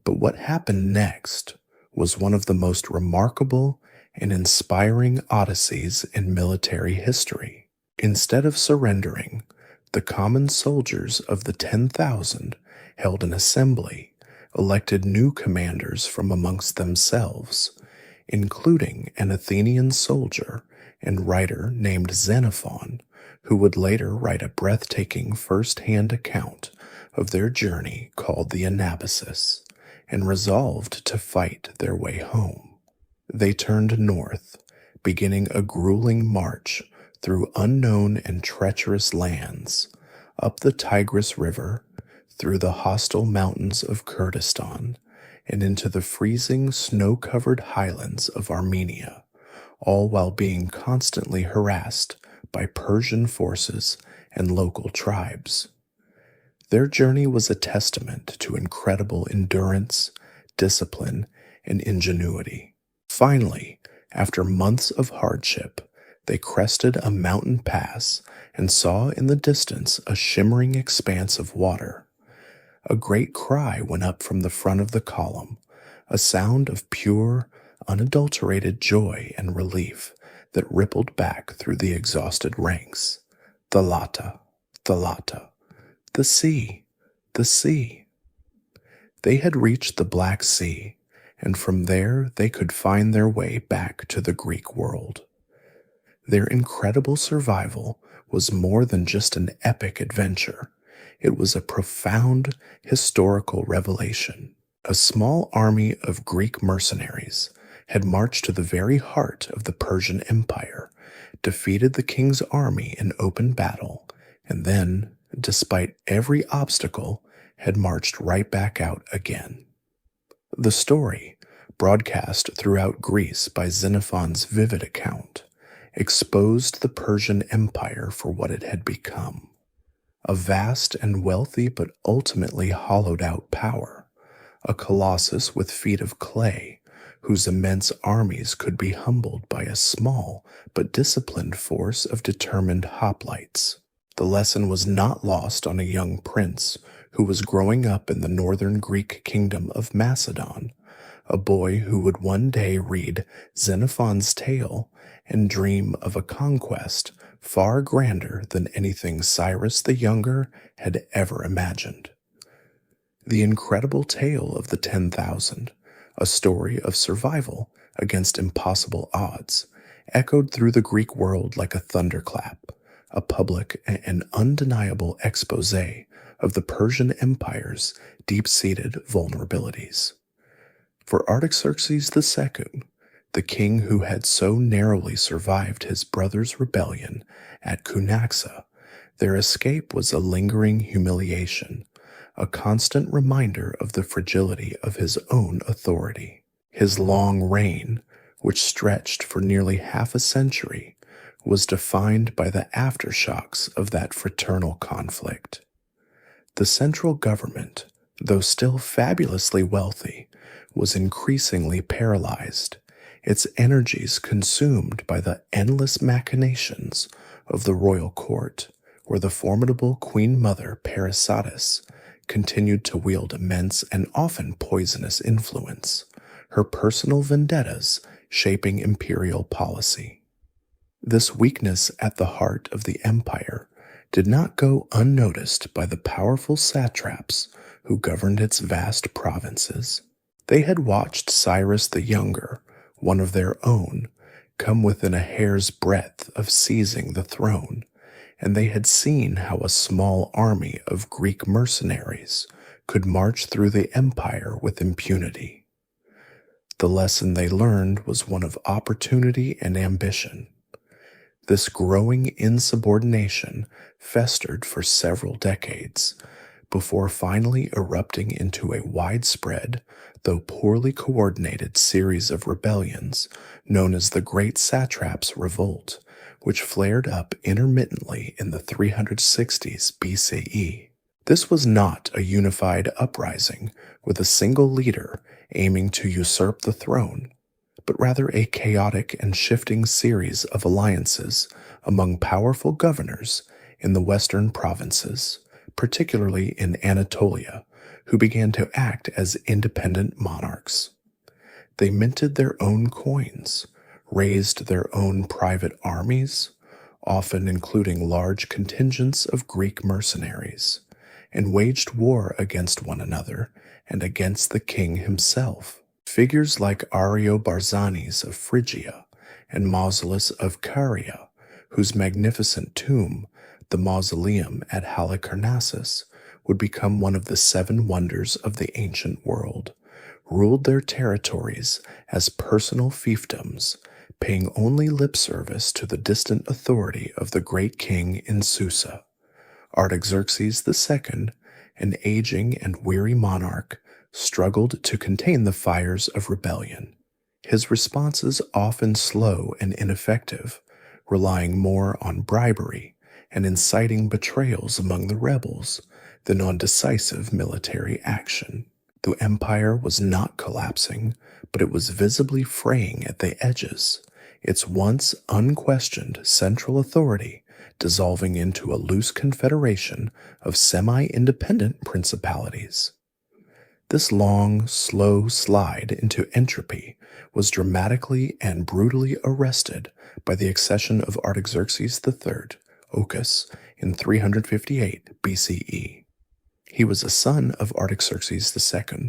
But what happened next was one of the most remarkable and inspiring odysseys in military history. Instead of surrendering, the common soldiers of the 10,000 held an assembly, elected new commanders from amongst themselves, including an Athenian soldier and writer named Xenophon, who would later write a breathtaking first-hand account of their journey called the Anabasis, and resolved to fight their way home. They turned north, beginning a grueling march through unknown and treacherous lands, up the Tigris River, through the hostile mountains of Kurdistan, and into the freezing snow-covered highlands of Armenia, all while being constantly harassed by Persian forces and local tribes. Their journey was a testament to incredible endurance, discipline, and ingenuity. Finally, after months of hardship, they crested a mountain pass and saw in the distance a shimmering expanse of water. A great cry went up from the front of the column, a sound of pure, unadulterated joy and relief that rippled back through the exhausted ranks. Thalata, Thalata, the sea, the sea. They had reached the Black Sea, and from there they could find their way back to the Greek world. Their incredible survival was more than just an epic adventure. It was a profound historical revelation. A small army of Greek mercenaries had marched to the very heart of the Persian Empire, defeated the king's army in open battle, and then, despite every obstacle, had marched right back out again. The story, broadcast throughout Greece by Xenophon's vivid account, exposed the Persian Empire for what it had become. A vast and wealthy but ultimately hollowed out power, a colossus with feet of clay, whose immense armies could be humbled by a small but disciplined force of determined hoplites. The lesson was not lost on a young prince who was growing up in the northern Greek kingdom of Macedon, a boy who would one day read Xenophon's tale and dream of a conquest far grander than anything Cyrus the Younger had ever imagined. The incredible tale of the 10,000, a story of survival against impossible odds, echoed through the Greek world like a thunderclap, a public and undeniable expose of the Persian Empire's deep-seated vulnerabilities. For Artaxerxes II, the king who had so narrowly survived his brother's rebellion at Cunaxa, their escape was a lingering humiliation, a constant reminder of the fragility of his own authority. His long reign, which stretched for nearly half a century, was defined by the aftershocks of that fraternal conflict. The central government, though still fabulously wealthy, was increasingly paralyzed, its energies consumed by the endless machinations of the royal court, where the formidable Queen Mother Persepolis continued to wield immense and often poisonous influence, her personal vendettas shaping imperial policy. This weakness at the heart of the empire did not go unnoticed by the powerful satraps who governed its vast provinces. They had watched Cyrus the Younger, one of their own, come within a hair's breadth of seizing the throne, and they had seen how a small army of Greek mercenaries could march through the empire with impunity. The lesson they learned was one of opportunity and ambition. This growing insubordination festered for several decades, before finally erupting into a widespread, though poorly coordinated series of rebellions known as the Great Satraps' Revolt, which flared up intermittently in the 360s BCE. This was not a unified uprising with a single leader aiming to usurp the throne, but rather a chaotic and shifting series of alliances among powerful governors in the western provinces, particularly in Anatolia, who began to act as independent monarchs. They minted their own coins, raised their own private armies, often including large contingents of Greek mercenaries, and waged war against one another and against the king himself. Figures like Ariobarzanes of Phrygia and Mausolus of Caria, whose magnificent tomb, the mausoleum at Halicarnassus, would become one of the 7 wonders of the ancient world, ruled their territories as personal fiefdoms, paying only lip service to the distant authority of the great king in Susa. Artaxerxes II, an aging and weary monarch, struggled to contain the fires of rebellion. His responses often slow and ineffective, relying more on bribery and inciting betrayals among the rebels than on decisive military action. The empire was not collapsing, but it was visibly fraying at the edges, its once unquestioned central authority dissolving into a loose confederation of semi-independent principalities. This long, slow slide into entropy was dramatically and brutally arrested by the accession of Artaxerxes III, Ochus, in 358 BCE. He was a son of Artaxerxes II,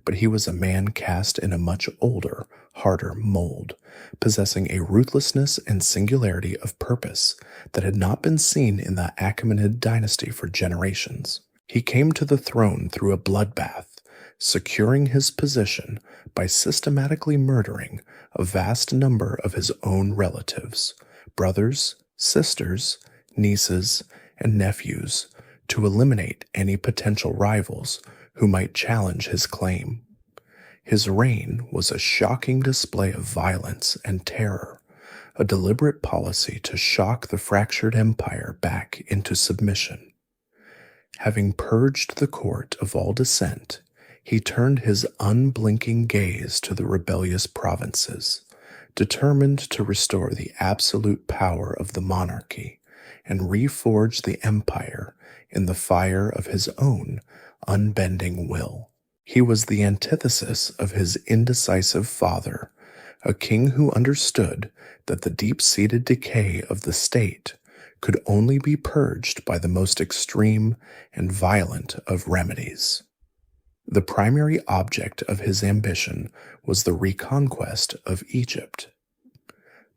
but he was a man cast in a much older, harder mold, possessing a ruthlessness and singularity of purpose that had not been seen in the Achaemenid dynasty for generations. He came to the throne through a bloodbath, securing his position by systematically murdering a vast number of his own relatives, brothers, sisters, nieces, and nephews, to eliminate any potential rivals who might challenge his claim. His reign was a shocking display of violence and terror, a deliberate policy to shock the fractured empire back into submission. Having purged the court of all dissent, he turned his unblinking gaze to the rebellious provinces, determined to restore the absolute power of the monarchy and reforge the empire in the fire of his own unbending will. He was the antithesis of his indecisive father, a king who understood that the deep-seated decay of the state could only be purged by the most extreme and violent of remedies. The primary object of his ambition was the reconquest of Egypt.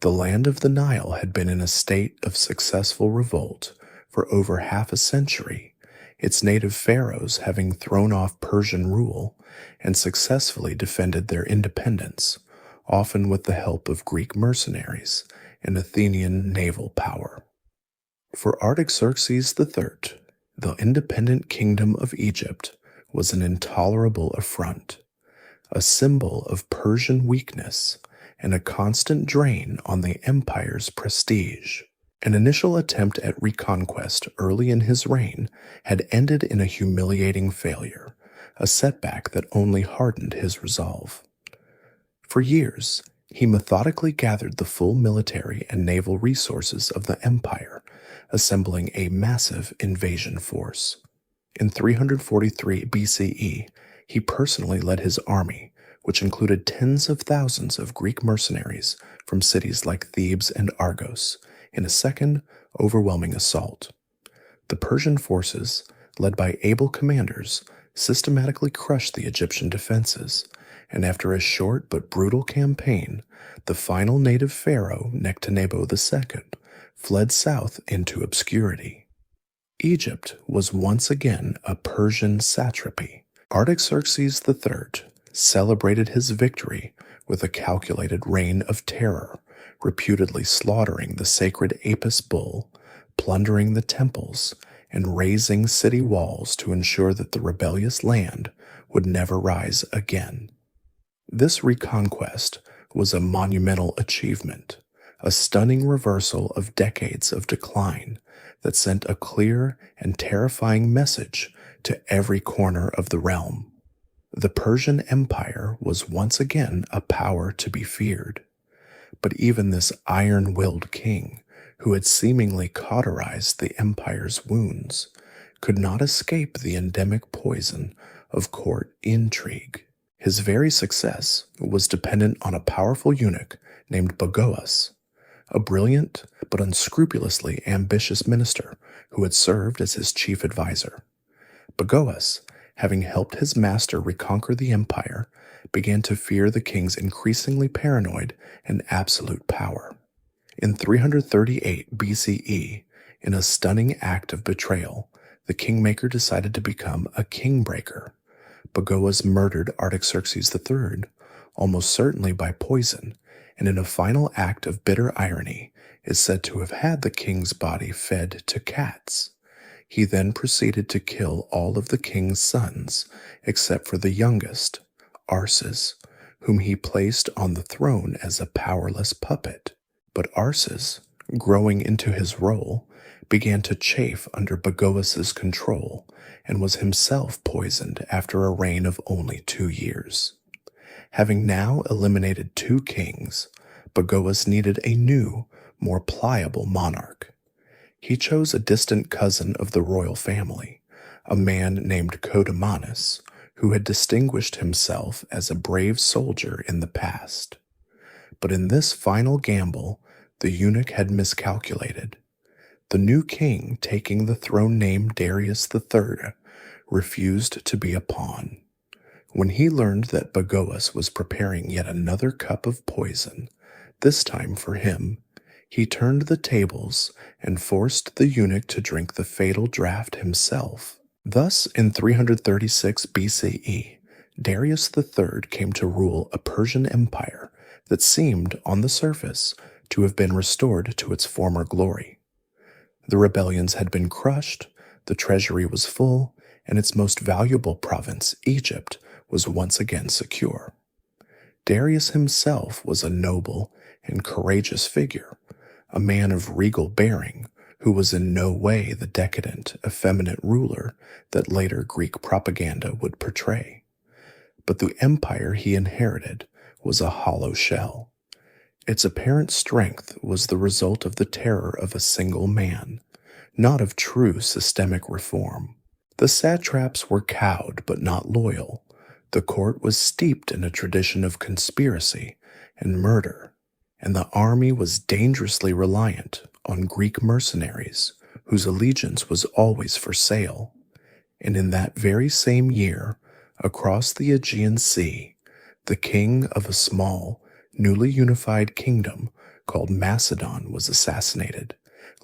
The land of the Nile had been in a state of successful revolt for over half a century, its native pharaohs having thrown off Persian rule and successfully defended their independence, often with the help of Greek mercenaries and Athenian naval power. For Artaxerxes III, the independent kingdom of Egypt was an intolerable affront, a symbol of Persian weakness and a constant drain on the empire's prestige. An initial attempt at reconquest early in his reign had ended in a humiliating failure, a setback that only hardened his resolve. For years, he methodically gathered the full military and naval resources of the empire, assembling a massive invasion force. In 343 BCE, he personally led his army, which included tens of thousands of Greek mercenaries from cities like Thebes and Argos, in a second, overwhelming assault. The Persian forces, led by able commanders, systematically crushed the Egyptian defenses, and after a short but brutal campaign, the final native pharaoh, Nectanebo II, fled south into obscurity. Egypt was once again a Persian satrapy. Artaxerxes III celebrated his victory with a calculated reign of terror, reputedly slaughtering the sacred Apis bull, plundering the temples, and razing city walls to ensure that the rebellious land would never rise again. This reconquest was a monumental achievement, a stunning reversal of decades of decline that sent a clear and terrifying message to every corner of the realm. The Persian Empire was once again a power to be feared. But even this iron-willed king, who had seemingly cauterized the empire's wounds, could not escape the endemic poison of court intrigue. His very success was dependent on a powerful eunuch named Bagoas, a brilliant but unscrupulously ambitious minister who had served as his chief advisor. Bagoas, having helped his master reconquer the empire, began to fear the king's increasingly paranoid and absolute power. In 338 BCE, in a stunning act of betrayal, the kingmaker decided to become a kingbreaker. Bagoas murdered Artaxerxes III, almost certainly by poison, and in a final act of bitter irony, is said to have had the king's body fed to cats. He then proceeded to kill all of the king's sons, except for the youngest, Xerxes, whom he placed on the throne as a powerless puppet. But Xerxes, growing into his role, began to chafe under Bagoas's control and was himself poisoned after a reign of only 2 years. Having now eliminated 2 kings, Bagoas needed a new, more pliable monarch. He chose a distant cousin of the royal family, a man named Codomanus, who had distinguished himself as a brave soldier in the past. But in this final gamble, the eunuch had miscalculated. The new king, taking the throne named Darius III, refused to be a pawn. When he learned that Bagoas was preparing yet another cup of poison, this time for him, he turned the tables and forced the eunuch to drink the fatal draught himself. Thus, in 336 BCE, Darius III came to rule a Persian empire that seemed, on the surface, to have been restored to its former glory. The rebellions had been crushed, the treasury was full, and its most valuable province, Egypt, was once again secure. Darius himself was a noble and courageous figure, a man of regal bearing, who was in no way the decadent, effeminate ruler that later Greek propaganda would portray. But the empire he inherited was a hollow shell. Its apparent strength was the result of the terror of a single man, not of true systemic reform. The satraps were cowed but not loyal. The court was steeped in a tradition of conspiracy and murder, and the army was dangerously reliant on Greek mercenaries whose allegiance was always for sale. And in that very same year, across the Aegean Sea, the king of a small, newly unified kingdom called Macedon was assassinated,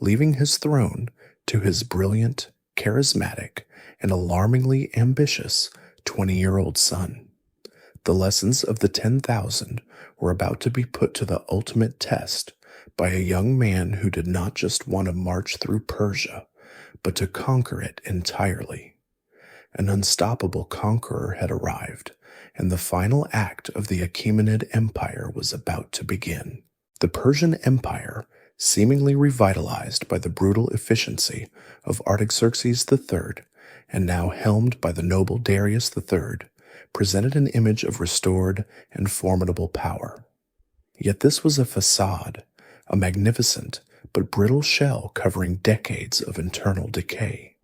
leaving his throne to his brilliant, charismatic, and alarmingly ambitious 20-year-old son. The lessons of the 10,000 were about to be put to the ultimate test by a young man who did not just want to march through Persia, but to conquer it entirely. An unstoppable conqueror had arrived, and the final act of the Achaemenid Empire was about to begin. The Persian Empire, seemingly revitalized by the brutal efficiency of Artaxerxes III, and now helmed by the noble Darius III, presented an image of restored and formidable power. Yet this was a facade, a magnificent but brittle shell covering decades of internal decay.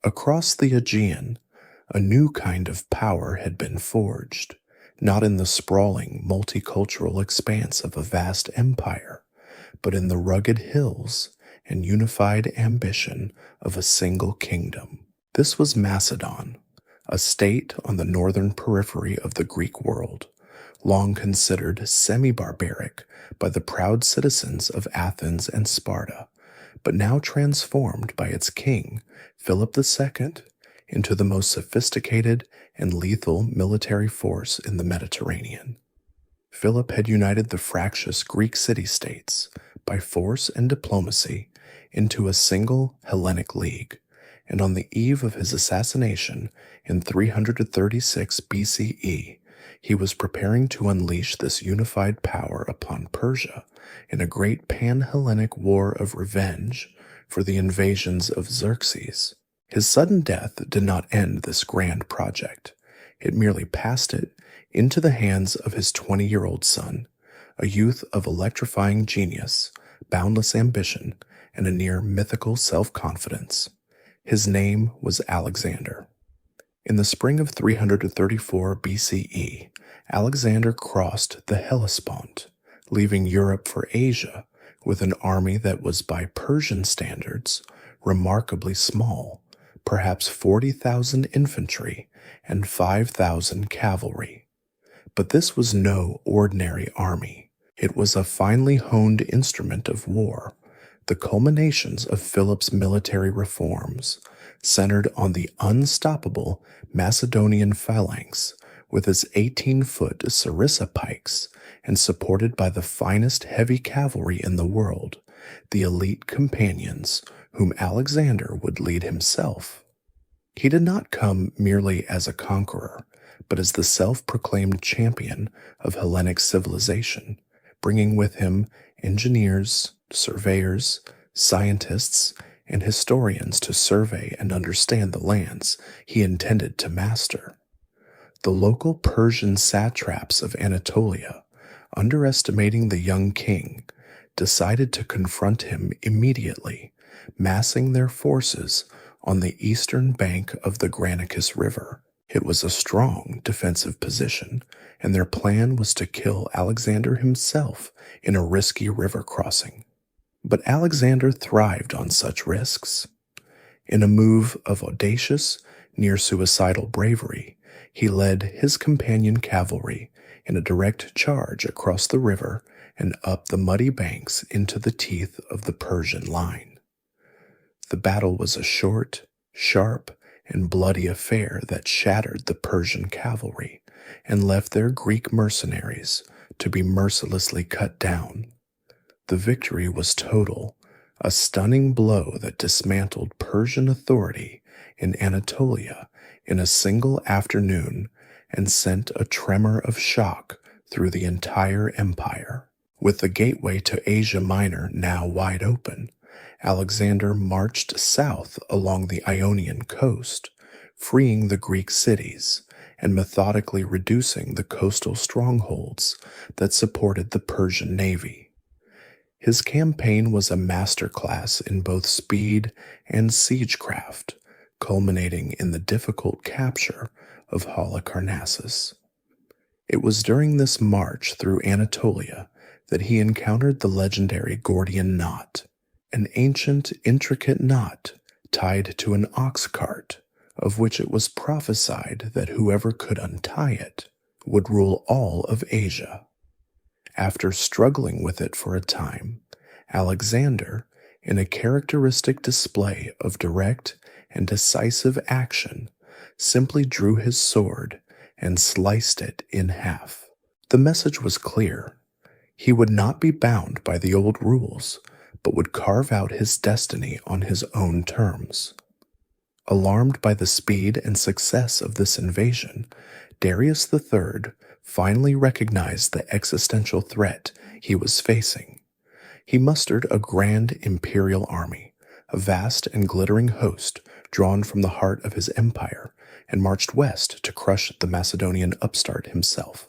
Across the Aegean, a new kind of power had been forged, not in the sprawling, multicultural expanse of a vast empire, but in the rugged hills and unified ambition of a single kingdom. This was Macedon, a state on the northern periphery of the Greek world, long considered semi-barbaric by the proud citizens of Athens and Sparta, but now transformed by its king, Philip II, into the most sophisticated and lethal military force in the Mediterranean. Philip had united the fractious Greek city-states by force and diplomacy into a single Hellenic league, and on the eve of his assassination in 336 BCE, He was preparing to unleash this unified power upon Persia in a great pan-Hellenic war of revenge for the invasions of Xerxes. His sudden death did not end this grand project. It merely passed it into the hands of his 20-year-old son, a youth of electrifying genius, boundless ambition, and a near mythical self-confidence. His name was Alexander. In the spring of 334 BCE, Alexander crossed the Hellespont, leaving Europe for Asia with an army that was by Persian standards remarkably small, perhaps 40,000 infantry and 5,000 cavalry. But this was no ordinary army. It was a finely honed instrument of war, the culminations of Philip's military reforms, centered on the unstoppable Macedonian phalanx with its 18-foot sarissa pikes and supported by the finest heavy cavalry in the world, the elite companions whom Alexander would lead himself. He did not come merely as a conqueror, but as the self-proclaimed champion of Hellenic civilization, bringing with him engineers, surveyors, scientists, and historians to survey and understand the lands he intended to master. The local Persian satraps of Anatolia, underestimating the young king, decided to confront him immediately, massing their forces on the eastern bank of the Granicus River. It was a strong defensive position, and their plan was to kill Alexander himself in a risky river crossing. But Alexander thrived on such risks. In a move of audacious, near-suicidal bravery, he led his companion cavalry in a direct charge across the river and up the muddy banks into the teeth of the Persian line. The battle was a short, sharp, and bloody affair that shattered the Persian cavalry and left their Greek mercenaries to be mercilessly cut down. The victory was total, a stunning blow that dismantled Persian authority in Anatolia in a single afternoon and sent a tremor of shock through the entire empire. With the gateway to Asia Minor now wide open, Alexander marched south along the Ionian coast, freeing the Greek cities and methodically reducing the coastal strongholds that supported the Persian navy. His campaign was a masterclass in both speed and siegecraft, culminating in the difficult capture of Halicarnassus. It was during this march through Anatolia that he encountered the legendary Gordian knot, an ancient, intricate knot tied to an ox cart, of which it was prophesied that whoever could untie it would rule all of Asia. After struggling with it for a time, Alexander, in a characteristic display of direct and decisive action, simply drew his sword and sliced it in half. The message was clear. He would not be bound by the old rules, but would carve out his destiny on his own terms. Alarmed by the speed and success of this invasion, Darius III finally recognized the existential threat he was facing. He mustered a grand imperial army, a vast and glittering host drawn from the heart of his empire, and marched west to crush the Macedonian upstart himself.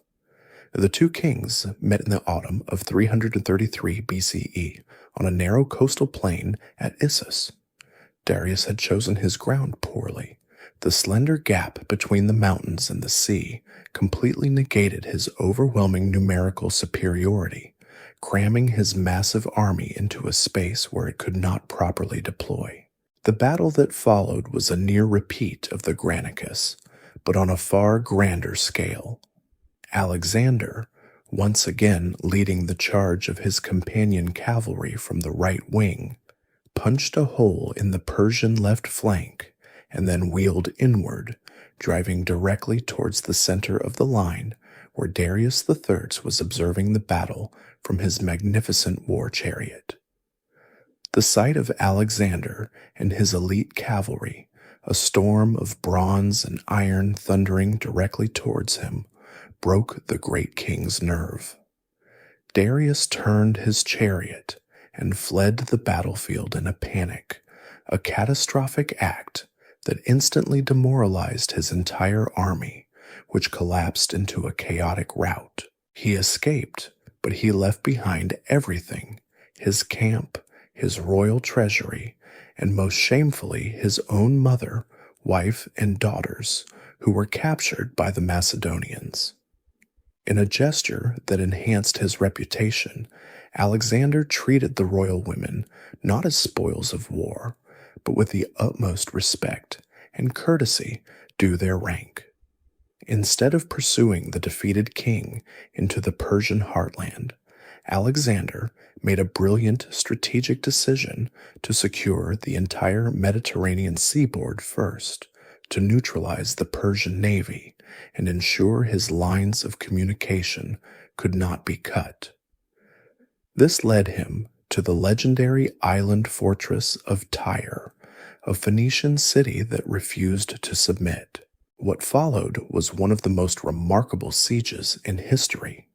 The two kings met in the autumn of 333 BCE on a narrow coastal plain at Issus. Darius had chosen his ground poorly. The slender gap between the mountains and the sea completely negated his overwhelming numerical superiority, cramming his massive army into a space where it could not properly deploy. The battle that followed was a near repeat of the Granicus, but on a far grander scale. Alexander, once again leading the charge of his companion cavalry from the right wing, punched a hole in the Persian left flank and then wheeled inward, driving directly towards the center of the line where Darius III was observing the battle from his magnificent war chariot. The sight of Alexander and his elite cavalry, a storm of bronze and iron thundering directly towards him, broke the great king's nerve. Darius turned his chariot and fled the battlefield in a panic, a catastrophic act that instantly demoralized his entire army, which collapsed into a chaotic rout. He escaped, but he left behind everything: his camp, his royal treasury, and most shamefully his own mother, wife, and daughters, who were captured by the Macedonians. In a gesture that enhanced his reputation, Alexander treated the royal women not as spoils of war, but with the utmost respect and courtesy due their rank. Instead of pursuing the defeated king into the Persian heartland, Alexander made a brilliant strategic decision to secure the entire Mediterranean seaboard first, to neutralize the Persian navy and ensure his lines of communication could not be cut. This led him to the legendary island fortress of Tyre, a Phoenician city that refused to submit. What followed was one of the most remarkable sieges in history.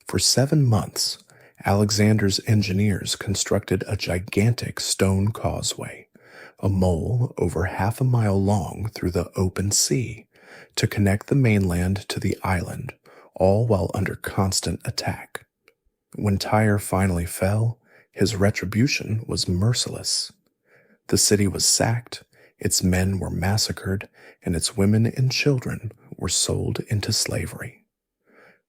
For 7 months, Alexander's engineers constructed a gigantic stone causeway, a mole over half a mile long through the open sea, to connect the mainland to the island, all while under constant attack. When Tyre finally fell, his retribution was merciless. The city was sacked, its men were massacred, and its women and children were sold into slavery.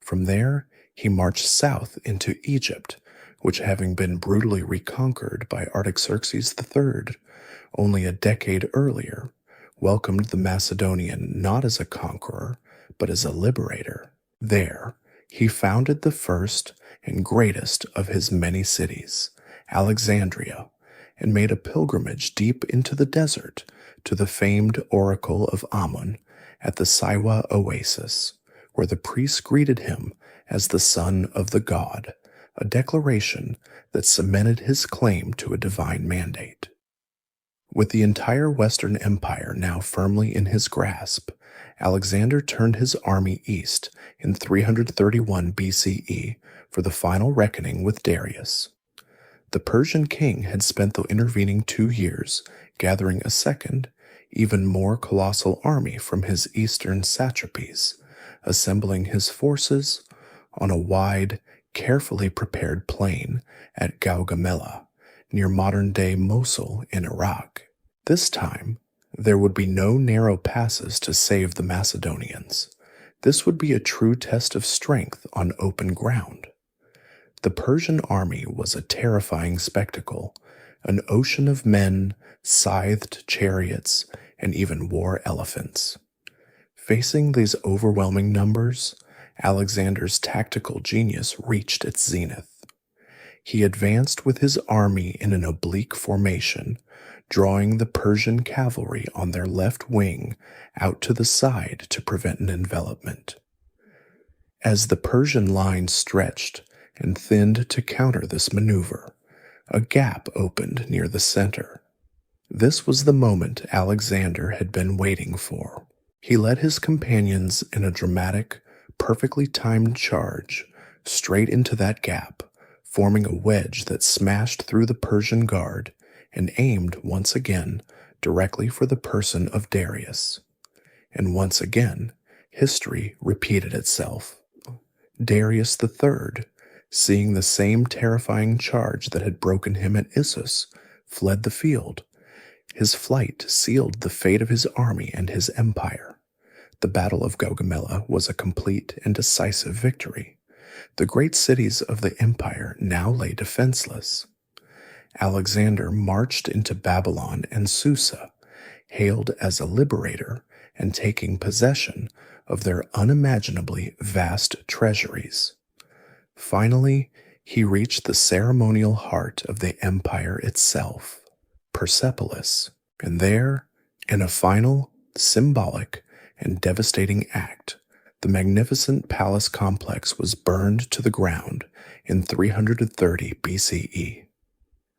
From there, he marched south into Egypt, which, having been brutally reconquered by Artaxerxes III only a decade earlier, welcomed the Macedonian not as a conqueror, but as a liberator. There, he founded the first and greatest of his many cities, Alexandria, and made a pilgrimage deep into the desert to the famed oracle of Amun at the Siwa oasis, where the priests greeted him as the son of the god, a declaration that cemented his claim to a divine mandate. With the entire Western Empire now firmly in his grasp, Alexander turned his army east in 331 BCE for the final reckoning with Darius. The Persian king had spent the intervening 2 years gathering a second, even more colossal army from his eastern satrapies, assembling his forces on a wide, carefully prepared plain at Gaugamela, near modern-day Mosul in Iraq. This time, there would be no narrow passes to save the Macedonians. This would be a true test of strength on open ground. The Persian army was a terrifying spectacle, an ocean of men, scythed chariots, and even war elephants. Facing these overwhelming numbers, Alexander's tactical genius reached its zenith. He advanced with his army in an oblique formation, drawing the Persian cavalry on their left wing out to the side to prevent an envelopment. As the Persian line stretched and thinned to counter this maneuver, a gap opened near the center. This was the moment Alexander had been waiting for. He led his companions in a dramatic, perfectly timed charge straight into that gap, forming a wedge that smashed through the Persian guard and aimed once again directly for the person of Darius. And once again, history repeated itself. Darius III, seeing the same terrifying charge that had broken him at Issus, fled the field. His flight sealed the fate of his army and his empire. The Battle of Gaugamela was a complete and decisive victory. The great cities of the empire now lay defenseless. Alexander marched into Babylon and Susa, hailed as a liberator and taking possession of their unimaginably vast treasuries. Finally, he reached the ceremonial heart of the empire itself, Persepolis, and there, in a final, symbolic, and devastating act, the magnificent palace complex was burned to the ground in 330 BCE.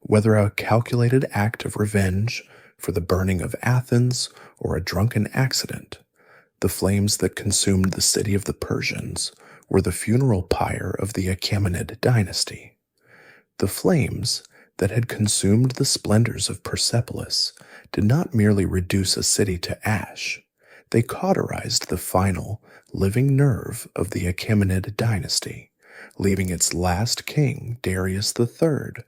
Whether a calculated act of revenge for the burning of Athens or a drunken accident, The flames that consumed the city of the Persians were the funeral pyre of the Achaemenid dynasty. The flames that had consumed the splendors of Persepolis did not merely reduce a city to ash, they cauterized the final, living nerve of the Achaemenid dynasty, leaving its last king, Darius III,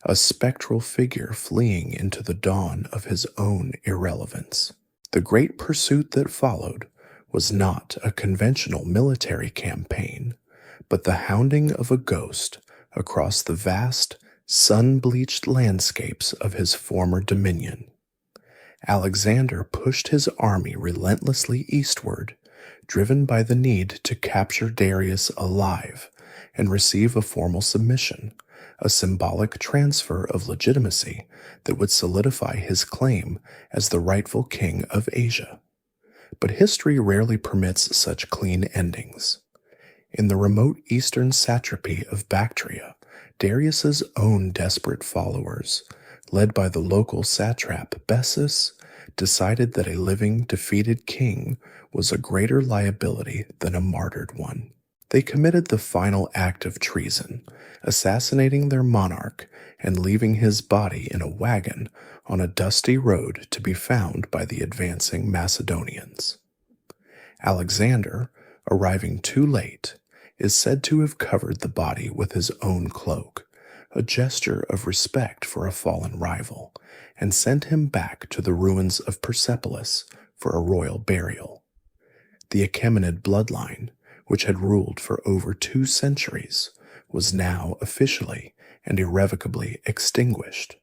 a spectral figure fleeing into the dawn of his own irrelevance. The great pursuit that followed was not a conventional military campaign, but the hounding of a ghost across the vast, sun-bleached landscapes of his former dominion. Alexander pushed his army relentlessly eastward, driven by the need to capture Darius alive and receive a formal submission, a symbolic transfer of legitimacy that would solidify his claim as the rightful king of Asia. But history rarely permits such clean endings. In the remote eastern satrapy of Bactria, Darius's own desperate followers, led by the local satrap Bessus, decided that a living, defeated king was a greater liability than a martyred one. They committed the final act of treason, assassinating their monarch and leaving his body in a wagon on a dusty road to be found by the advancing Macedonians. Alexander, arriving too late, is said to have covered the body with his own cloak, a gesture of respect for a fallen rival, and sent him back to the ruins of Persepolis for a royal burial. The Achaemenid bloodline, which had ruled for over 2 centuries, was now officially and irrevocably extinguished.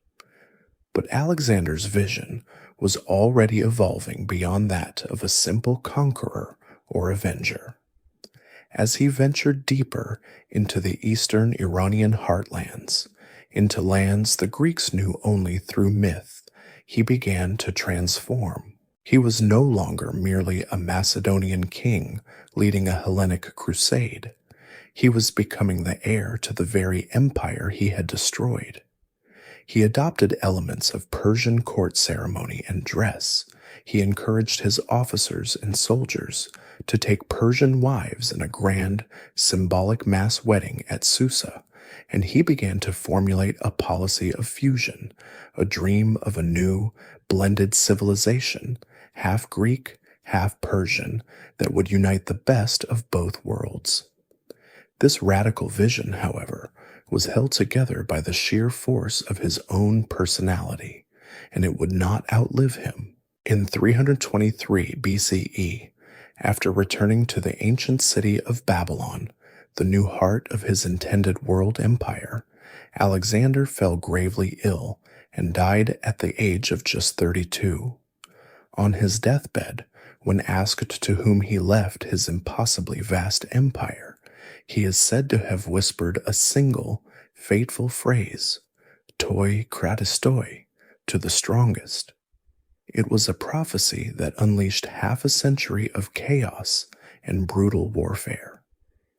But Alexander's vision was already evolving beyond that of a simple conqueror or avenger. As he ventured deeper into the eastern Iranian heartlands, into lands the Greeks knew only through myth, he began to transform. He was no longer merely a Macedonian king leading a Hellenic crusade. He was becoming the heir to the very empire he had destroyed. He adopted elements of Persian court ceremony and dress. He encouraged his officers and soldiers to take Persian wives in a grand, symbolic mass wedding at Susa, and he began to formulate a policy of fusion, a dream of a new, blended civilization, half Greek, half Persian, that would unite the best of both worlds. This radical vision, however, was held together by the sheer force of his own personality, and it would not outlive him. In 323 BCE, after returning to the ancient city of Babylon, the new heart of his intended world empire, Alexander fell gravely ill and died at the age of just 32. On his deathbed, when asked to whom he left his impossibly vast empire, he is said to have whispered a single, fateful phrase, toi kratistoi, to the strongest. It was a prophecy that unleashed half a century of chaos and brutal warfare.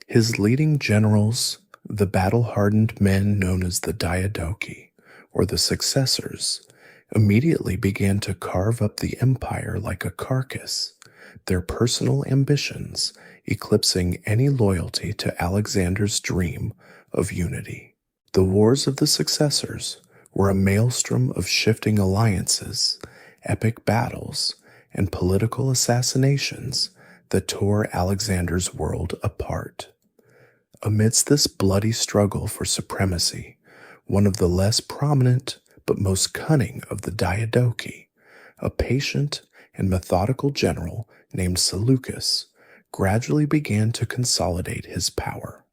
His leading generals, the battle-hardened men known as the Diadochi, or the successors, immediately began to carve up the empire like a carcass, their personal ambitions eclipsing any loyalty to Alexander's dream of unity. The wars of the successors were a maelstrom of shifting alliances, epic battles, and political assassinations that tore Alexander's world apart. Amidst this bloody struggle for supremacy, one of the less prominent but most cunning of the Diadochi, a patient and methodical general named Seleucus, gradually began to consolidate his power.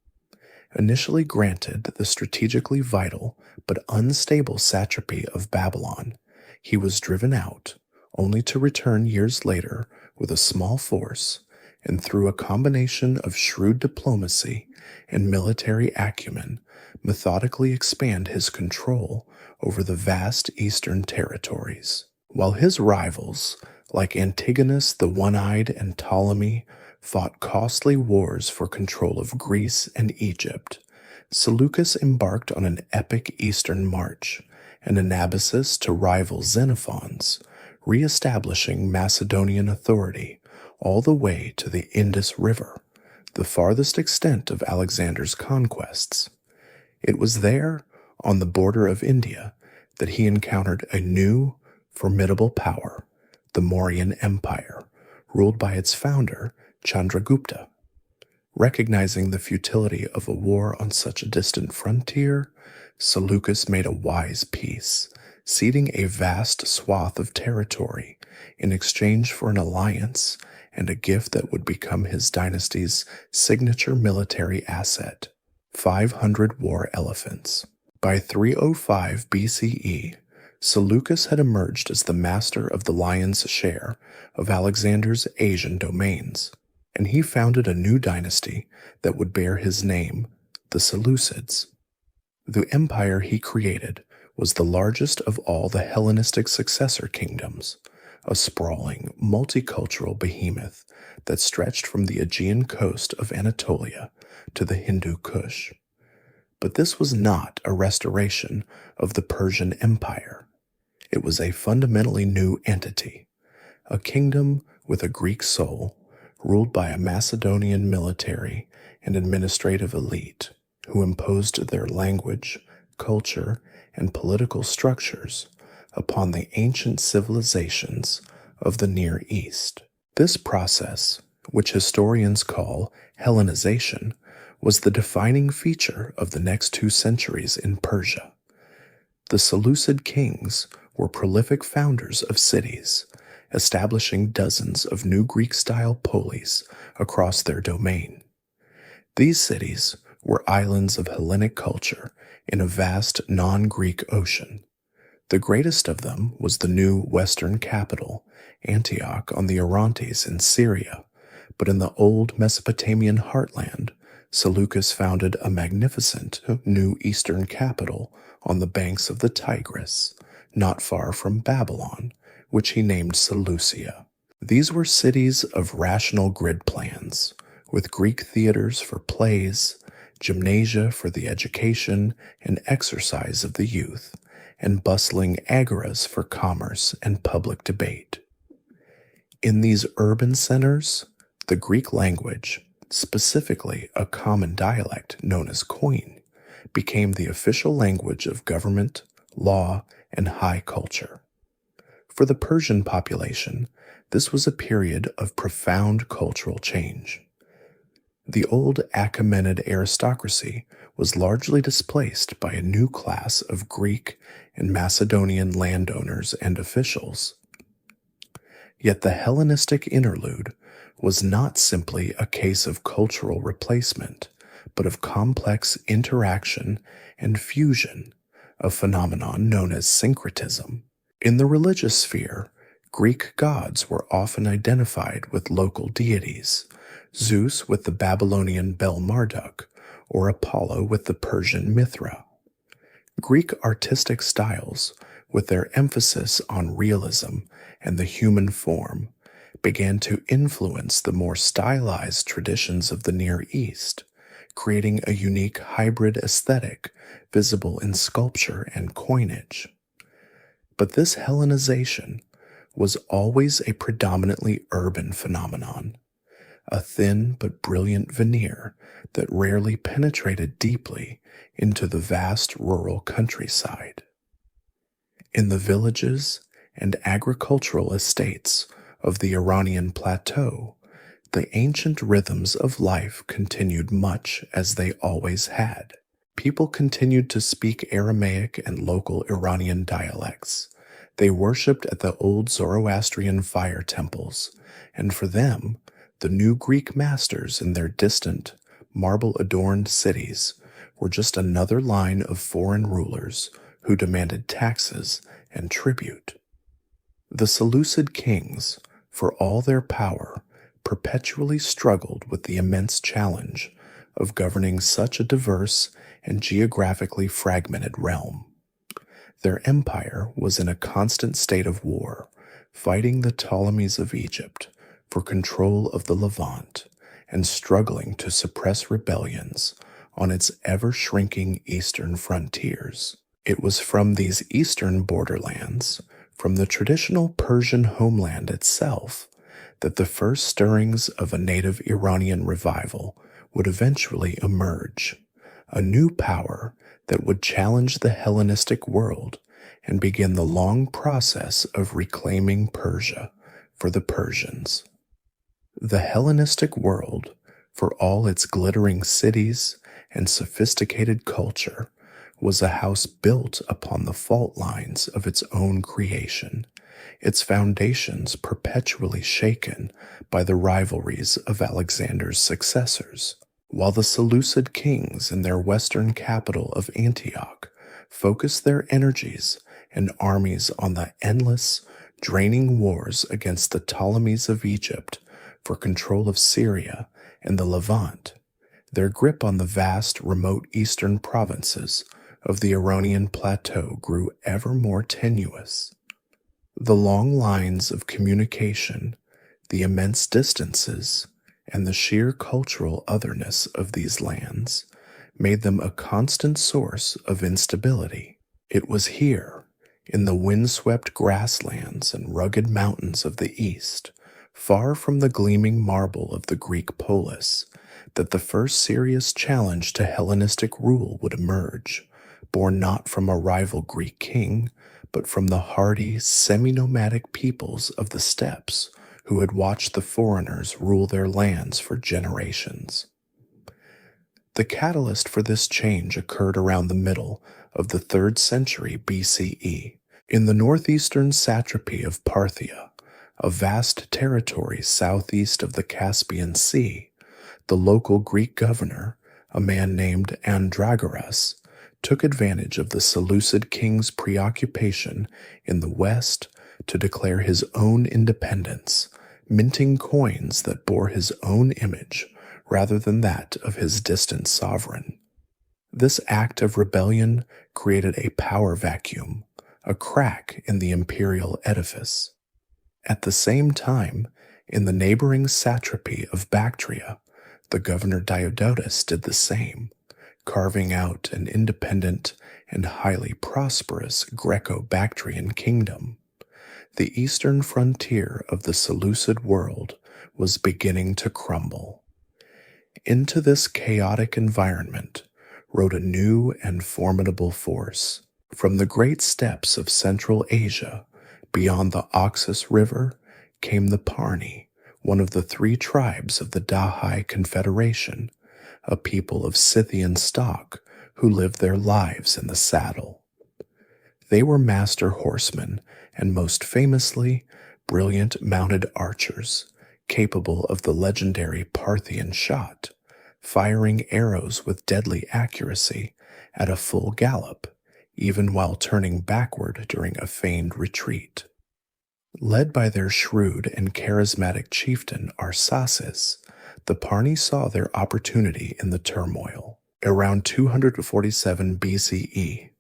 Initially granted the strategically vital but unstable satrapy of Babylon, he was driven out, only to return years later with a small force, and through a combination of shrewd diplomacy and military acumen, methodically expand his control over the vast eastern territories. While his rivals, like Antigonus the One-Eyed and Ptolemy, fought costly wars for control of Greece and Egypt, Seleucus embarked on an epic eastern march, and Anabasis to rival Xenophon's, re-establishing Macedonian authority all the way to the Indus River, the farthest extent of Alexander's conquests. It was there, on the border of India, that he encountered a new, formidable power, the Mauryan Empire, ruled by its founder, Chandragupta. Recognizing the futility of a war on such a distant frontier, Seleucus made a wise peace, ceding a vast swath of territory in exchange for an alliance and a gift that would become his dynasty's signature military asset, 500 war elephants. By 305 BCE, Seleucus had emerged as the master of the lion's share of Alexander's Asian domains, and he founded a new dynasty that would bear his name, the Seleucids. The empire he created was the largest of all the Hellenistic successor kingdoms, a sprawling, multicultural behemoth that stretched from the Aegean coast of Anatolia to the Hindu Kush. But this was not a restoration of the Persian Empire. It was a fundamentally new entity, a kingdom with a Greek soul, ruled by a Macedonian military and administrative elite who imposed their language, culture, and political structures upon the ancient civilizations of the Near East. This process, which historians call Hellenization, was the defining feature of the next 2 centuries in Persia. The Seleucid kings were prolific founders of cities, establishing dozens of new Greek-style polis across their domain. These cities were islands of Hellenic culture in a vast non-Greek ocean. The greatest of them was the new western capital, Antioch on the Orontes in Syria, but in the old Mesopotamian heartland, Seleucus founded a magnificent new eastern capital on the banks of the Tigris, not far from Babylon, which he named Seleucia. These were cities of rational grid plans, with Greek theaters for plays, gymnasia for the education and exercise of the youth, and bustling agoras for commerce and public debate. In these urban centers, the Greek language, specifically a common dialect known as Koine, became the official language of government, law, and high culture. For the Persian population, this was a period of profound cultural change. The old Achaemenid aristocracy was largely displaced by a new class of Greek and Macedonian landowners and officials. Yet the Hellenistic interlude was not simply a case of cultural replacement, but of complex interaction and fusion, a phenomenon known as syncretism. In the religious sphere, Greek gods were often identified with local deities, Zeus with the Babylonian Bel-Marduk, or Apollo with the Persian Mithra. Greek artistic styles, with their emphasis on realism and the human form, began to influence the more stylized traditions of the Near East, creating a unique hybrid aesthetic visible in sculpture and coinage. But this Hellenization was always a predominantly urban phenomenon, a thin but brilliant veneer that rarely penetrated deeply into the vast rural countryside. In the villages and agricultural estates of the Iranian plateau, the ancient rhythms of life continued much as they always had. People continued to speak Aramaic and local Iranian dialects. They worshipped at the old Zoroastrian fire temples, and for them, the new Greek masters in their distant, marble-adorned cities were just another line of foreign rulers who demanded taxes and tribute. The Seleucid kings, for all their power, perpetually struggled with the immense challenge of governing such a diverse and geographically fragmented realm. Their empire was in a constant state of war, fighting the Ptolemies of Egypt for control of the Levant and struggling to suppress rebellions on its ever-shrinking eastern frontiers. It was from these eastern borderlands, from the traditional Persian homeland itself, that the first stirrings of a native Iranian revival would eventually emerge, a new power that would challenge the Hellenistic world and begin the long process of reclaiming Persia for the Persians. The Hellenistic world, for all its glittering cities and sophisticated culture, was a house built upon the fault lines of its own creation, its foundations perpetually shaken by the rivalries of Alexander's successors, while the Seleucid kings in their western capital of Antioch focused their energies and armies on the endless, draining wars against the Ptolemies of Egypt for control of Syria and the Levant. Their grip on the vast, remote eastern provinces of the Iranian plateau grew ever more tenuous. The long lines of communication, the immense distances, and the sheer cultural otherness of these lands made them a constant source of instability. It was here, in the windswept grasslands and rugged mountains of the east, far from the gleaming marble of the Greek polis, that the first serious challenge to Hellenistic rule would emerge, born not from a rival Greek king, but from the hardy, semi-nomadic peoples of the steppes who had watched the foreigners rule their lands for generations. The catalyst for this change occurred around the middle of the 3rd century BCE, in the northeastern satrapy of Parthia, a vast territory southeast of the Caspian Sea. The local Greek governor, a man named Andragoras, took advantage of the Seleucid king's preoccupation in the west to declare his own independence, minting coins that bore his own image rather than that of his distant sovereign. This act of rebellion created a power vacuum, a crack in the imperial edifice. At the same time, in the neighboring satrapy of Bactria, the governor Diodotus did the same, carving out an independent and highly prosperous Greco-Bactrian kingdom. The eastern frontier of the Seleucid world was beginning to crumble. Into this chaotic environment rode a new and formidable force. From the great steppes of Central Asia, beyond the Oxus River, came the Parni, one of the 3 tribes of the Dahai Confederation, a people of Scythian stock who lived their lives in the saddle. They were master horsemen and most famously brilliant mounted archers, capable of the legendary Parthian shot, firing arrows with deadly accuracy at a full gallop, even while turning backward during a feigned retreat. Led by their shrewd and charismatic chieftain Arsaces, the Parni saw their opportunity in the turmoil. Around 247 BCE,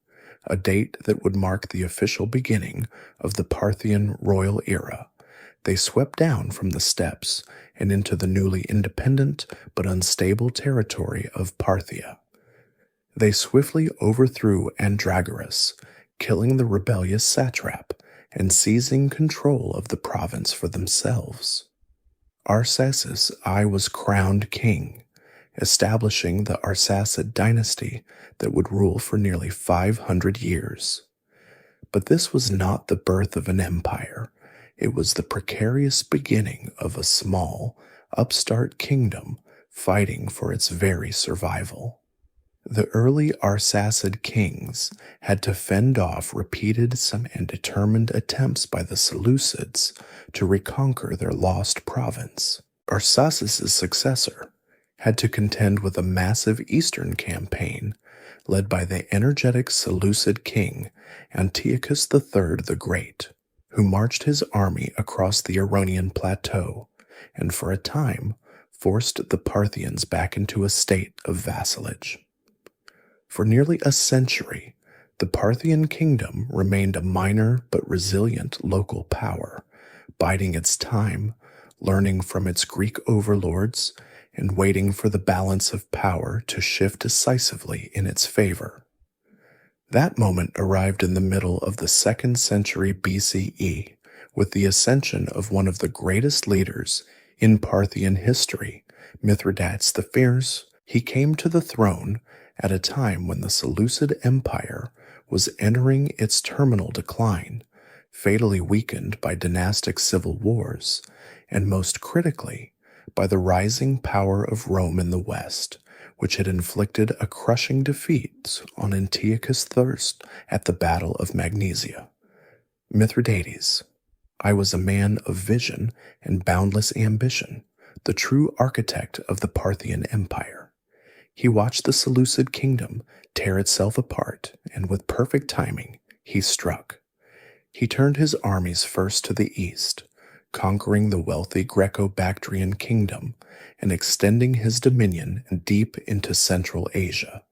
a date that would mark the official beginning of the Parthian royal era, they swept down from the steppes and into the newly independent but unstable territory of Parthia. They swiftly overthrew Andragoras, killing the rebellious satrap and seizing control of the province for themselves. Arsaces I was crowned king, establishing the Arsacid dynasty that would rule for nearly 500 years. But this was not the birth of an empire. It was the precarious beginning of a small, upstart kingdom fighting for its very survival. The early Arsacid kings had to fend off repeated and determined attempts by the Seleucids to reconquer their lost province. Arsaces' successor had to contend with a massive eastern campaign led by the energetic Seleucid king Antiochus III the Great, who marched his army across the Iranian plateau and for a time forced the Parthians back into a state of vassalage. For nearly a century, the Parthian kingdom remained a minor but resilient local power, biding its time, learning from its Greek overlords, and waiting for the balance of power to shift decisively in its favor. That moment arrived in the middle of the 2nd century BCE, With the ascension of one of the greatest leaders in Parthian history, Mithridates the Fierce, he came to the throne at a time when the Seleucid Empire was entering its terminal decline, fatally weakened by dynastic civil wars, and most critically, by the rising power of Rome in the West, which had inflicted a crushing defeat on Antiochus I at the Battle of Magnesia. Mithridates: I was a man of vision and boundless ambition, the true architect of the Parthian Empire. He watched the Seleucid kingdom tear itself apart, and with perfect timing, he struck. He turned his armies first to the east, conquering the wealthy Greco-Bactrian kingdom and extending his dominion deep into Central Asia.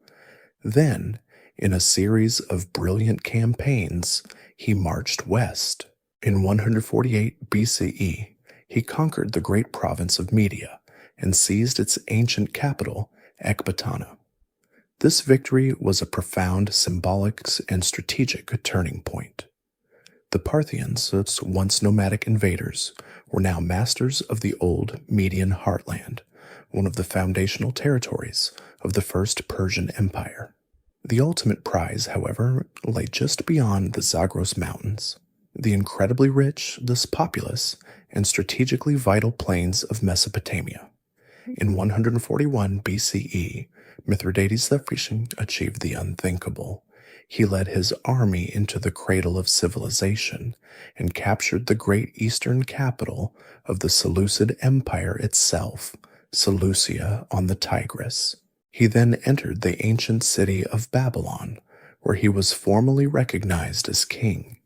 Then, in a series of brilliant campaigns, he marched west. In 148 BCE, he conquered the great province of Media and seized its ancient capital, Ecbatana. This victory was a profound symbolic and strategic turning point. The Parthians, once nomadic invaders, were now masters of the old Median heartland, one of the foundational territories of the First Persian Empire. The ultimate prize, however, lay just beyond the Zagros Mountains, the incredibly rich, thus populous, and strategically vital plains of Mesopotamia. In 141 BCE, Mithridates the Grecian achieved the unthinkable. He led his army into the cradle of civilization and captured the great eastern capital of the Seleucid Empire itself, Seleucia on the Tigris. He then entered the ancient city of Babylon, where he was formally recognized as king.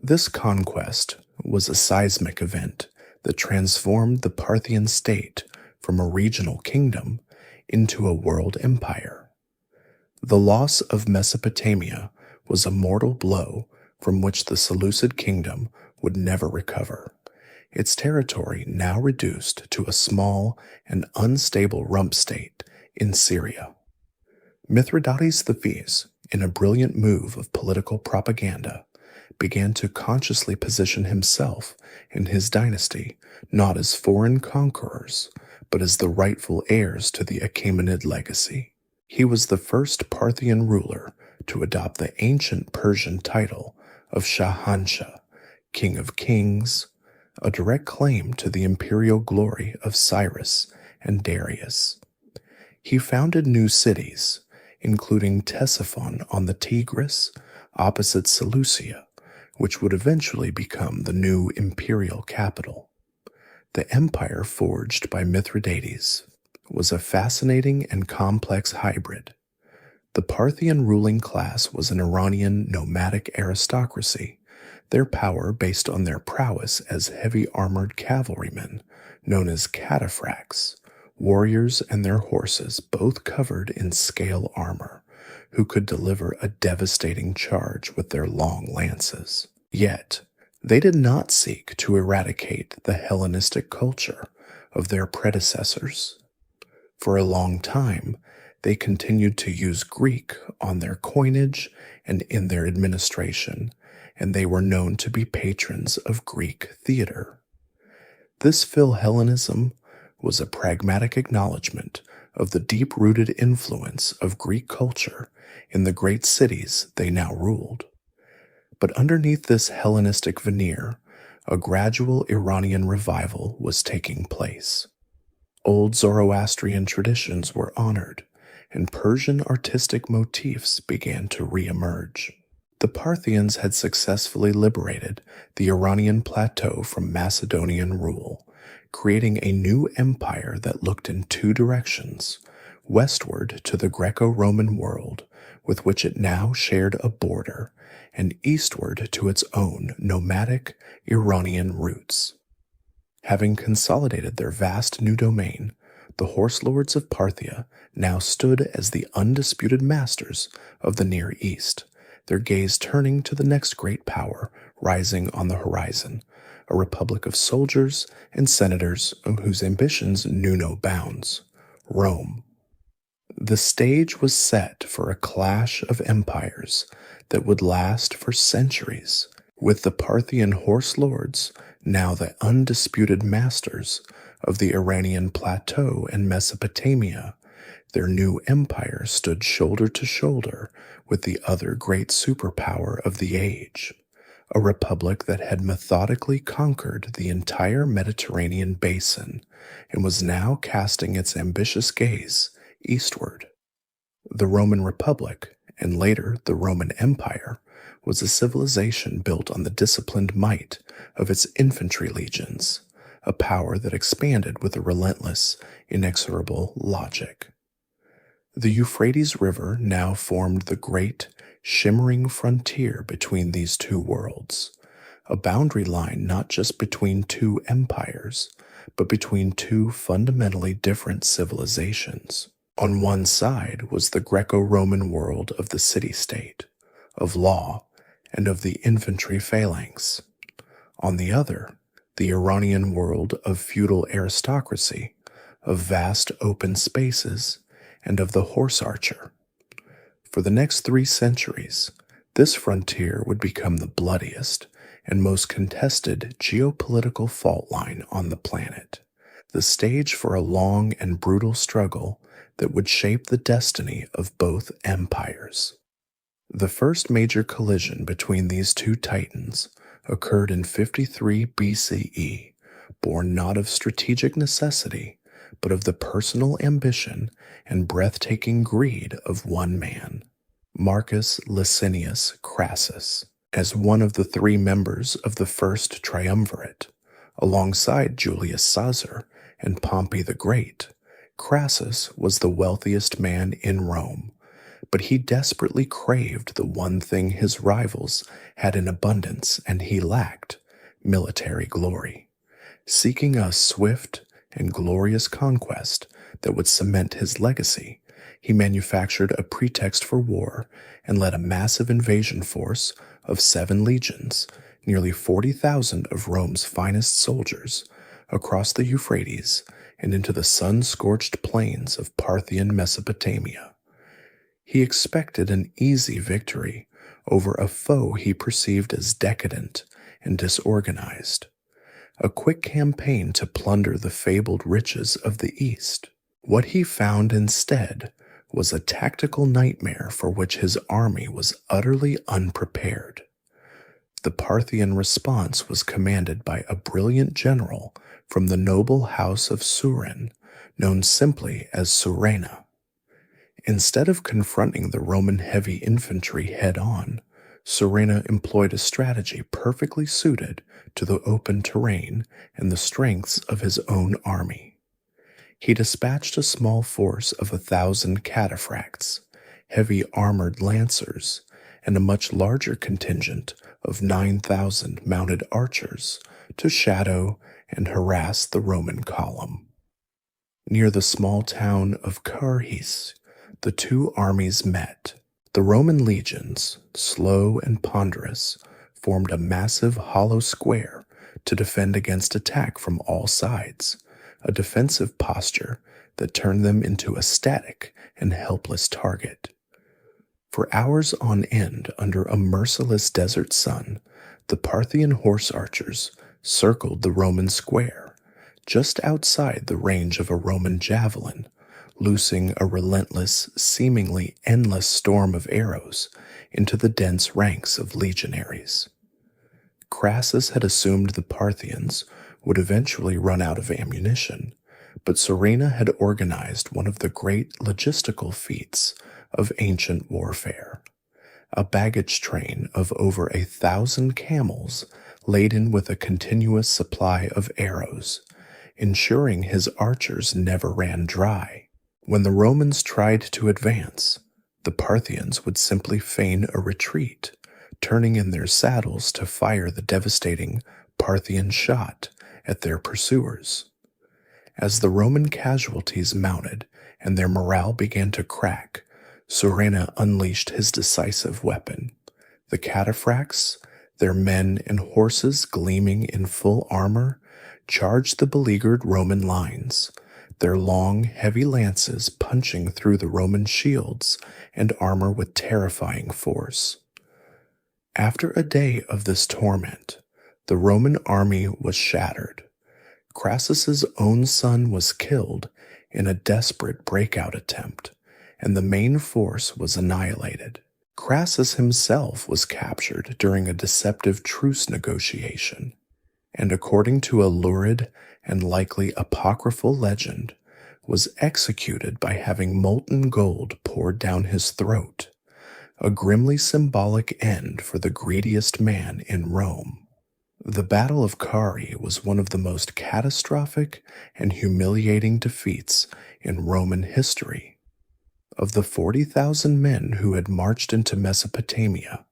This conquest was a seismic event that transformed the Parthian state from a regional kingdom into a world empire. The loss of Mesopotamia was a mortal blow from which the Seleucid kingdom would never recover, its territory now reduced to a small and unstable rump state in Syria. Mithridates the Fierce, in a brilliant move of political propaganda, began to consciously position himself and his dynasty not as foreign conquerors, but as the rightful heirs to the Achaemenid legacy. He was the first Parthian ruler to adopt the ancient Persian title of Shahanshah, King of Kings, a direct claim to the imperial glory of Cyrus and Darius. He founded new cities, including Ctesiphon on the Tigris, opposite Seleucia, which would eventually become the new imperial capital. The empire forged by Mithridates was a fascinating and complex hybrid. The Parthian ruling class was an Iranian nomadic aristocracy, their power based on their prowess as heavy-armored cavalrymen, known as cataphracts, warriors and their horses both covered in scale armor, who could deliver a devastating charge with their long lances. Yet, they did not seek to eradicate the Hellenistic culture of their predecessors. For a long time, they continued to use Greek on their coinage and in their administration, and they were known to be patrons of Greek theater. This Philhellenism was a pragmatic acknowledgement of the deep-rooted influence of Greek culture in the great cities they now ruled. But underneath this Hellenistic veneer, a gradual Iranian revival was taking place. Old Zoroastrian traditions were honored, and Persian artistic motifs began to re-emerge. The Parthians had successfully liberated the Iranian plateau from Macedonian rule, creating a new empire that looked in two directions, westward to the Greco-Roman world, with which it now shared a border, and eastward to its own nomadic Iranian roots. Having consolidated their vast new domain, the horse lords of Parthia now stood as the undisputed masters of the Near East, their gaze turning to the next great power rising on the horizon, a republic of soldiers and senators whose ambitions knew no bounds, Rome. The stage was set for a clash of empires that would last for centuries, with the Parthian horse lords now the undisputed masters of the Iranian plateau and Mesopotamia. Their new empire stood shoulder to shoulder with the other great superpower of the age, a republic that had methodically conquered the entire Mediterranean basin and was now casting its ambitious gaze eastward. The Roman Republic, and later the Roman Empire, was a civilization built on the disciplined might of its infantry legions, a power that expanded with a relentless, inexorable logic. The Euphrates River now formed the great, shimmering frontier between these two worlds, a boundary line not just between two empires, but between two fundamentally different civilizations. On one side was the Greco-Roman world of the city-state, of law, and of the infantry phalanx. On the other, the Iranian world of feudal aristocracy, of vast open spaces, and of the horse archer. For the next 3 centuries, this frontier would become the bloodiest and most contested geopolitical fault line on the planet, the stage for a long and brutal struggle that would shape the destiny of both empires. The first major collision between these two titans occurred in 53 BCE, born not of strategic necessity, but of the personal ambition and breathtaking greed of one man, Marcus Licinius Crassus. As one of the 3 members of the first triumvirate, alongside Julius Caesar and Pompey the Great, Crassus was the wealthiest man in Rome, but he desperately craved the one thing his rivals had in abundance and he lacked: military glory. Seeking a swift and glorious conquest that would cement his legacy, he manufactured a pretext for war and led a massive invasion force of 7 legions, nearly 40,000 of Rome's finest soldiers, across the Euphrates and into the sun-scorched plains of Parthian Mesopotamia. He expected an easy victory over a foe he perceived as decadent and disorganized, a quick campaign to plunder the fabled riches of the East. What he found instead was a tactical nightmare for which his army was utterly unprepared. The Parthian response was commanded by a brilliant general from the noble house of Suren, known simply as Surena. Instead of confronting the Roman heavy infantry head-on, Surena employed a strategy perfectly suited to the open terrain and the strengths of his own army. He dispatched a small force of 1,000 cataphracts, heavy armored lancers, and a much larger contingent of 9,000 mounted archers to shadow and harass the Roman column. Near the small town of Carhis, the two armies met. The Roman legions, slow and ponderous, formed a massive hollow square to defend against attack from all sides, a defensive posture that turned them into a static and helpless target. For hours on end under a merciless desert sun, the Parthian horse archers circled the Roman square, just outside the range of a Roman javelin, loosing a relentless, seemingly endless storm of arrows into the dense ranks of legionaries. Crassus had assumed the Parthians would eventually run out of ammunition, but Surena had organized one of the great logistical feats of ancient warfare: a baggage train of over 1,000 camels laden with a continuous supply of arrows, ensuring his archers never ran dry. When the Romans tried to advance, the Parthians would simply feign a retreat, turning in their saddles to fire the devastating Parthian shot at their pursuers. As the Roman casualties mounted and their morale began to crack, Surena unleashed his decisive weapon. The cataphracts, their men and horses gleaming in full armor, charged the beleaguered Roman lines, their long, heavy lances punching through the Roman shields and armor with terrifying force. After a day of this torment, the Roman army was shattered. Crassus's own son was killed in a desperate breakout attempt, and the main force was annihilated. Crassus himself was captured during a deceptive truce negotiation, and according to a lurid and likely apocryphal legend, was executed by having molten gold poured down his throat, a grimly symbolic end for the greediest man in Rome. The Battle of Carrhae was one of the most catastrophic and humiliating defeats in Roman history. Of the 40,000 men who had marched into Mesopotamia,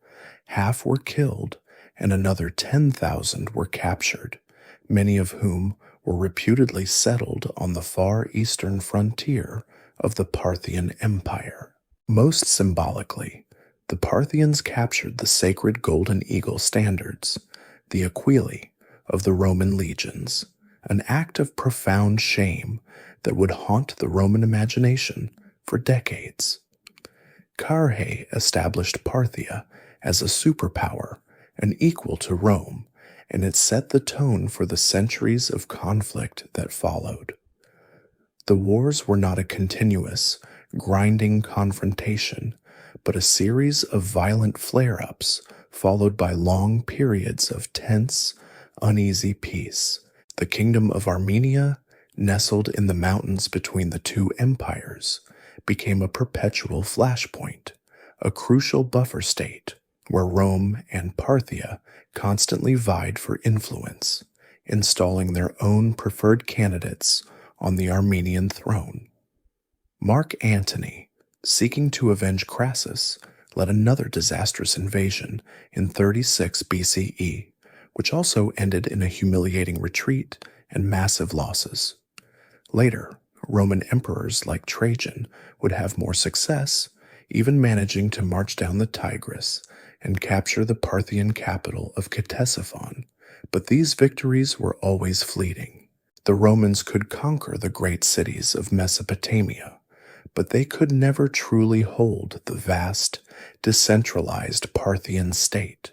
half were killed and another 10,000 were captured, many of whom were reputedly settled on the far eastern frontier of the Parthian Empire. Most symbolically, the Parthians captured the sacred golden eagle standards, the aquili of the Roman legions, an act of profound shame that would haunt the Roman imagination for decades. Carrhae established Parthia as a superpower and equal to Rome, and it set the tone for the centuries of conflict that followed. The wars were not a continuous, grinding confrontation, but a series of violent flare-ups followed by long periods of tense, uneasy peace. The kingdom of Armenia, nestled in the mountains between the two empires, became a perpetual flashpoint, a crucial buffer state where Rome and Parthia constantly vied for influence, installing their own preferred candidates on the Armenian throne. Mark Antony, seeking to avenge Crassus, led another disastrous invasion in 36 BCE, which also ended in a humiliating retreat and massive losses. Later, Roman emperors like Trajan would have more success, even managing to march down the Tigris and capture the Parthian capital of Ctesiphon, but these victories were always fleeting. The Romans could conquer the great cities of Mesopotamia, but they could never truly hold the vast, decentralized Parthian state.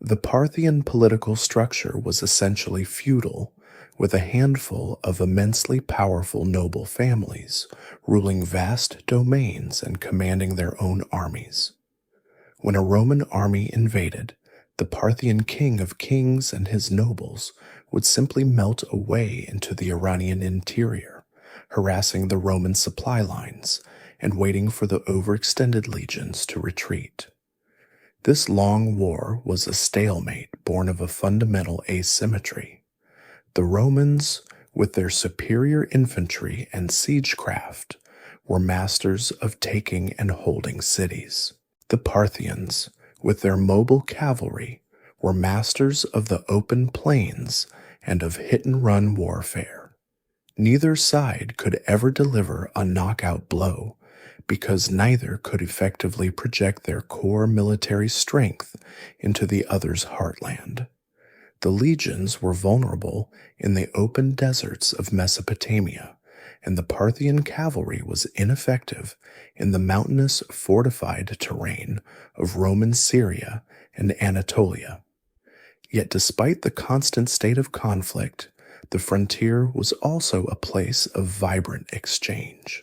The Parthian political structure was essentially feudal, with a handful of immensely powerful noble families ruling vast domains and commanding their own armies. When a Roman army invaded, the Parthian king of kings and his nobles would simply melt away into the Iranian interior, harassing the Roman supply lines and waiting for the overextended legions to retreat. This long war was a stalemate born of a fundamental asymmetry. The Romans, with their superior infantry and siegecraft, were masters of taking and holding cities. The Parthians, with their mobile cavalry, were masters of the open plains and of hit-and-run warfare. Neither side could ever deliver a knockout blow, because neither could effectively project their core military strength into the other's heartland. The legions were vulnerable in the open deserts of Mesopotamia, and the Parthian cavalry was ineffective in the mountainous, fortified terrain of Roman Syria and Anatolia. Yet despite the constant state of conflict, the frontier was also a place of vibrant exchange.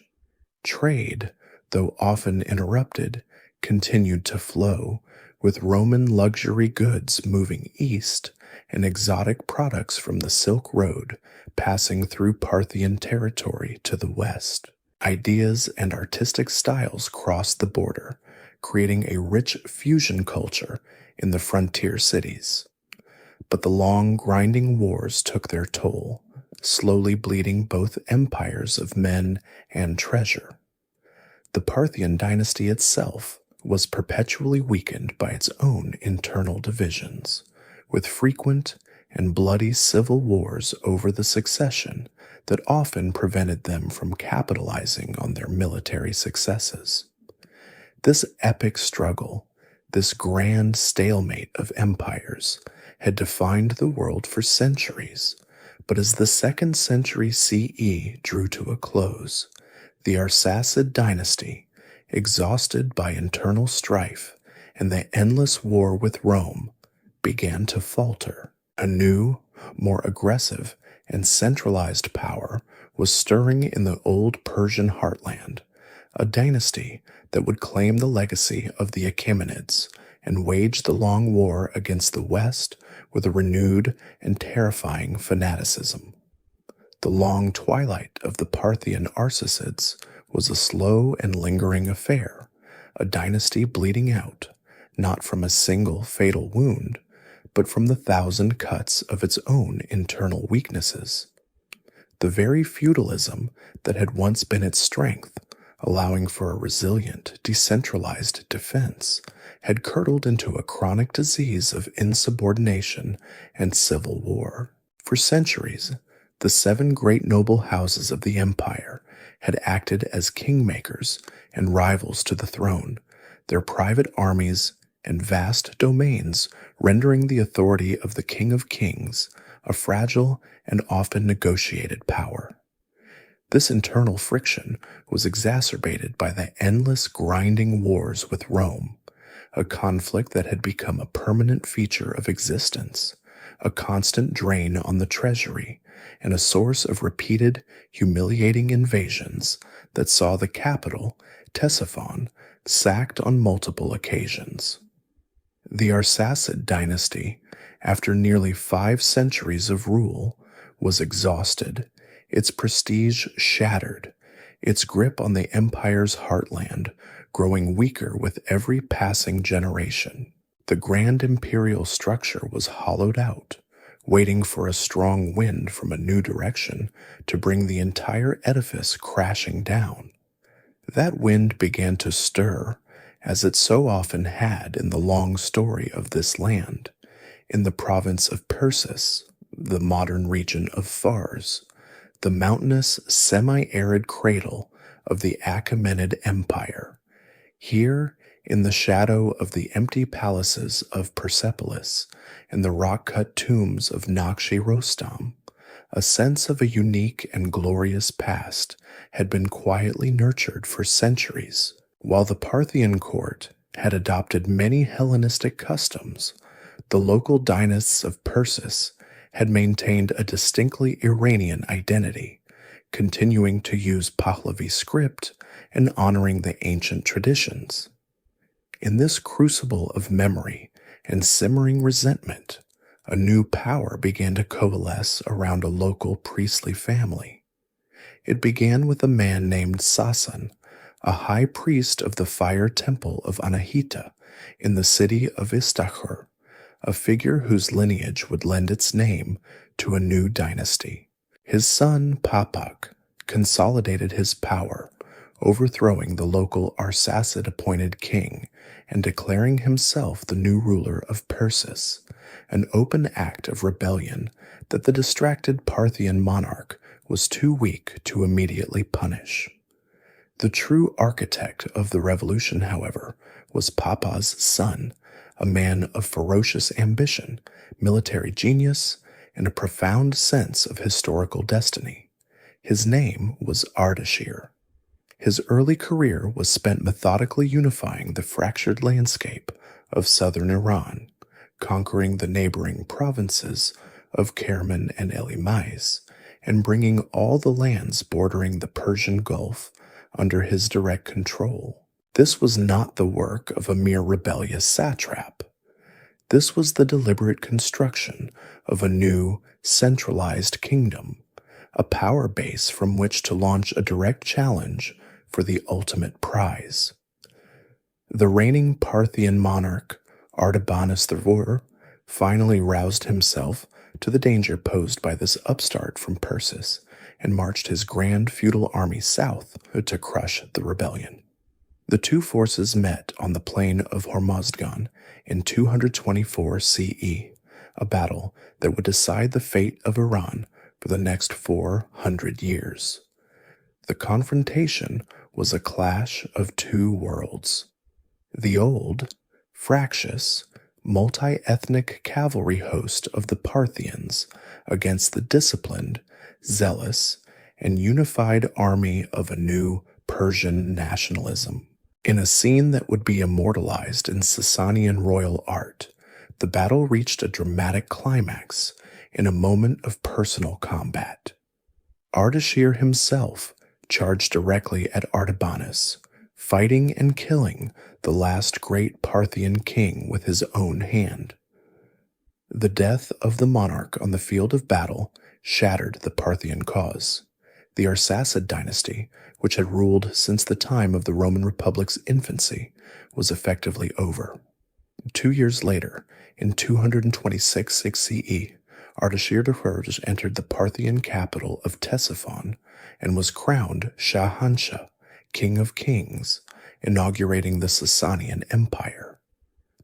Trade, though often interrupted, continued to flow, with Roman luxury goods moving east and exotic products from the Silk Road passing through Parthian territory to the west. Ideas and artistic styles crossed the border, creating a rich fusion culture in the frontier cities. But the long, grinding wars took their toll, slowly bleeding both empires of men and treasure. The Parthian dynasty itself was perpetually weakened by its own internal divisions, with frequent and bloody civil wars over the succession that often prevented them from capitalizing on their military successes. This epic struggle, this grand stalemate of empires, had defined the world for centuries, but as the 2nd century CE drew to a close, the Arsacid dynasty, exhausted by internal strife and the endless war with Rome began to falter. A new, more aggressive, and centralized power was stirring in the old Persian heartland, a dynasty that would claim the legacy of the Achaemenids and wage the long war against the West with a renewed and terrifying fanaticism. The long twilight of the Parthian Arsacids was a slow and lingering affair, a dynasty bleeding out, not from a single fatal wound, but from the thousand cuts of its own internal weaknesses. The very feudalism that had once been its strength, allowing for a resilient, decentralized defense, had curdled into a chronic disease of insubordination and civil war. For centuries, the 7 great noble houses of the empire had acted as kingmakers and rivals to the throne, their private armies and vast domains rendering the authority of the King of Kings a fragile and often negotiated power. This internal friction was exacerbated by the endless grinding wars with Rome, a conflict that had become a permanent feature of existence, a constant drain on the treasury, and a source of repeated, humiliating invasions that saw the capital, Ctesiphon, sacked on multiple occasions. The Arsacid dynasty, after nearly 5 centuries of rule, was exhausted, its prestige shattered, its grip on the empire's heartland growing weaker with every passing generation. The grand imperial structure was hollowed out, waiting for a strong wind from a new direction to bring the entire edifice crashing down. That wind began to stir, as it so often had in the long story of this land, in the province of Persis, the modern region of Fars, the mountainous, semi-arid cradle of the Achaemenid Empire. Here, in the shadow of the empty palaces of Persepolis and the rock-cut tombs of Nakshi-Rostam, a sense of a unique and glorious past had been quietly nurtured for centuries. While the Parthian court had adopted many Hellenistic customs, the local dynasts of Persis had maintained a distinctly Iranian identity, continuing to use Pahlavi script and honoring the ancient traditions. In this crucible of memory and simmering resentment, a new power began to coalesce around a local priestly family. It began with a man named Sasan, a high priest of the fire temple of Anahita in the city of Istakhur, a figure whose lineage would lend its name to a new dynasty. His son, Papak, consolidated his power, overthrowing the local Arsacid-appointed king and declaring himself the new ruler of Persis, an open act of rebellion that the distracted Parthian monarch was too weak to immediately punish. The true architect of the revolution, however, was Papa's son, a man of ferocious ambition, military genius, and a profound sense of historical destiny. His name was Ardashir. His early career was spent methodically unifying the fractured landscape of southern Iran, conquering the neighboring provinces of Kerman and Elimais, and bringing all the lands bordering the Persian Gulf under his direct control. This was not the work of a mere rebellious satrap. This was the deliberate construction of a new, centralized kingdom, a power base from which to launch a direct challenge for the ultimate prize. The reigning Parthian monarch, Artabanus III, finally roused himself to the danger posed by this upstart from Persis and marched his grand feudal army south to crush the rebellion. The two forces met on the plain of Hormozgan in 224 CE, a battle that would decide the fate of Iran for the next 400 years. The confrontation was a clash of two worlds. The old, fractious, multi-ethnic cavalry host of the Parthians against the disciplined, zealous, and unified army of a new Persian nationalism. In a scene that would be immortalized in Sasanian royal art, the battle reached a dramatic climax in a moment of personal combat. Ardashir himself charged directly at Artabanus, fighting and killing the last great Parthian king with his own hand. The death of the monarch on the field of battle shattered the Parthian cause. The Arsacid dynasty, which had ruled since the time of the Roman Republic's infancy, was effectively over. 2 years later, in 226 CE, Ardashir I entered the Parthian capital of Ctesiphon and was crowned Shahanshah, King of Kings, inaugurating the Sasanian Empire.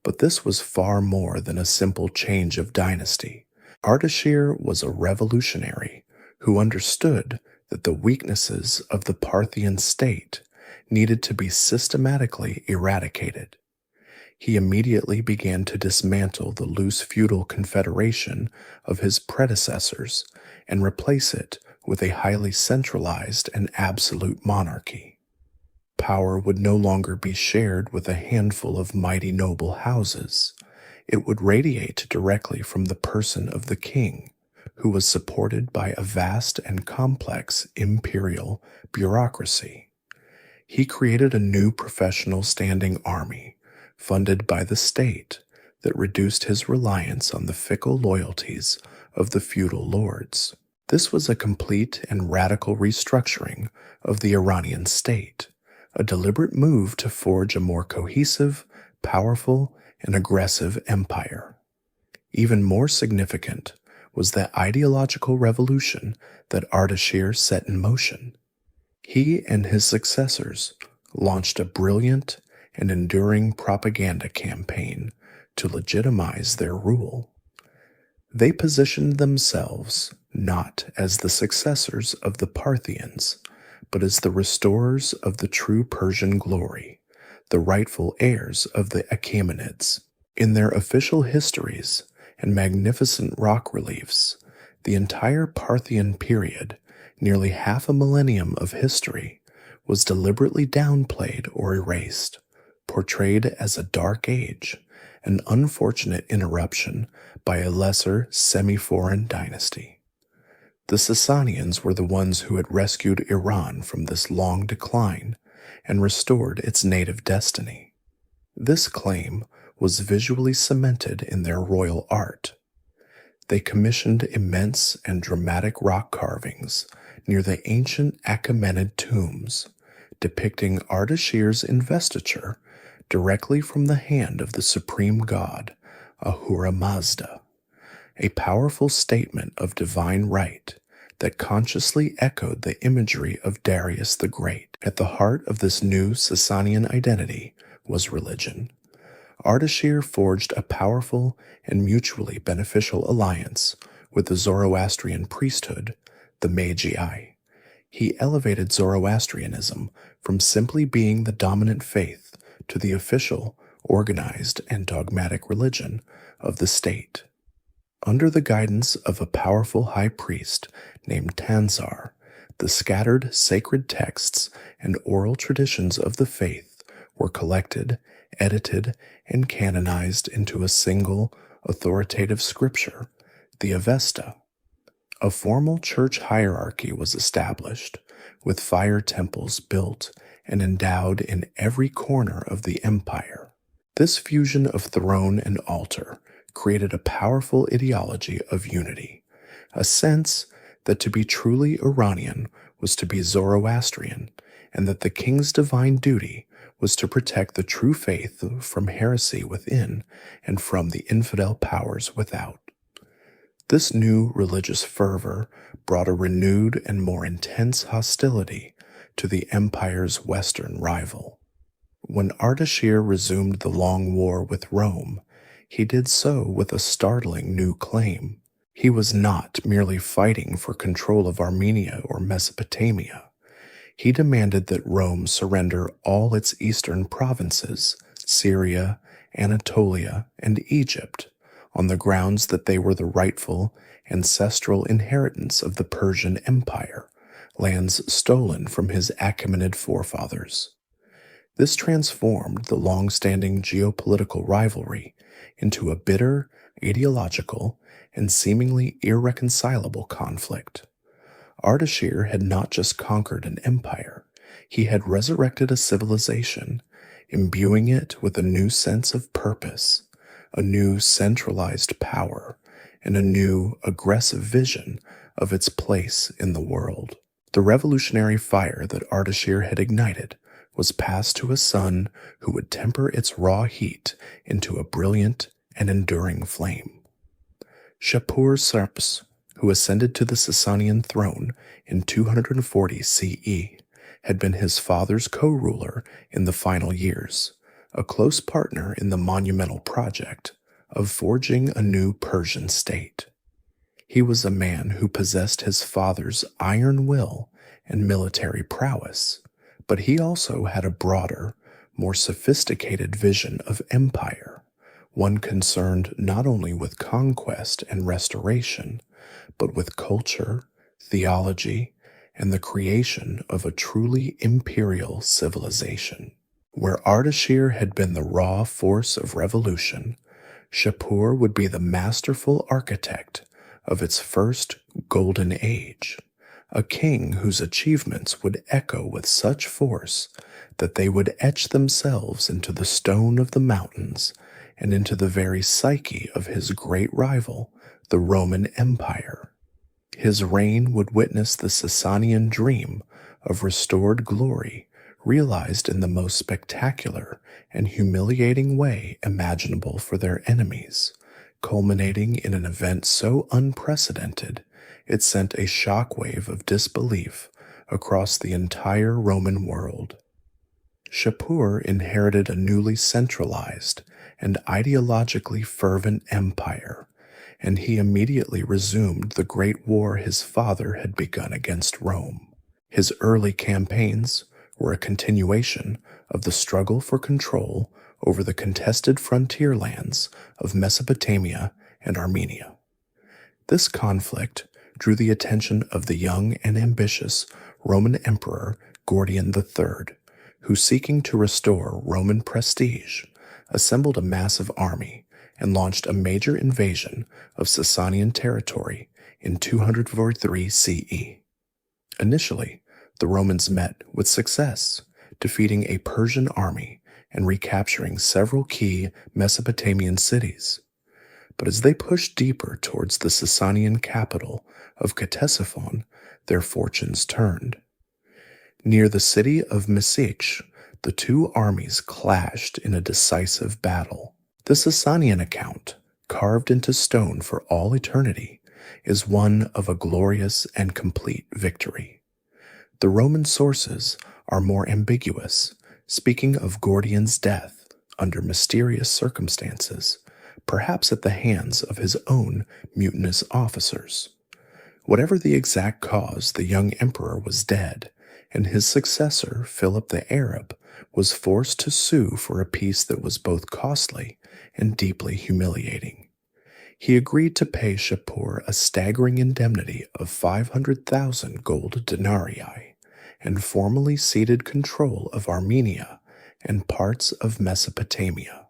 But this was far more than a simple change of dynasty. Ardashir was a revolutionary who understood that the weaknesses of the Parthian state needed to be systematically eradicated. He immediately began to dismantle the loose feudal confederation of his predecessors and replace it with a highly centralized and absolute monarchy. Power would no longer be shared with a handful of mighty noble houses. It would radiate directly from the person of the king, who was supported by a vast and complex imperial bureaucracy. He created a new professional standing army, funded by the state, that reduced his reliance on the fickle loyalties of the feudal lords. This was a complete and radical restructuring of the Iranian state, a deliberate move to forge a more cohesive, powerful, and aggressive empire. Even more significant was the ideological revolution that Ardashir set in motion. He and his successors launched a brilliant and enduring propaganda campaign to legitimize their rule. They positioned themselves not as the successors of the Parthians, but as the restorers of the true Persian glory, the rightful heirs of the Achaemenids. In their official histories and magnificent rock reliefs, the entire Parthian period, nearly half a millennium of history, was deliberately downplayed or erased, portrayed as a dark age, an unfortunate interruption by a lesser semi-foreign dynasty. The Sasanians were the ones who had rescued Iran from this long decline and restored its native destiny. This claim was visually cemented in their royal art. They commissioned immense and dramatic rock carvings near the ancient Achaemenid tombs, depicting Ardashir's investiture directly from the hand of the supreme god, Ahura Mazda, a powerful statement of divine right that consciously echoed the imagery of Darius the Great. At the heart of this new Sasanian identity was religion. Ardashir forged a powerful and mutually beneficial alliance with the Zoroastrian priesthood, the Magi. He elevated Zoroastrianism from simply being the dominant faith to the official, organized, and dogmatic religion of the state. Under the guidance of a powerful high priest named Tanzar, the scattered sacred texts and oral traditions of the faith were collected, edited, and canonized into a single, authoritative scripture, the Avesta. A formal church hierarchy was established, with fire temples built and endowed in every corner of the empire. This fusion of throne and altar created a powerful ideology of unity, a sense that to be truly Iranian was to be Zoroastrian, and that the king's divine duty was to protect the true faith from heresy within and from the infidel powers without. This new religious fervor brought a renewed and more intense hostility to the empire's western rival. When Ardashir resumed the long war with Rome, he did so with a startling new claim. He was not merely fighting for control of Armenia or Mesopotamia. He demanded that Rome surrender all its eastern provinces, Syria, Anatolia, and Egypt, on the grounds that they were the rightful, ancestral inheritance of the Persian Empire, lands stolen from his Achaemenid forefathers. This transformed the long-standing geopolitical rivalry into a bitter, ideological, and seemingly irreconcilable conflict. Ardashir had not just conquered an empire, he had resurrected a civilization, imbuing it with a new sense of purpose, a new centralized power, and a new aggressive vision of its place in the world. The revolutionary fire that Ardashir had ignited was passed to a son who would temper its raw heat into a brilliant and enduring flame. Shapur-Shirkuh, who ascended to the Sasanian throne in 240 CE, had been his father's co-ruler in the final years, a close partner in the monumental project of forging a new Persian state. He was a man who possessed his father's iron will and military prowess, but he also had a broader, more sophisticated vision of empire, one concerned not only with conquest and restoration, but with culture, theology, and the creation of a truly imperial civilization. Where Ardashir had been the raw force of revolution, Shapur would be the masterful architect of its first golden age, a king whose achievements would echo with such force that they would etch themselves into the stone of the mountains and into the very psyche of his great rival, the Roman Empire. His reign would witness the Sasanian dream of restored glory realized in the most spectacular and humiliating way imaginable for their enemies, culminating in an event so unprecedented it sent a shockwave of disbelief across the entire Roman world. Shapur inherited a newly centralized and ideologically fervent empire, and he immediately resumed the great war his father had begun against Rome. His early campaigns were a continuation of the struggle for control over the contested frontier lands of Mesopotamia and Armenia. This conflict drew the attention of the young and ambitious Roman Emperor Gordian III, who, seeking to restore Roman prestige, assembled a massive army and launched a major invasion of Sasanian territory in 243 CE. Initially, the Romans met with success, defeating a Persian army and recapturing several key Mesopotamian cities. But as they pushed deeper towards the Sasanian capital of Ctesiphon, their fortunes turned. Near the city of Mesech, the two armies clashed in a decisive battle. The Sasanian account, carved into stone for all eternity, is one of a glorious and complete victory. The Roman sources are more ambiguous, speaking of Gordian's death under mysterious circumstances, perhaps at the hands of his own mutinous officers. Whatever the exact cause, the young emperor was dead, and his successor, Philip the Arab, was forced to sue for a peace that was both costly and deeply humiliating. He agreed to pay Shapur a staggering indemnity of 500,000 gold denarii and formally ceded control of Armenia and parts of Mesopotamia.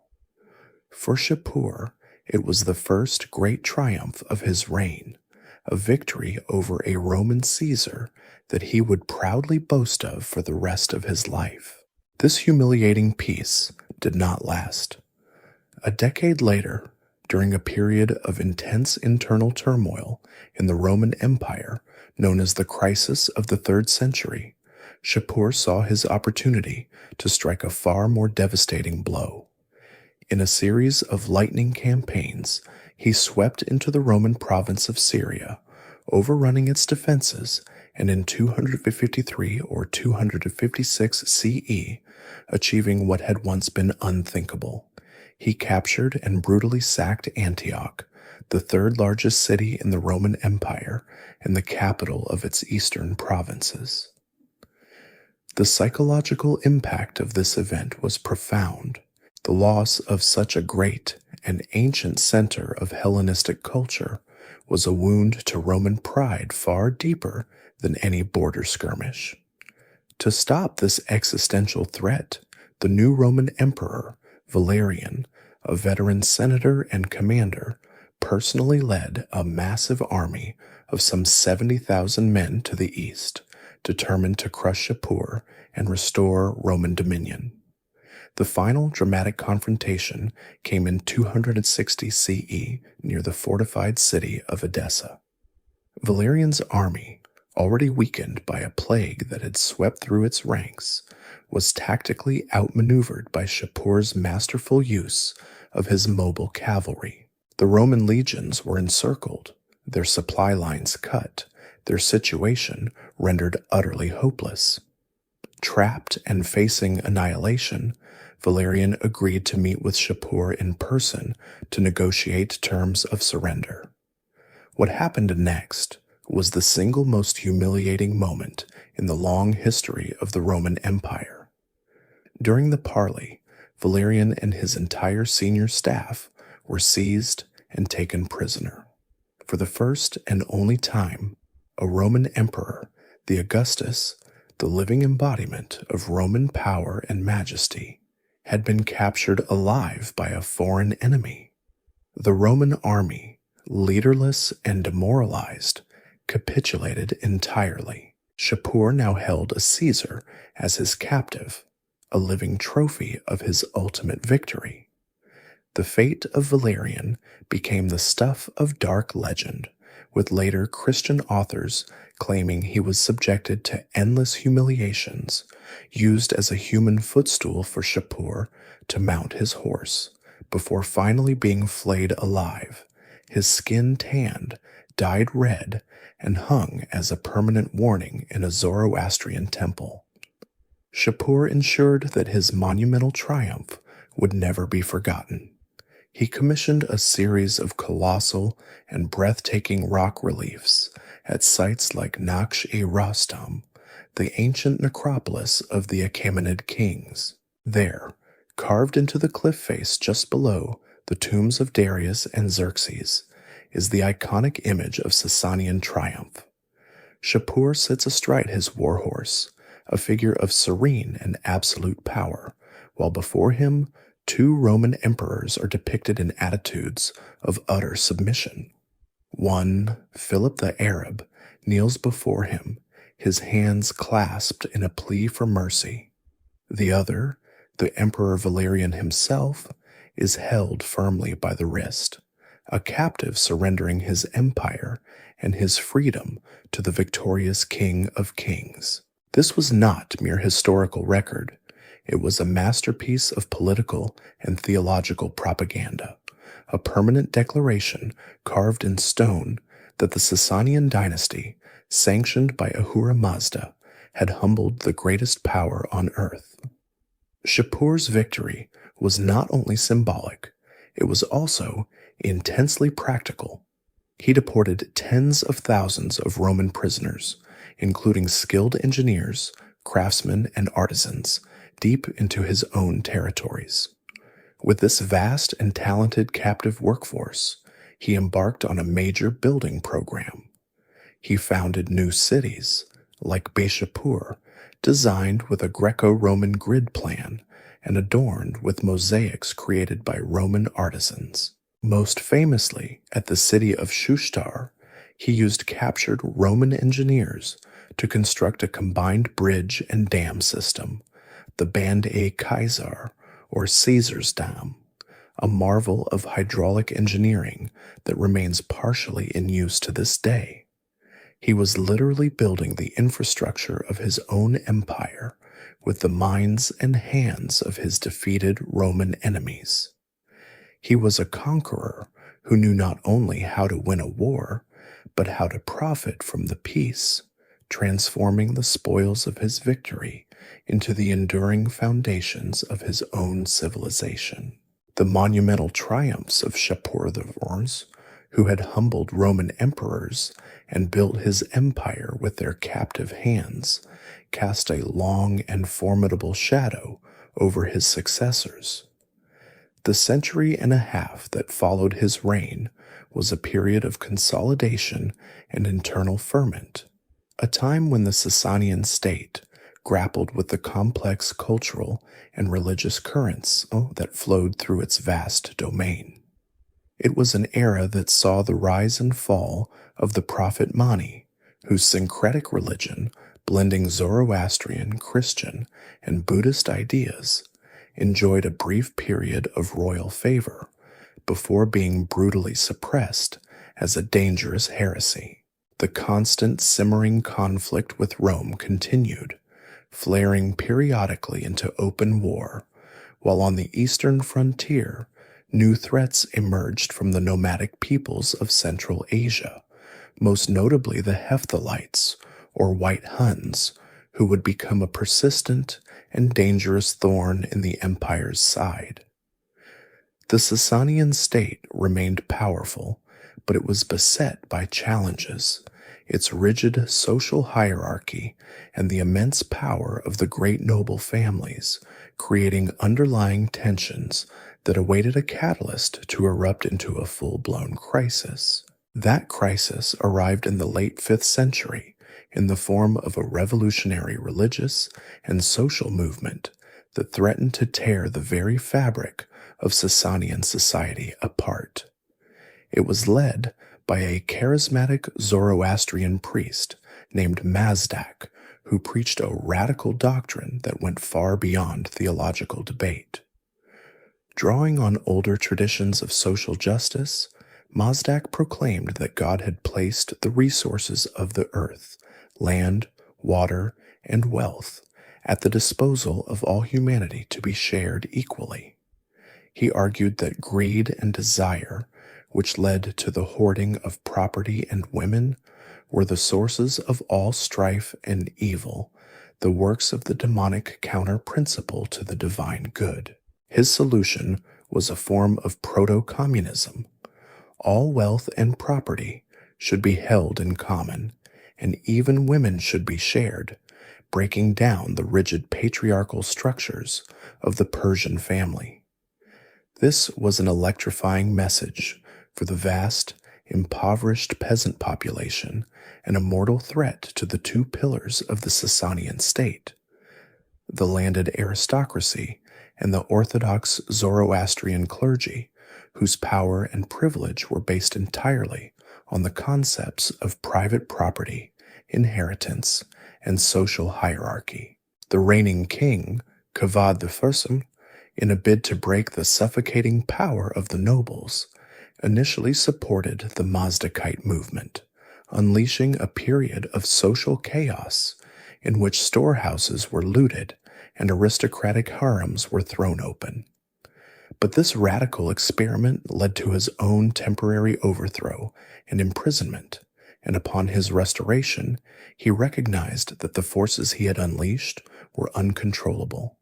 For Shapur, it was the first great triumph of his reign, a victory over a Roman Caesar that he would proudly boast of for the rest of his life. This humiliating peace did not last. A decade later, during a period of intense internal turmoil in the Roman Empire known as the Crisis of the 3rd Century, Shapur saw his opportunity to strike a far more devastating blow. In a series of lightning campaigns, he swept into the Roman province of Syria, overrunning its defenses, and in 253 or 256 CE, achieving what had once been unthinkable. He captured and brutally sacked Antioch, the third largest city in the Roman Empire and the capital of its eastern provinces. The psychological impact of this event was profound. The loss of such a great and ancient center of Hellenistic culture was a wound to Roman pride far deeper than any border skirmish. To stop this existential threat, The new Roman emperor, Valerian, a veteran senator and commander, personally led a massive army of some 70,000 men to the east, determined to crush Shapur and restore Roman dominion. The final dramatic confrontation came in 260 CE near the fortified city of Edessa. Valerian's army, already weakened by a plague that had swept through its ranks, was tactically outmaneuvered by Shapur's masterful use of his mobile cavalry. The Roman legions were encircled, their supply lines cut, their situation rendered utterly hopeless. Trapped and facing annihilation, Valerian agreed to meet with Shapur in person to negotiate terms of surrender. What happened next was the single most humiliating moment in the long history of the Roman Empire. During the parley, Valerian and his entire senior staff were seized and taken prisoner. For the first and only time, a Roman emperor, the Augustus, the living embodiment of Roman power and majesty, had been captured alive by a foreign enemy. The Roman army, leaderless and demoralized, capitulated entirely. Shapur now held a Caesar as his captive, a living trophy of his ultimate victory. The fate of Valerian became the stuff of dark legend, with later Christian authors claiming he was subjected to endless humiliations, used as a human footstool for Shapur to mount his horse, before finally being flayed alive, his skin tanned, dyed red, and hung as a permanent warning in a Zoroastrian temple. Shapur ensured that his monumental triumph would never be forgotten. He commissioned a series of colossal and breathtaking rock reliefs at sites like Naksh-e-Rostam, the ancient necropolis of the Achaemenid kings. There, carved into the cliff face just below the tombs of Darius and Xerxes, is the iconic image of Sasanian triumph. Shapur sits astride his warhorse, a figure of serene and absolute power, while before him 2 Roman emperors are depicted in attitudes of utter submission. One, Philip the Arab, kneels before him, his hands clasped in a plea for mercy. The other, the Emperor Valerian himself, is held firmly by the wrist, a captive surrendering his empire and his freedom to the victorious King of Kings. This was not mere historical record. It was a masterpiece of political and theological propaganda, a permanent declaration carved in stone that the Sasanian dynasty, sanctioned by Ahura Mazda, had humbled the greatest power on earth. Shapur's victory was not only symbolic, it was also intensely practical. He deported tens of thousands of Roman prisoners, including skilled engineers, craftsmen, and artisans, deep into his own territories. With this vast and talented captive workforce, he embarked on a major building program. He founded new cities, like Bishapur, designed with a Greco-Roman grid plan and adorned with mosaics created by Roman artisans. Most famously, at the city of Shushtar, he used captured Roman engineers to construct a combined bridge and dam system, the Band-A-Kaisar, or Caesar's Dam, a marvel of hydraulic engineering that remains partially in use to this day. He was literally building the infrastructure of his own empire with the minds and hands of his defeated Roman enemies. He was a conqueror who knew not only how to win a war, but how to profit from the peace, transforming the spoils of his victory into the enduring foundations of his own civilization. The monumental triumphs of Shapur the Vors, who had humbled Roman emperors and built his empire with their captive hands, cast a long and formidable shadow over his successors. The century and a half that followed his reign was a period of consolidation and internal ferment, a time when the Sasanian state, grappled with the complex cultural and religious currents that flowed through its vast domain. It was an era that saw the rise and fall of the prophet Mani, whose syncretic religion, blending Zoroastrian, Christian, and Buddhist ideas, enjoyed a brief period of royal favor before being brutally suppressed as a dangerous heresy. The constant simmering conflict with Rome continued, flaring periodically into open war, while on the eastern frontier, new threats emerged from the nomadic peoples of Central Asia, most notably the Hephthalites, or White Huns, who would become a persistent and dangerous thorn in the empire's side. The Sasanian state remained powerful, but it was beset by challenges. Its rigid social hierarchy and the immense power of the great noble families, creating underlying tensions that awaited a catalyst to erupt into a full-blown crisis. That crisis arrived in the late 5th century in the form of a revolutionary religious and social movement that threatened to tear the very fabric of Sasanian society apart. It was led by a charismatic Zoroastrian priest named Mazdak, who preached a radical doctrine that went far beyond theological debate. Drawing on older traditions of social justice, Mazdak proclaimed that God had placed the resources of the earth, land, water, and wealth at the disposal of all humanity to be shared equally. He argued that greed and desire, which led to the hoarding of property and women, were the sources of all strife and evil, the works of the demonic counter-principle to the divine good. His solution was a form of proto-communism. All wealth and property should be held in common, and even women should be shared, breaking down the rigid patriarchal structures of the Persian family. This was an electrifying message for the vast, impoverished peasant population and a mortal threat to the two pillars of the Sasanian state, the landed aristocracy and the orthodox Zoroastrian clergy, whose power and privilege were based entirely on the concepts of private property, inheritance, and social hierarchy. The reigning king, Kavad I, in a bid to break the suffocating power of the nobles, initially supported the Mazdakite movement, unleashing a period of social chaos in which storehouses were looted and aristocratic harems were thrown open. But this radical experiment led to his own temporary overthrow and imprisonment, and upon his restoration, he recognized that the forces he had unleashed were uncontrollable.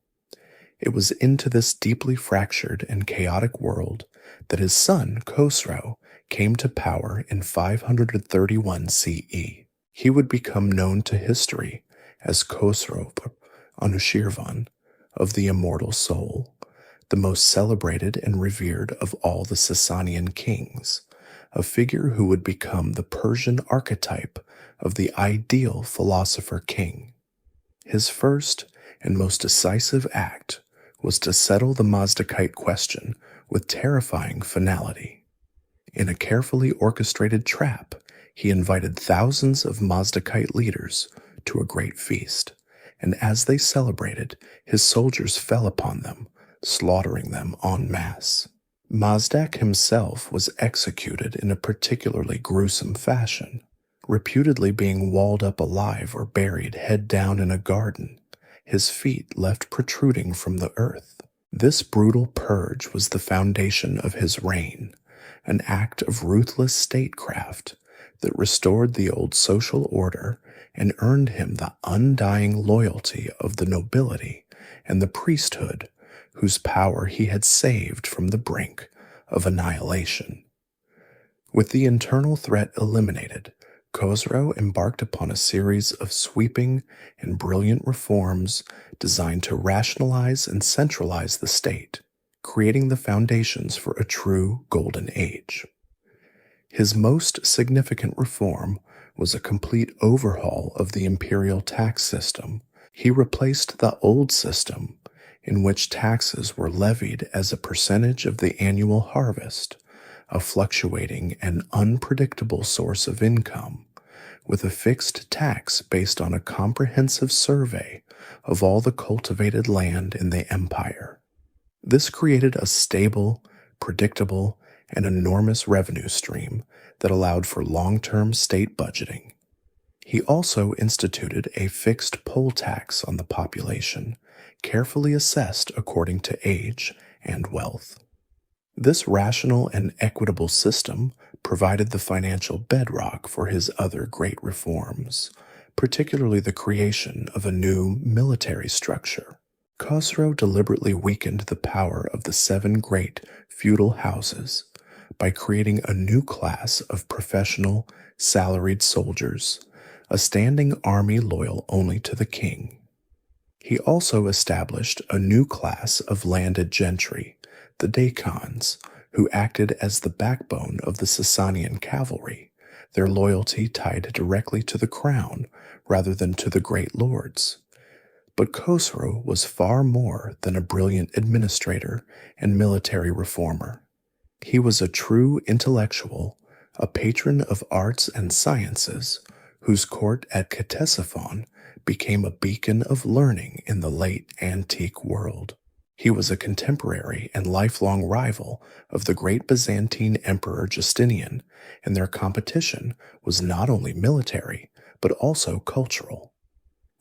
It was into this deeply fractured and chaotic world that his son, Khosrow, came to power in 531 CE. He would become known to history as Khosrow Anushirvan of the immortal soul, the most celebrated and revered of all the Sasanian kings, a figure who would become the Persian archetype of the ideal philosopher king. His first and most decisive act was to settle the Mazdakite question with terrifying finality. In a carefully orchestrated trap, he invited thousands of Mazdakite leaders to a great feast, and as they celebrated, his soldiers fell upon them, slaughtering them en masse. Mazdak himself was executed in a particularly gruesome fashion, reputedly being walled up alive or buried head down in a garden, his feet left protruding from the earth. This brutal purge was the foundation of his reign, an act of ruthless statecraft that restored the old social order and earned him the undying loyalty of the nobility and the priesthood, whose power he had saved from the brink of annihilation. With the internal threat eliminated, Khosrow embarked upon a series of sweeping and brilliant reforms designed to rationalize and centralize the state, creating the foundations for a true golden age. His most significant reform was a complete overhaul of the imperial tax system. He replaced the old system in which taxes were levied as a percentage of the annual harvest, a fluctuating and unpredictable source of income, with a fixed tax based on a comprehensive survey of all the cultivated land in the empire. This created a stable, predictable, and enormous revenue stream that allowed for long-term state budgeting. He also instituted a fixed poll tax on the population, carefully assessed according to age and wealth. This rational and equitable system provided the financial bedrock for his other great reforms, particularly the creation of a new military structure. Khosrow deliberately weakened the power of the 7 great feudal houses by creating a new class of professional, salaried soldiers, a standing army loyal only to the king. He also established a new class of landed gentry, the Daikons, who acted as the backbone of the Sasanian cavalry, their loyalty tied directly to the crown rather than to the great lords. But Khosrow was far more than a brilliant administrator and military reformer. He was a true intellectual, a patron of arts and sciences, whose court at Ctesiphon became a beacon of learning in the late antique world. He was a contemporary and lifelong rival of the great Byzantine Emperor Justinian, and their competition was not only military, but also cultural.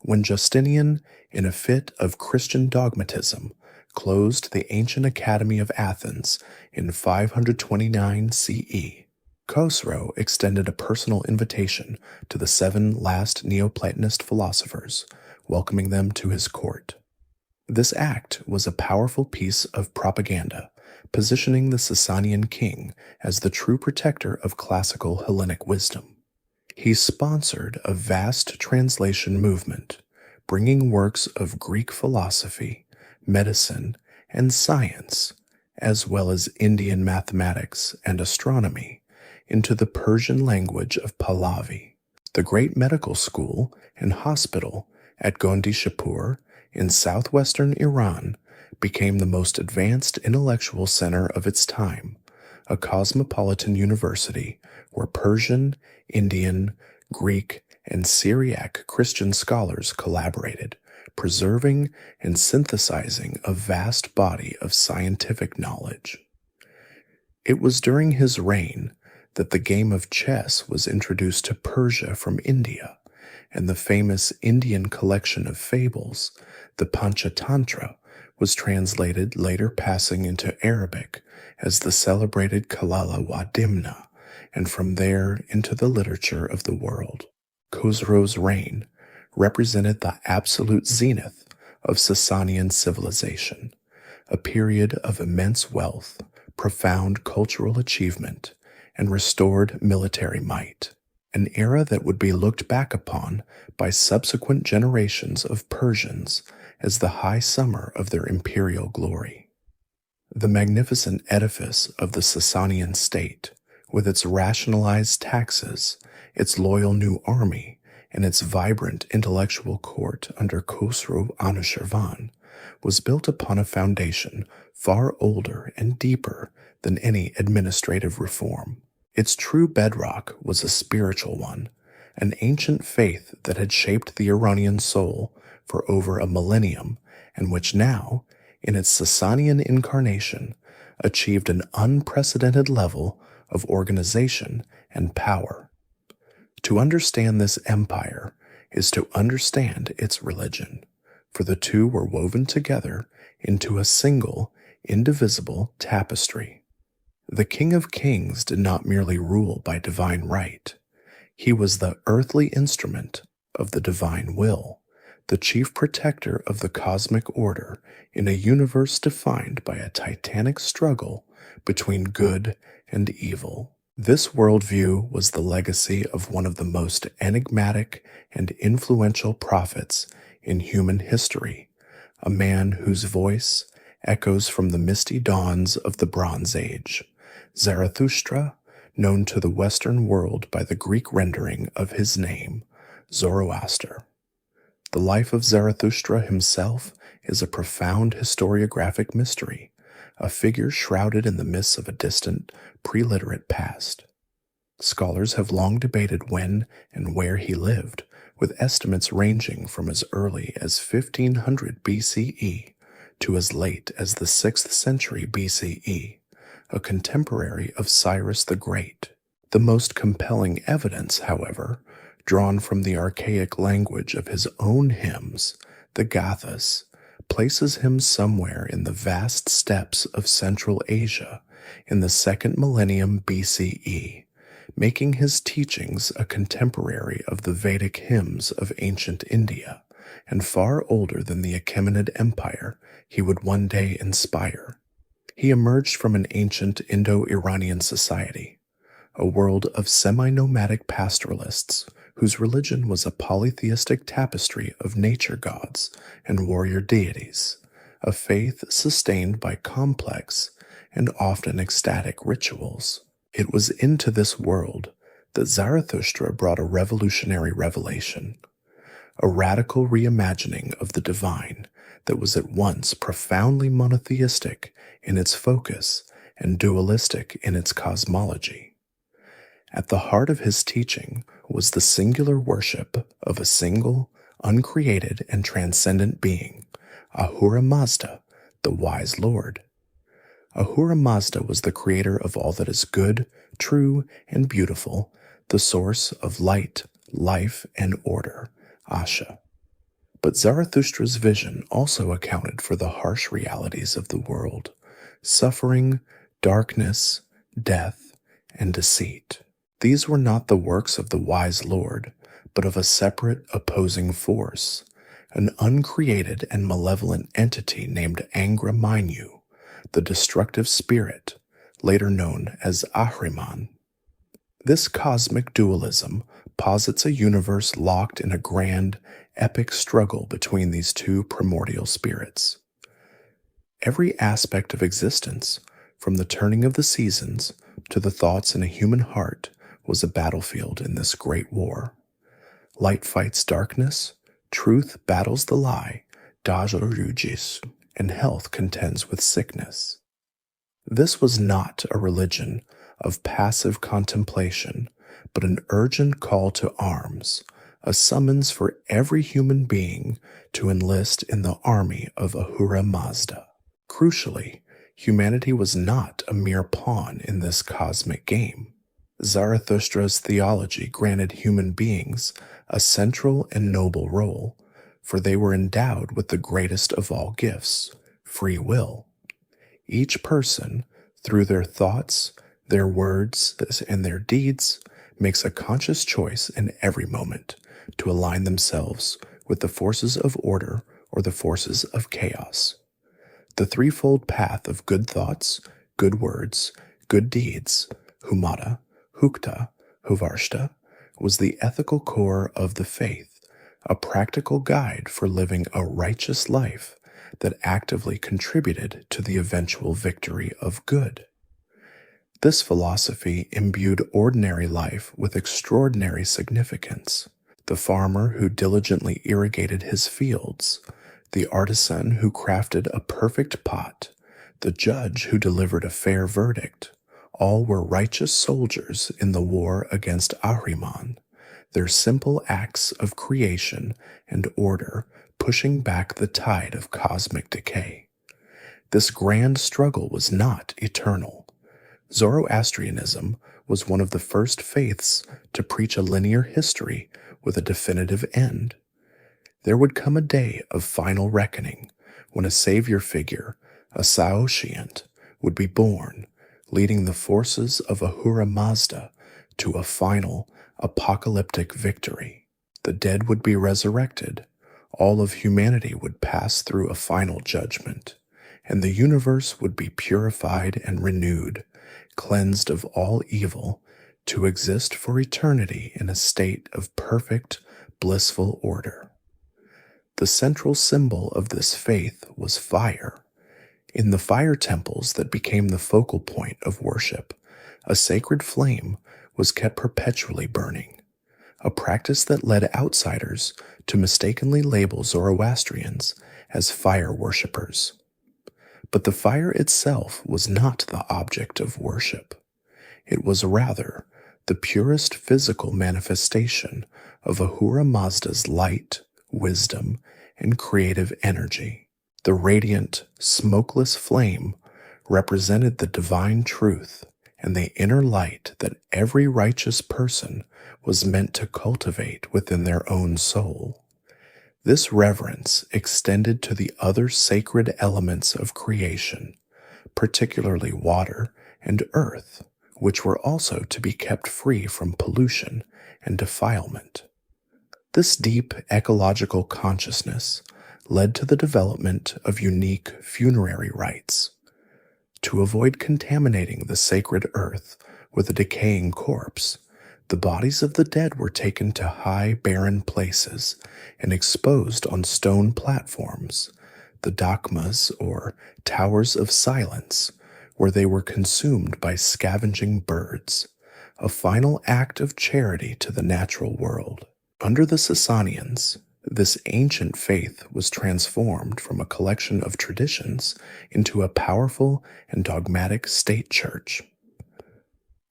When Justinian, in a fit of Christian dogmatism, closed the ancient Academy of Athens in 529 CE, Khosrow extended a personal invitation to the 7 last Neoplatonist philosophers, welcoming them to his court. This act was a powerful piece of propaganda, positioning the Sasanian king as the true protector of classical Hellenic wisdom. He sponsored a vast translation movement, bringing works of Greek philosophy, medicine, and science, as well as Indian mathematics and astronomy, into the Persian language of Pahlavi. The great medical school and hospital at Gondishapur in southwestern Iran became the most advanced intellectual center of its time, a cosmopolitan university where Persian, Indian, Greek, and Syriac Christian scholars collaborated, preserving and synthesizing a vast body of scientific knowledge. It was during his reign that the game of chess was introduced to Persia from India, and the famous Indian collection of fables, the Panchatantra, was translated, later passing into Arabic as the celebrated Kalala wa Dimna, and from there into the literature of the world. Khosrow's reign represented the absolute zenith of Sasanian civilization, a period of immense wealth, profound cultural achievement, and restored military might, an era that would be looked back upon by subsequent generations of Persians as the high summer of their imperial glory. The magnificent edifice of the Sasanian state, with its rationalized taxes, its loyal new army, and its vibrant intellectual court under Khosrow Anushirvan, was built upon a foundation far older and deeper than any administrative reform. Its true bedrock was a spiritual one, an ancient faith that had shaped the Iranian soul for over a millennium, and which now, in its Sasanian incarnation, achieved an unprecedented level of organization and power. To understand this empire is to understand its religion, for the two were woven together into a single, indivisible tapestry. The King of Kings did not merely rule by divine right. He was the earthly instrument of the divine will, the chief protector of the cosmic order in a universe defined by a titanic struggle between good and evil. This worldview was the legacy of one of the most enigmatic and influential prophets in human history, a man whose voice echoes from the misty dawns of the Bronze Age, Zarathustra, known to the Western world by the Greek rendering of his name, Zoroaster. The life of Zarathustra himself is a profound historiographic mystery, a figure shrouded in the mists of a distant, pre-literate past. Scholars have long debated when and where he lived, with estimates ranging from as early as 1500 BCE to as late as the 6th century BCE, a contemporary of Cyrus the Great. The most compelling evidence, however, drawn from the archaic language of his own hymns, the Gathas, places him somewhere in the vast steppes of Central Asia in the 2nd millennium BCE, making his teachings a contemporary of the Vedic hymns of ancient India, and far older than the Achaemenid Empire he would one day inspire. He emerged from an ancient Indo-Iranian society, a world of semi-nomadic pastoralists whose religion was a polytheistic tapestry of nature gods and warrior deities, a faith sustained by complex and often ecstatic rituals. It was into this world that Zarathustra brought a revolutionary revelation, a radical reimagining of the divine that was at once profoundly monotheistic in its focus and dualistic in its cosmology. At the heart of his teaching was the singular worship of a single, uncreated, and transcendent being, Ahura Mazda, the wise Lord. Ahura Mazda was the creator of all that is good, true, and beautiful, the source of light, life, and order, Asha. But Zarathustra's vision also accounted for the harsh realities of the world, suffering, darkness, death, and deceit. These were not the works of the wise Lord, but of a separate opposing force, an uncreated and malevolent entity named Angra Mainyu, the destructive spirit, later known as Ahriman. This cosmic dualism posits a universe locked in a grand, epic struggle between these two primordial spirits. Every aspect of existence, from the turning of the seasons to the thoughts in a human heart, was a battlefield in this great war. Light fights darkness, truth battles the lie, Dajrujis, and health contends with sickness. This was not a religion of passive contemplation, but an urgent call to arms, a summons for every human being to enlist in the army of Ahura Mazda. Crucially, humanity was not a mere pawn in this cosmic game. Zarathustra's theology granted human beings a central and noble role, for they were endowed with the greatest of all gifts, free will. Each person, through their thoughts, their words, and their deeds, makes a conscious choice in every moment to align themselves with the forces of order or the forces of chaos. The threefold path of good thoughts, good words, good deeds, humata, hukta, huvarshta, was the ethical core of the faith, a practical guide for living a righteous life that actively contributed to the eventual victory of good. This philosophy imbued ordinary life with extraordinary significance. The farmer who diligently irrigated his fields, the artisan who crafted a perfect pot, the judge who delivered a fair verdict, all were righteous soldiers in the war against Ahriman, their simple acts of creation and order pushing back the tide of cosmic decay. This grand struggle was not eternal. Zoroastrianism was one of the first faiths to preach a linear history with a definitive end. There would come a day of final reckoning when a savior figure, a Saoshyant, would be born, leading the forces of Ahura Mazda to a final, apocalyptic victory. The dead would be resurrected, all of humanity would pass through a final judgment, and the universe would be purified and renewed, cleansed of all evil, to exist for eternity in a state of perfect, blissful order. The central symbol of this faith was fire. In the fire temples that became the focal point of worship, a sacred flame was kept perpetually burning, a practice that led outsiders to mistakenly label Zoroastrians as fire worshippers. But the fire itself was not the object of worship. It was rather the purest physical manifestation of Ahura Mazda's light, wisdom, and creative energy. The radiant, smokeless flame represented the divine truth and the inner light that every righteous person was meant to cultivate within their own soul. This reverence extended to the other sacred elements of creation, particularly water and earth, which were also to be kept free from pollution and defilement. This deep ecological consciousness led to the development of unique funerary rites. To avoid contaminating the sacred earth with a decaying corpse, the bodies of the dead were taken to high, barren places and exposed on stone platforms, the dakmas or towers of silence, where they were consumed by scavenging birds, a final act of charity to the natural world. Under the Sasanians, this ancient faith was transformed from a collection of traditions into a powerful and dogmatic state church.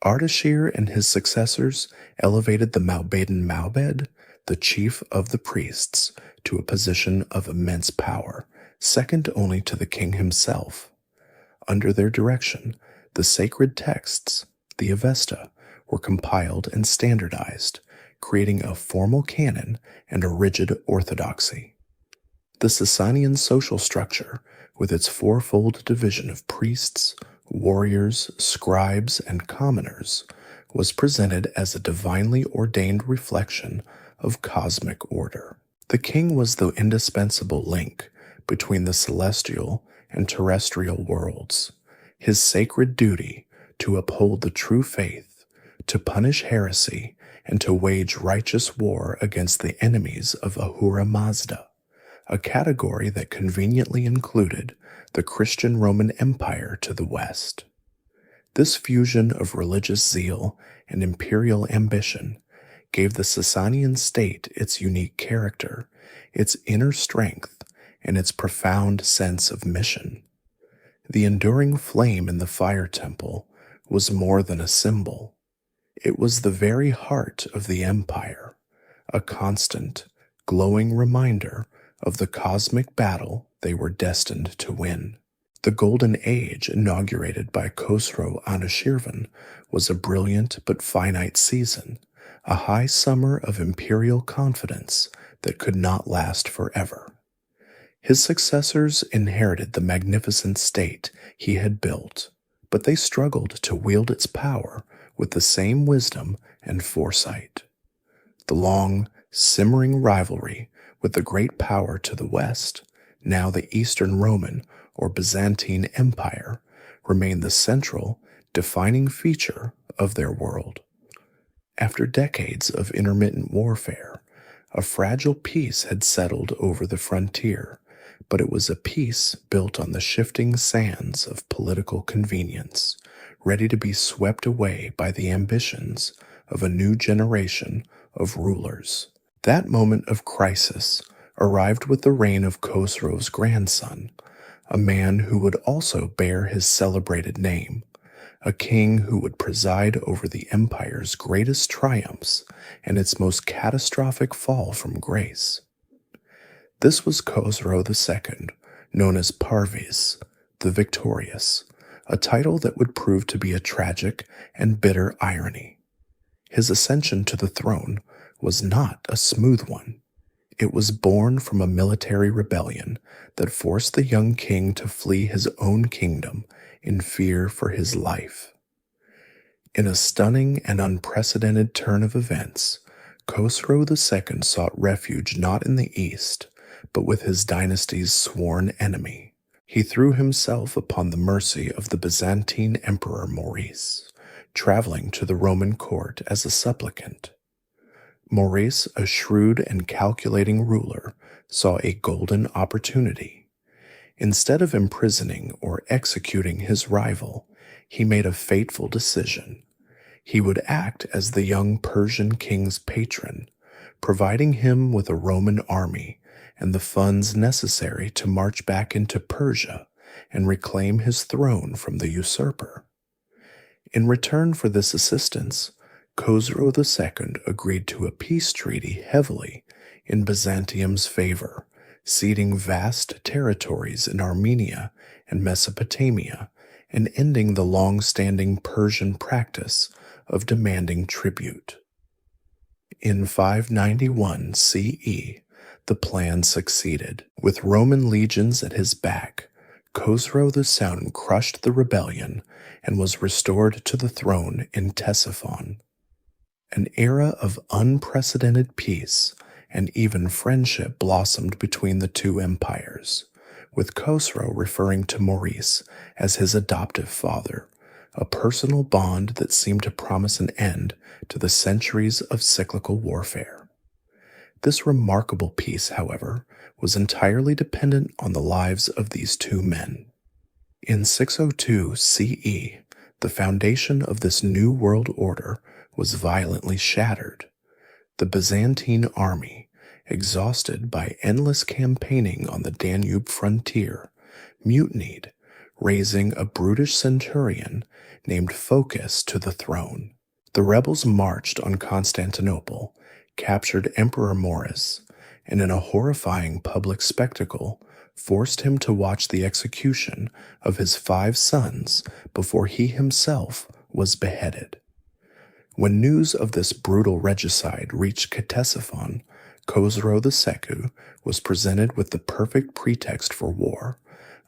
Ardashir and his successors elevated the Maubaden Maubed, the chief of the priests, to a position of immense power, second only to the king himself. Under their direction, the sacred texts, the Avesta, were compiled and standardized, creating a formal canon and a rigid orthodoxy. The Sasanian social structure, with its fourfold division of priests, warriors, scribes, and commoners, was presented as a divinely ordained reflection of cosmic order. The king was the indispensable link between the celestial and terrestrial worlds. His sacred duty to uphold the true faith, to punish heresy, and to wage righteous war against the enemies of Ahura Mazda, a category that conveniently included the Christian Roman Empire to the west. This fusion of religious zeal and imperial ambition gave the Sasanian state its unique character, its inner strength, and its profound sense of mission. The enduring flame in the fire temple was more than a symbol. It was the very heart of the empire, a constant, glowing reminder of the cosmic battle they were destined to win. The Golden Age inaugurated by Khosrow Anushirvan was a brilliant but finite season, a high summer of imperial confidence that could not last forever. His successors inherited the magnificent state he had built, but they struggled to wield its power with the same wisdom and foresight. The long, simmering rivalry with the great power to the west, now the Eastern Roman or Byzantine Empire, remained the central, defining feature of their world. After decades of intermittent warfare, a fragile peace had settled over the frontier, but it was a peace built on the shifting sands of political convenience, ready to be swept away by the ambitions of a new generation of rulers. That moment of crisis arrived with the reign of Khosrow's grandson, a man who would also bear his celebrated name, a king who would preside over the empire's greatest triumphs and its most catastrophic fall from grace. This was Khosrow II, known as Parviz, the Victorious, a title that would prove to be a tragic and bitter irony. His ascension to the throne was not a smooth one. It was born from a military rebellion that forced the young king to flee his own kingdom in fear for his life. In a stunning and unprecedented turn of events, Khosrow II sought refuge not in the east, but with his dynasty's sworn enemy. He threw himself upon the mercy of the Byzantine Emperor Maurice, traveling to the Roman court as a supplicant. Maurice, a shrewd and calculating ruler, saw a golden opportunity. Instead of imprisoning or executing his rival, he made a fateful decision. He would act as the young Persian king's patron, providing him with a Roman army and the funds necessary to march back into Persia and reclaim his throne from the usurper. In return for this assistance, Khosrow II agreed to a peace treaty heavily in Byzantium's favor, ceding vast territories in Armenia and Mesopotamia and ending the long-standing Persian practice of demanding tribute. In 591 CE, the plan succeeded. With Roman legions at his back, Khosrow II crushed the rebellion and was restored to the throne in Ctesiphon. An era of unprecedented peace and even friendship blossomed between the two empires, with Khosrow referring to Maurice as his adoptive father, a personal bond that seemed to promise an end to the centuries of cyclical warfare. This remarkable peace, however, was entirely dependent on the lives of these two men. In 602 CE, the foundation of this new world order was violently shattered. The Byzantine army, exhausted by endless campaigning on the Danube frontier, mutinied, raising a brutish centurion named Phocas to the throne. The rebels marched on Constantinople, captured Emperor Maurice, and in a horrifying public spectacle, forced him to watch the execution of his 5 sons before he himself was beheaded. When news of this brutal regicide reached Ctesiphon, Khosrow II was presented with the perfect pretext for war,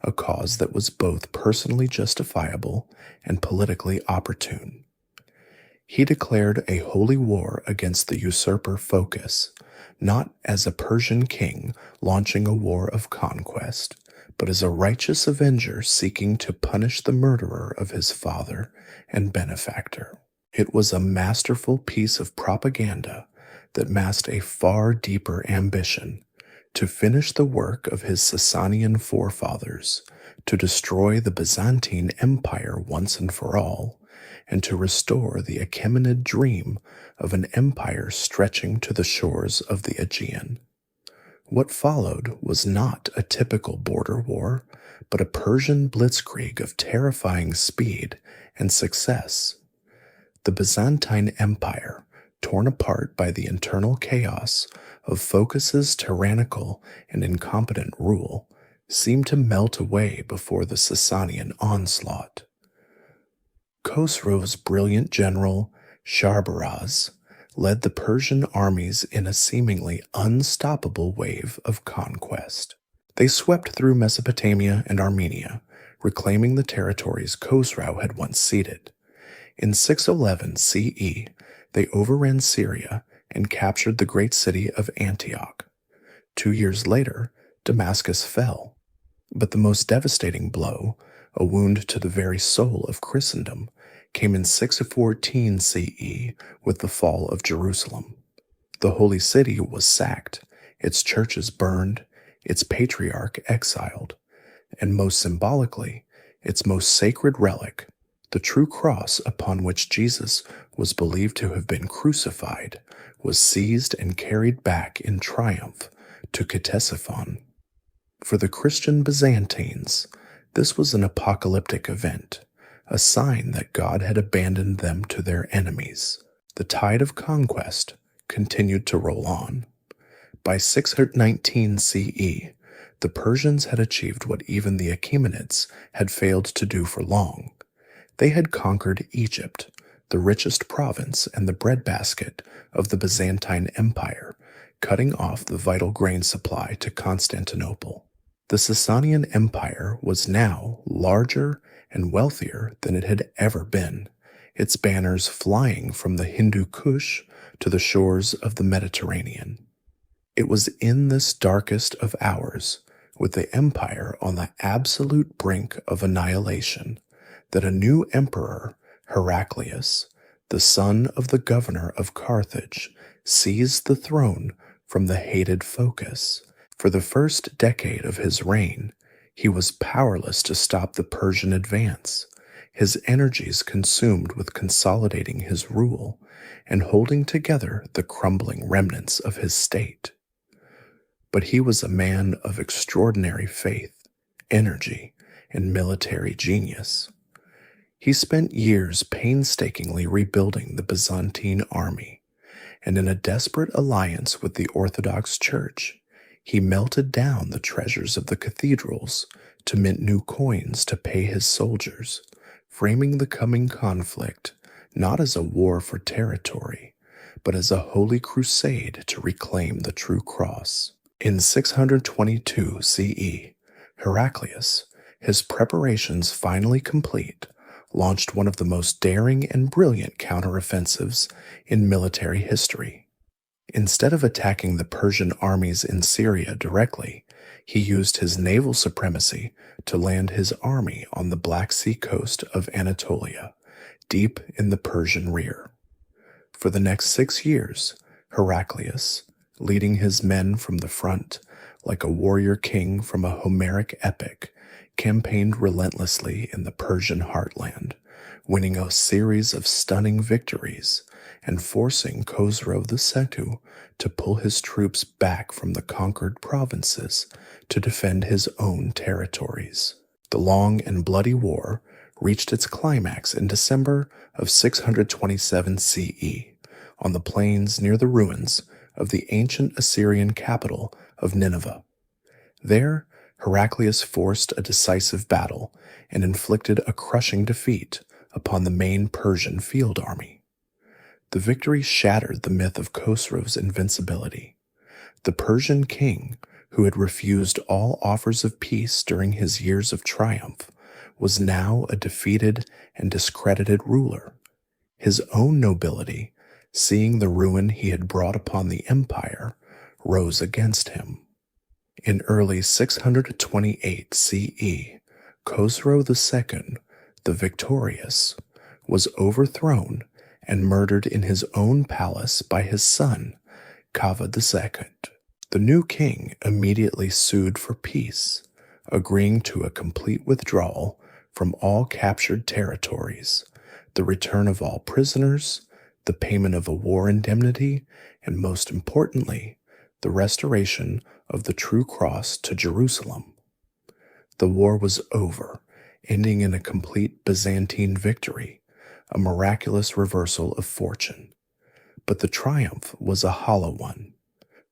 a cause that was both personally justifiable and politically opportune. He declared a holy war against the usurper Phocas, not as a Persian king launching a war of conquest, but as a righteous avenger seeking to punish the murderer of his father and benefactor. It was a masterful piece of propaganda that masked a far deeper ambition: to finish the work of his Sasanian forefathers, to destroy the Byzantine Empire once and for all, and to restore the Achaemenid dream of an empire stretching to the shores of the Aegean. What followed was not a typical border war, but a Persian blitzkrieg of terrifying speed and success. The Byzantine Empire, torn apart by the internal chaos of Phocas's tyrannical and incompetent rule, seemed to melt away before the Sasanian onslaught. Khosrow's brilliant general, Sharbaraz, led the Persian armies in a seemingly unstoppable wave of conquest. They swept through Mesopotamia and Armenia, reclaiming the territories Khosrow had once ceded. In 611 CE, they overran Syria and captured the great city of Antioch. 2 years later, Damascus fell. But the most devastating blow, a wound to the very soul of Christendom, came in 614 CE with the fall of Jerusalem. The holy city was sacked, its churches burned, its patriarch exiled, and most symbolically, its most sacred relic, the true cross upon which Jesus was believed to have been crucified, was seized and carried back in triumph to Ctesiphon. For the Christian Byzantines, this was an apocalyptic event, a sign that God had abandoned them to their enemies. The tide of conquest continued to roll on. By 619 CE, the Persians had achieved what even the Achaemenids had failed to do for long. They had conquered Egypt, the richest province and the breadbasket of the Byzantine Empire, cutting off the vital grain supply to Constantinople. The Sasanian Empire was now larger and wealthier than it had ever been, its banners flying from the Hindu Kush to the shores of the Mediterranean. It was in this darkest of hours, with the empire on the absolute brink of annihilation, that a new emperor, Heraclius, the son of the governor of Carthage, seized the throne from the hated Phocas. For the first decade of his reign, he was powerless to stop the Persian advance. his energies consumed with consolidating his rule and holding together the crumbling remnants of his state. But he was a man of extraordinary faith, energy, and military genius. He spent years painstakingly rebuilding the Byzantine army, and in a desperate alliance with the Orthodox Church, he melted down the treasures of the cathedrals to mint new coins to pay his soldiers, framing the coming conflict not as a war for territory, but as a holy crusade to reclaim the true cross. In 622 CE, Heraclius, his preparations finally complete, launched one of the most daring and brilliant counteroffensives in military history. Instead of attacking the Persian armies in Syria directly, he used his naval supremacy to land his army on the Black Sea coast of Anatolia, deep in the Persian rear. For the next 6 years, Heraclius, leading his men from the front like a warrior king from a Homeric epic, campaigned relentlessly in the Persian heartland, winning a series of stunning victories and forcing Khosrow II to pull his troops back from the conquered provinces to defend his own territories. The long and bloody war reached its climax in December of 627 CE on the plains near the ruins of the ancient Assyrian capital of Nineveh. There, Heraclius forced a decisive battle and inflicted a crushing defeat upon the main Persian field army. The victory shattered the myth of Khosrow's invincibility. The Persian king, who had refused all offers of peace during his years of triumph, was now a defeated and discredited ruler. His own nobility, seeing the ruin he had brought upon the empire, rose against him. In early 628 CE, Khosrow II, the victorious, was overthrown and murdered in his own palace by his son, Kava II. The new king immediately sued for peace, agreeing to a complete withdrawal from all captured territories, the return of all prisoners, the payment of a war indemnity, and most importantly, the restoration of the true cross to Jerusalem. The war was over, ending in a complete Byzantine victory, a miraculous reversal of fortune. But the triumph was a hollow one.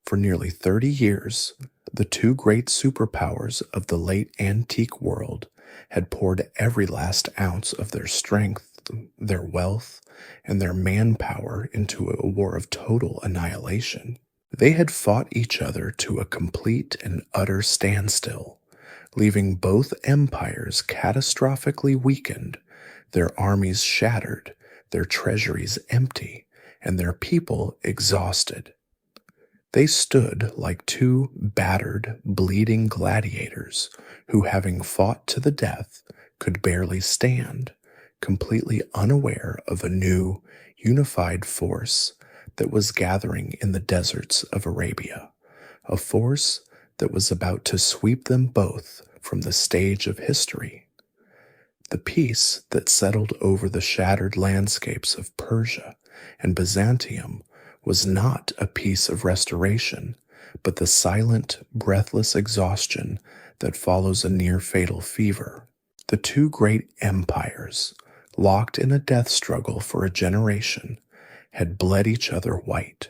For nearly 30 years, the two great superpowers of the late antique world had poured every last ounce of their strength, their wealth, and their manpower into a war of total annihilation. They had fought each other to a complete and utter standstill, leaving both empires catastrophically weakened, their armies shattered, their treasuries empty, and their people exhausted. They stood like two battered, bleeding gladiators who, having fought to the death, could barely stand, completely unaware of a new, unified force that was gathering in the deserts of Arabia, a force that was about to sweep them both from the stage of history. The peace that settled over the shattered landscapes of Persia and Byzantium was not a peace of restoration, but the silent, breathless exhaustion that follows a near-fatal fever. The two great empires, locked in a death struggle for a generation, had bled each other white,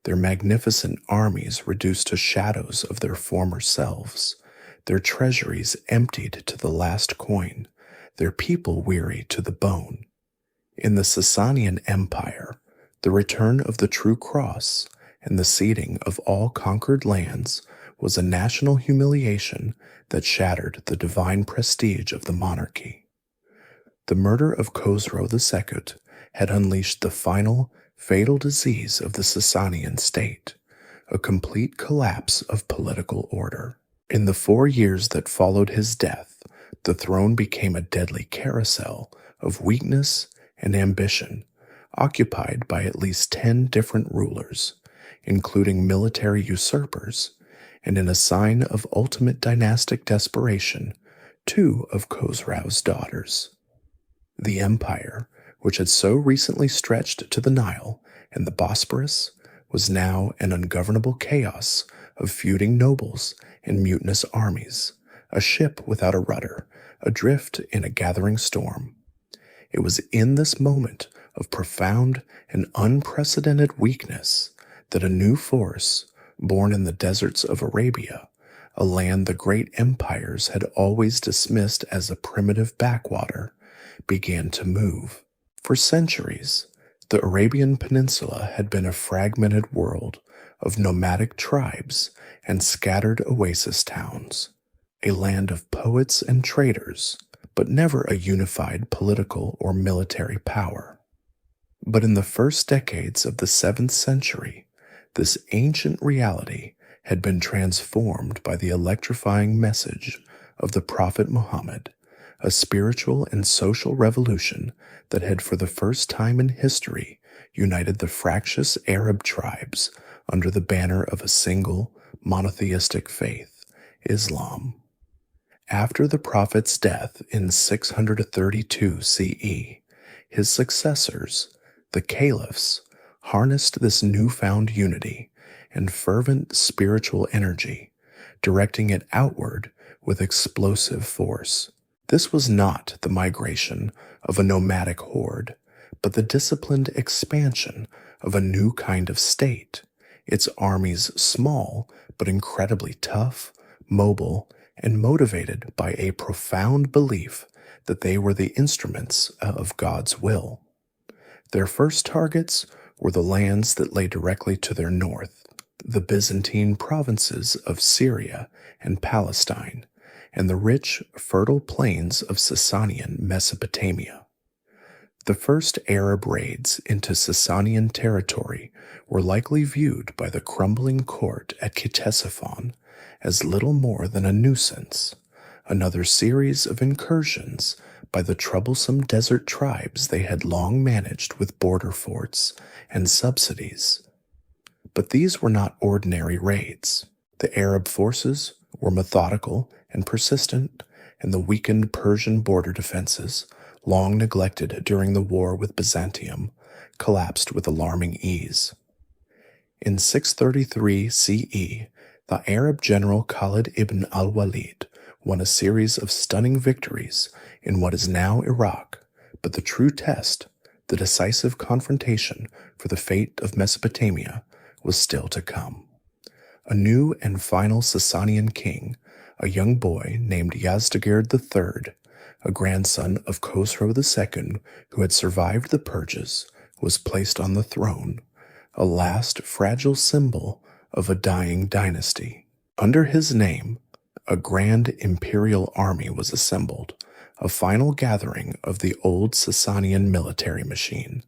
their magnificent armies reduced to shadows of their former selves, their treasuries emptied to the last coin, their people weary to the bone. In the Sasanian Empire, the return of the true cross and the ceding of all conquered lands was a national humiliation that shattered the divine prestige of the monarchy. The murder of Khosrow II had unleashed the final, fatal disease of the Sasanian state, a complete collapse of political order. In the 4 years that followed his death, the throne became a deadly carousel of weakness and ambition, occupied by at least 10 different rulers, including military usurpers, and in a sign of ultimate dynastic desperation, 2 of Khosrow's daughters. The empire, which had so recently stretched to the Nile and the Bosporus, was now an ungovernable chaos of feuding nobles and mutinous armies, a ship without a rudder, adrift in a gathering storm. It was in this moment of profound and unprecedented weakness that a new force, born in the deserts of Arabia, a land the great empires had always dismissed as a primitive backwater, began to move. For centuries, the Arabian Peninsula had been a fragmented world of nomadic tribes and scattered oasis towns, a land of poets and traders, but never a unified political or military power. But in the first decades of the 7th century, this ancient reality had been transformed by the electrifying message of the Prophet Muhammad, a spiritual and social revolution that had for the first time in history united the fractious Arab tribes under the banner of a single monotheistic faith, Islam. After the Prophet's death in 632 CE, his successors, the caliphs, harnessed this newfound unity and fervent spiritual energy, directing it outward with explosive force. This was not the migration of a nomadic horde, but the disciplined expansion of a new kind of state, its armies small but incredibly tough, mobile, and motivated by a profound belief that they were the instruments of God's will. Their first targets were the lands that lay directly to their north, the Byzantine provinces of Syria and Palestine, and the rich, fertile plains of Sasanian Mesopotamia. The first Arab raids into Sasanian territory were likely viewed by the crumbling court at Ctesiphon as little more than a nuisance, another series of incursions by the troublesome desert tribes they had long managed with border forts and subsidies. But these were not ordinary raids. The Arab forces were methodical and persistent, and the weakened Persian border defenses, long neglected during the war with Byzantium, collapsed with alarming ease. In 633 CE, the Arab general Khalid ibn al-Walid won a series of stunning victories in what is now Iraq, but the true test, the decisive confrontation for the fate of Mesopotamia, was still to come. A new and final Sasanian king, a young boy named Yazdegerd III, a grandson of Khosrow II who had survived the purges, was placed on the throne, a last fragile symbol of a dying dynasty. Under his name, a grand imperial army was assembled, a final gathering of the old Sasanian military machine,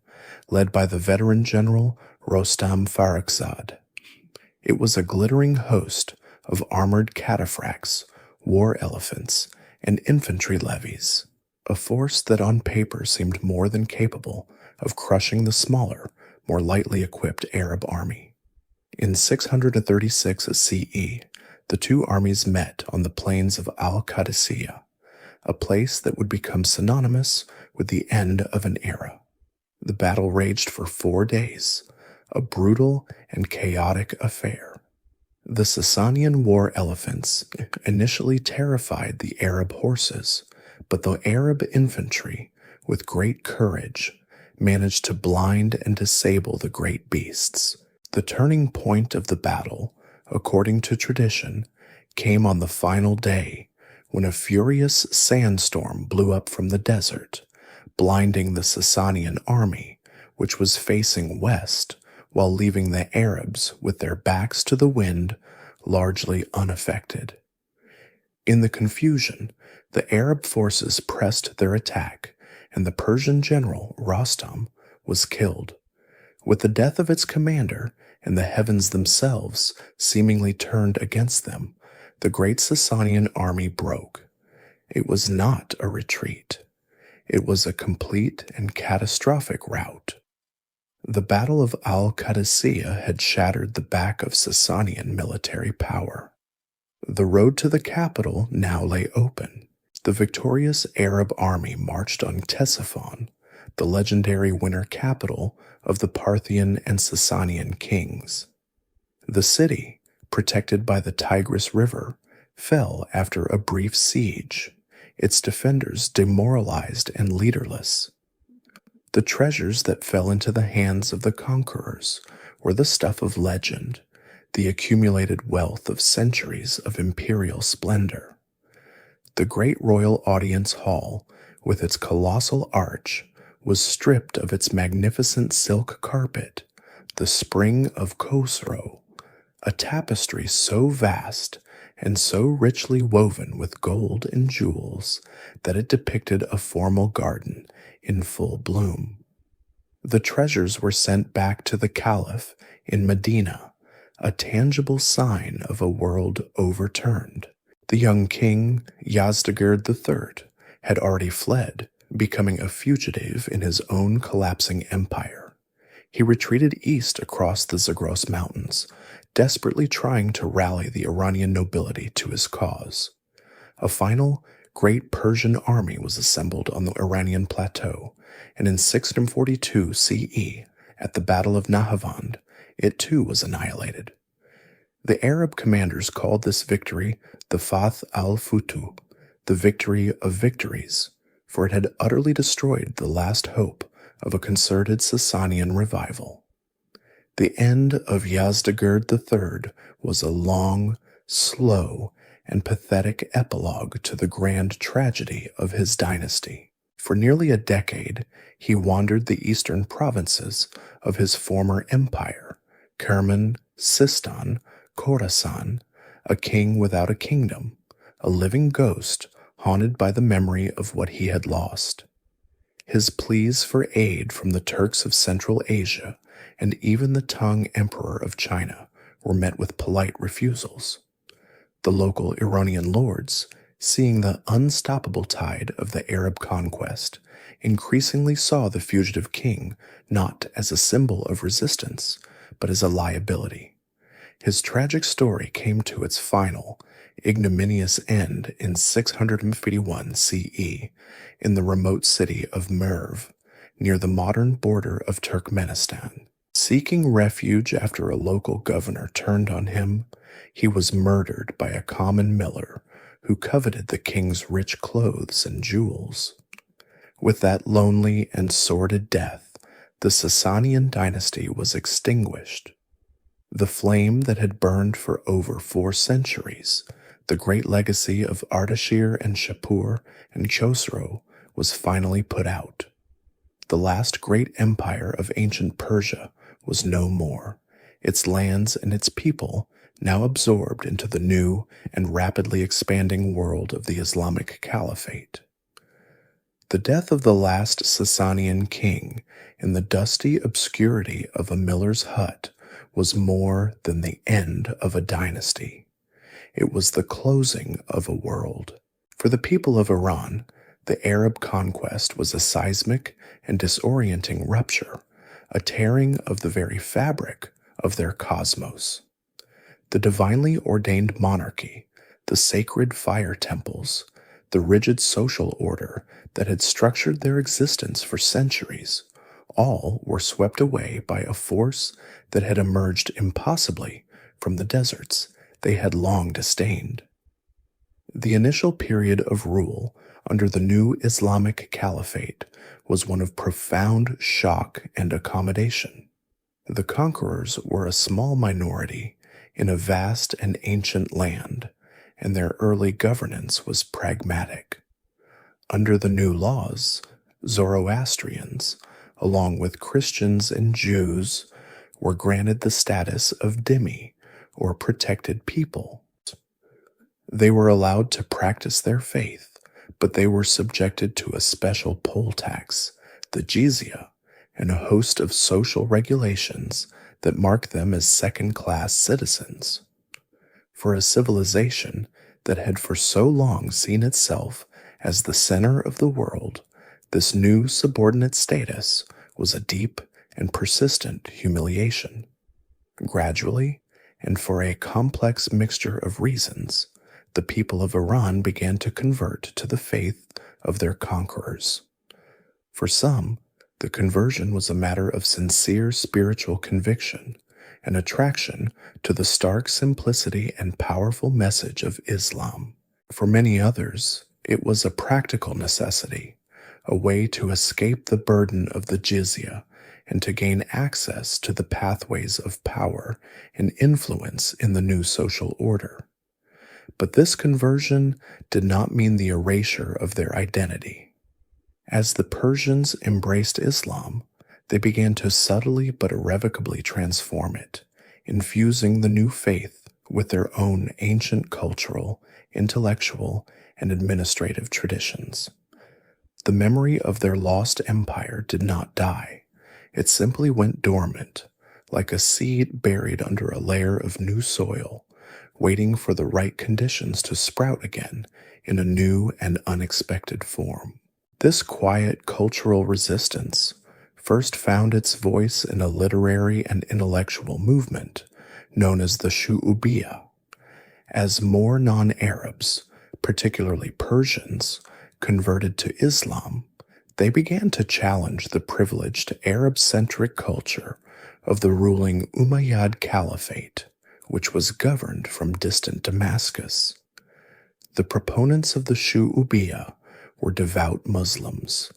led by the veteran general Rostam Farrukhzad. It was a glittering host of armored cataphracts, war elephants, and infantry levies, a force that on paper seemed more than capable of crushing the smaller, more lightly equipped Arab army. In 636 CE, the two armies met on the plains of Al-Qadisiyah, a place that would become synonymous with the end of an era. The battle raged for 4 days, a brutal and chaotic affair. The Sasanian war elephants initially terrified the Arab horses, but the Arab infantry, with great courage, managed to blind and disable the great beasts. The turning point of the battle, according to tradition, came on the final day when a furious sandstorm blew up from the desert, blinding the Sasanian army, which was facing west, while leaving the Arabs with their backs to the wind, largely unaffected. In the confusion, the Arab forces pressed their attack, and the Persian general, Rostam, was killed. With the death of its commander and the heavens themselves seemingly turned against them, the great Sasanian army broke. It was not a retreat. It was a complete and catastrophic rout. The Battle of Al-Qadisiyah had shattered the back of Sasanian military power. The road to the capital now lay open. The victorious Arab army marched on Ctesiphon, the legendary winter capital of the Parthian and Sasanian kings. The city, protected by the Tigris River, fell after a brief siege, its defenders demoralized and leaderless. The treasures that fell into the hands of the conquerors were the stuff of legend, the accumulated wealth of centuries of imperial splendor. The great royal audience hall, with its colossal arch, was stripped of its magnificent silk carpet, the spring of Khosrow, a tapestry so vast and so richly woven with gold and jewels that it depicted a formal garden in full bloom. The treasures were sent back to the Caliph in Medina, a tangible sign of a world overturned. The young king, Yazdegerd III, had already fled, becoming a fugitive in his own collapsing empire. He retreated east across the Zagros Mountains, desperately trying to rally the Iranian nobility to his cause. A final, great Persian army was assembled on the Iranian plateau, and in 642 CE, at the Battle of Nahavand, it too was annihilated. The Arab commanders called this victory the Fath al-Futu, the victory of victories, for it had utterly destroyed the last hope of a concerted Sasanian revival. The end of Yazdegerd III was a long, slow, and pathetic epilogue to the grand tragedy of his dynasty. For nearly a decade, he wandered the eastern provinces of his former empire, Kerman, Sistan, Khorasan, a king without a kingdom, a living ghost haunted by the memory of what he had lost. His pleas for aid from the Turks of Central Asia and even the Tang Emperor of China were met with polite refusals. The local Iranian lords, seeing the unstoppable tide of the Arab conquest, increasingly saw the fugitive king not as a symbol of resistance, but as a liability. His tragic story came to its final, ignominious end in 651 CE in the remote city of Merv, near the modern border of Turkmenistan. Seeking refuge after a local governor turned on him, he was murdered by a common miller who coveted the king's rich clothes and jewels. With that lonely and sordid death, the Sasanian dynasty was extinguished. The flame that had burned for over 4 centuries, the great legacy of Ardashir and Shapur and Khosrow, was finally put out. The last great empire of ancient Persia was no more, its lands and its people now absorbed into the new and rapidly expanding world of the Islamic Caliphate. The death of the last Sasanian king in the dusty obscurity of a miller's hut was more than the end of a dynasty. It was the closing of a world. For the people of Iran, the Arab conquest was a seismic and disorienting rupture, a tearing of the very fabric of their cosmos. The divinely ordained monarchy, the sacred fire temples, the rigid social order that had structured their existence for centuries, all were swept away by a force that had emerged impossibly from the deserts they had long disdained. The initial period of rule under the new Islamic Caliphate was one of profound shock and accommodation. The conquerors were a small minority in a vast and ancient land, and their early governance was pragmatic. Under the new laws, Zoroastrians, along with Christians and Jews, were granted the status of dhimmi, or protected people. They were allowed to practice their faith, but they were subjected to a special poll tax, the jizya, and a host of social regulations that marked them as second-class citizens. For a civilization that had for so long seen itself as the center of the world, this new subordinate status was a deep and persistent humiliation. Gradually, and for a complex mixture of reasons, the people of Iran began to convert to the faith of their conquerors. For some, the conversion was a matter of sincere spiritual conviction, an attraction to the stark simplicity and powerful message of Islam. For many others, it was a practical necessity, a way to escape the burden of the jizya and to gain access to the pathways of power and influence in the new social order. But this conversion did not mean the erasure of their identity. As the Persians embraced Islam, they began to subtly but irrevocably transform it, infusing the new faith with their own ancient cultural, intellectual, and administrative traditions. The memory of their lost empire did not die. It simply went dormant, like a seed buried under a layer of new soil, waiting for the right conditions to sprout again in a new and unexpected form. This quiet cultural resistance first found its voice in a literary and intellectual movement known as the Shu'ubiyya. As more non-Arabs, particularly Persians, converted to Islam, they began to challenge the privileged Arab-centric culture of the ruling Umayyad Caliphate, which was governed from distant Damascus. The proponents of the Shu'ubiyya were devout Muslims,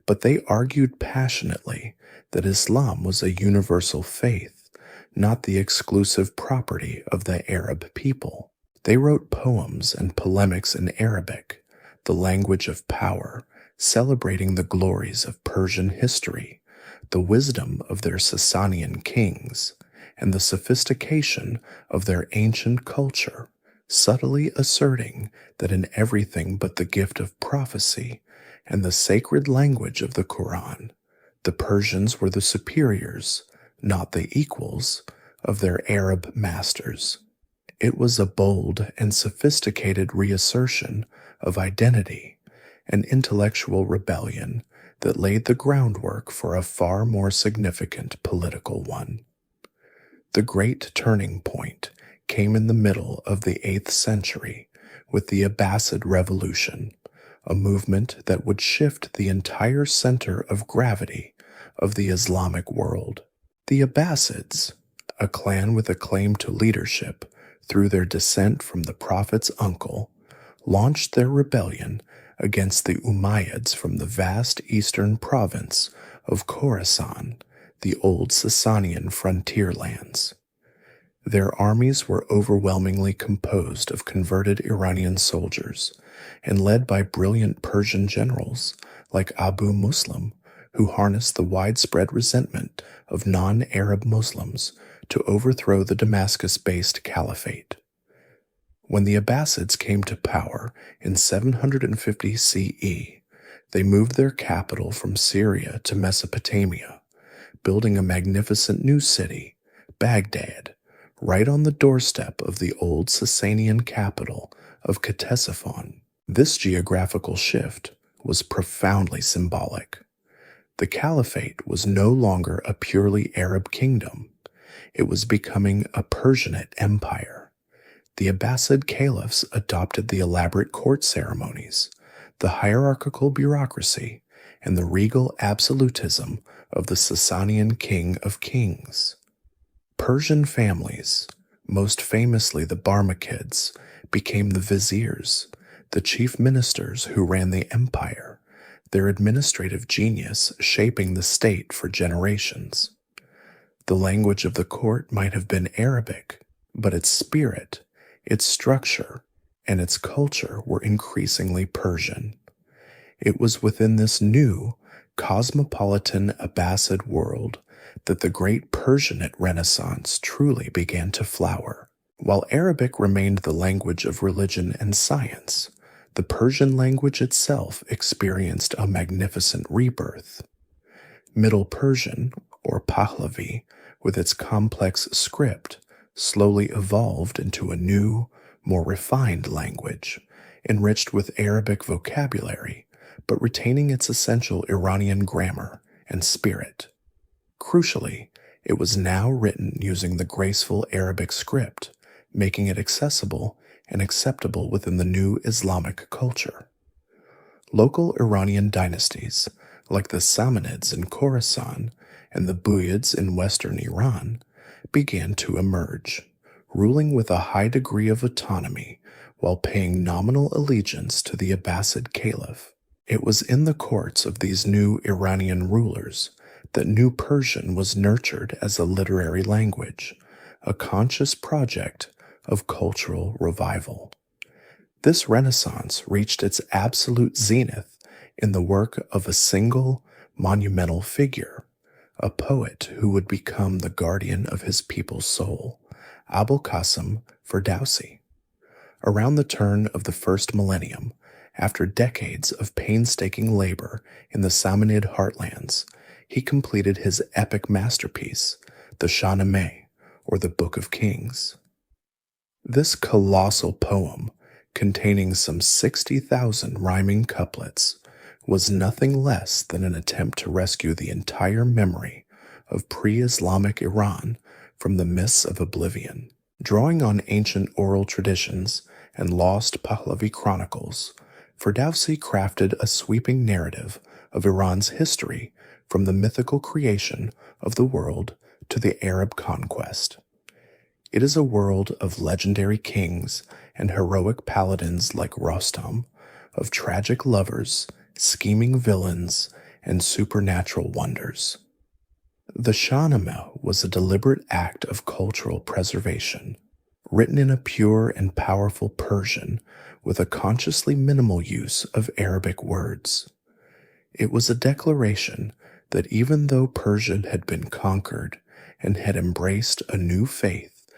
but they argued passionately that Islam was a universal faith, not the exclusive property of the Arab people. They wrote poems and polemics in Arabic, the language of power, celebrating the glories of Persian history, the wisdom of their Sasanian kings, and the sophistication of their ancient culture, subtly asserting that in everything but the gift of prophecy and the sacred language of the Quran, the Persians were the superiors, not the equals, of their Arab masters. It was a bold and sophisticated reassertion of identity, an intellectual rebellion that laid the groundwork for a far more significant political one. The great turning point came in the middle of the 8th century with the Abbasid Revolution, a movement that would shift the entire center of gravity of the Islamic world. The Abbasids, a clan with a claim to leadership through their descent from the Prophet's uncle, launched their rebellion against the Umayyads from the vast eastern province of Khorasan, the old Sasanian frontier lands. Their armies were overwhelmingly composed of converted Iranian soldiers and led by brilliant Persian generals like Abu Muslim, who harnessed the widespread resentment of non-Arab Muslims to overthrow the Damascus-based caliphate. When the Abbasids came to power in 750 CE, they moved their capital from Syria to Mesopotamia, building a magnificent new city, Baghdad, right on the doorstep of the old Sasanian capital of Ctesiphon. This geographical shift was profoundly symbolic. The caliphate was no longer a purely Arab kingdom. It was becoming a Persianate empire. The Abbasid caliphs adopted the elaborate court ceremonies, the hierarchical bureaucracy, and the regal absolutism of the Sasanian king of kings. Persian families, most famously the Barmakids, became the viziers, the chief ministers who ran the empire, their administrative genius shaping the state for generations. The language of the court might have been Arabic, but its spirit, its structure, and its culture were increasingly Persian. It was within this new, cosmopolitan Abbasid world that the great Persianate Renaissance truly began to flower. While Arabic remained the language of religion and science, the Persian language itself experienced a magnificent rebirth. Middle Persian, or Pahlavi, with its complex script, slowly evolved into a new, more refined language, enriched with Arabic vocabulary, but retaining its essential Iranian grammar and spirit. Crucially, it was now written using the graceful Arabic script, making it accessible and acceptable within the new Islamic culture. Local Iranian dynasties, like the Samanids in Khorasan and the Buyids in western Iran, began to emerge, ruling with a high degree of autonomy while paying nominal allegiance to the Abbasid Caliph. It was in the courts of these new Iranian rulers that New Persian was nurtured as a literary language, a conscious project of cultural revival. This renaissance reached its absolute zenith in the work of a single monumental figure, a poet who would become the guardian of his people's soul, Abul Qasim Ferdowsi. Around the turn of the first millennium, after decades of painstaking labor in the Samanid heartlands, he completed his epic masterpiece, the Shahnameh, or the Book of Kings. This colossal poem, containing some 60,000 rhyming couplets, was nothing less than an attempt to rescue the entire memory of pre-Islamic Iran from the mists of oblivion. Drawing on ancient oral traditions and lost Pahlavi chronicles, Ferdowsi crafted a sweeping narrative of Iran's history from the mythical creation of the world to the Arab conquest. It is a world of legendary kings and heroic paladins like Rostam, of tragic lovers, scheming villains, and supernatural wonders. The Shahnameh was a deliberate act of cultural preservation, written in a pure and powerful Persian with a consciously minimal use of Arabic words. It was a declaration that even though Persia had been conquered and had embraced a new faith,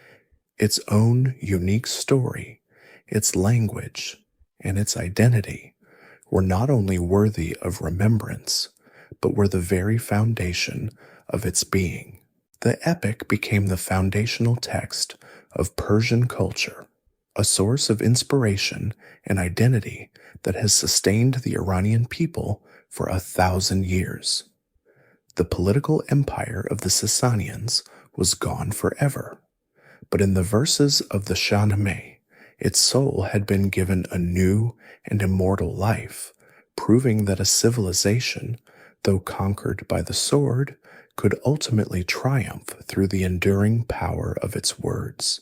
its own unique story, its language, and its identity were not only worthy of remembrance, but were the very foundation of its being. The epic became the foundational text of Persian culture, a source of inspiration and identity that has sustained the Iranian people for 1,000 years. The political empire of the Sasanians was gone forever, but in the verses of the Shahnameh, its soul had been given a new and immortal life, proving that a civilization, though conquered by the sword, could ultimately triumph through the enduring power of its words.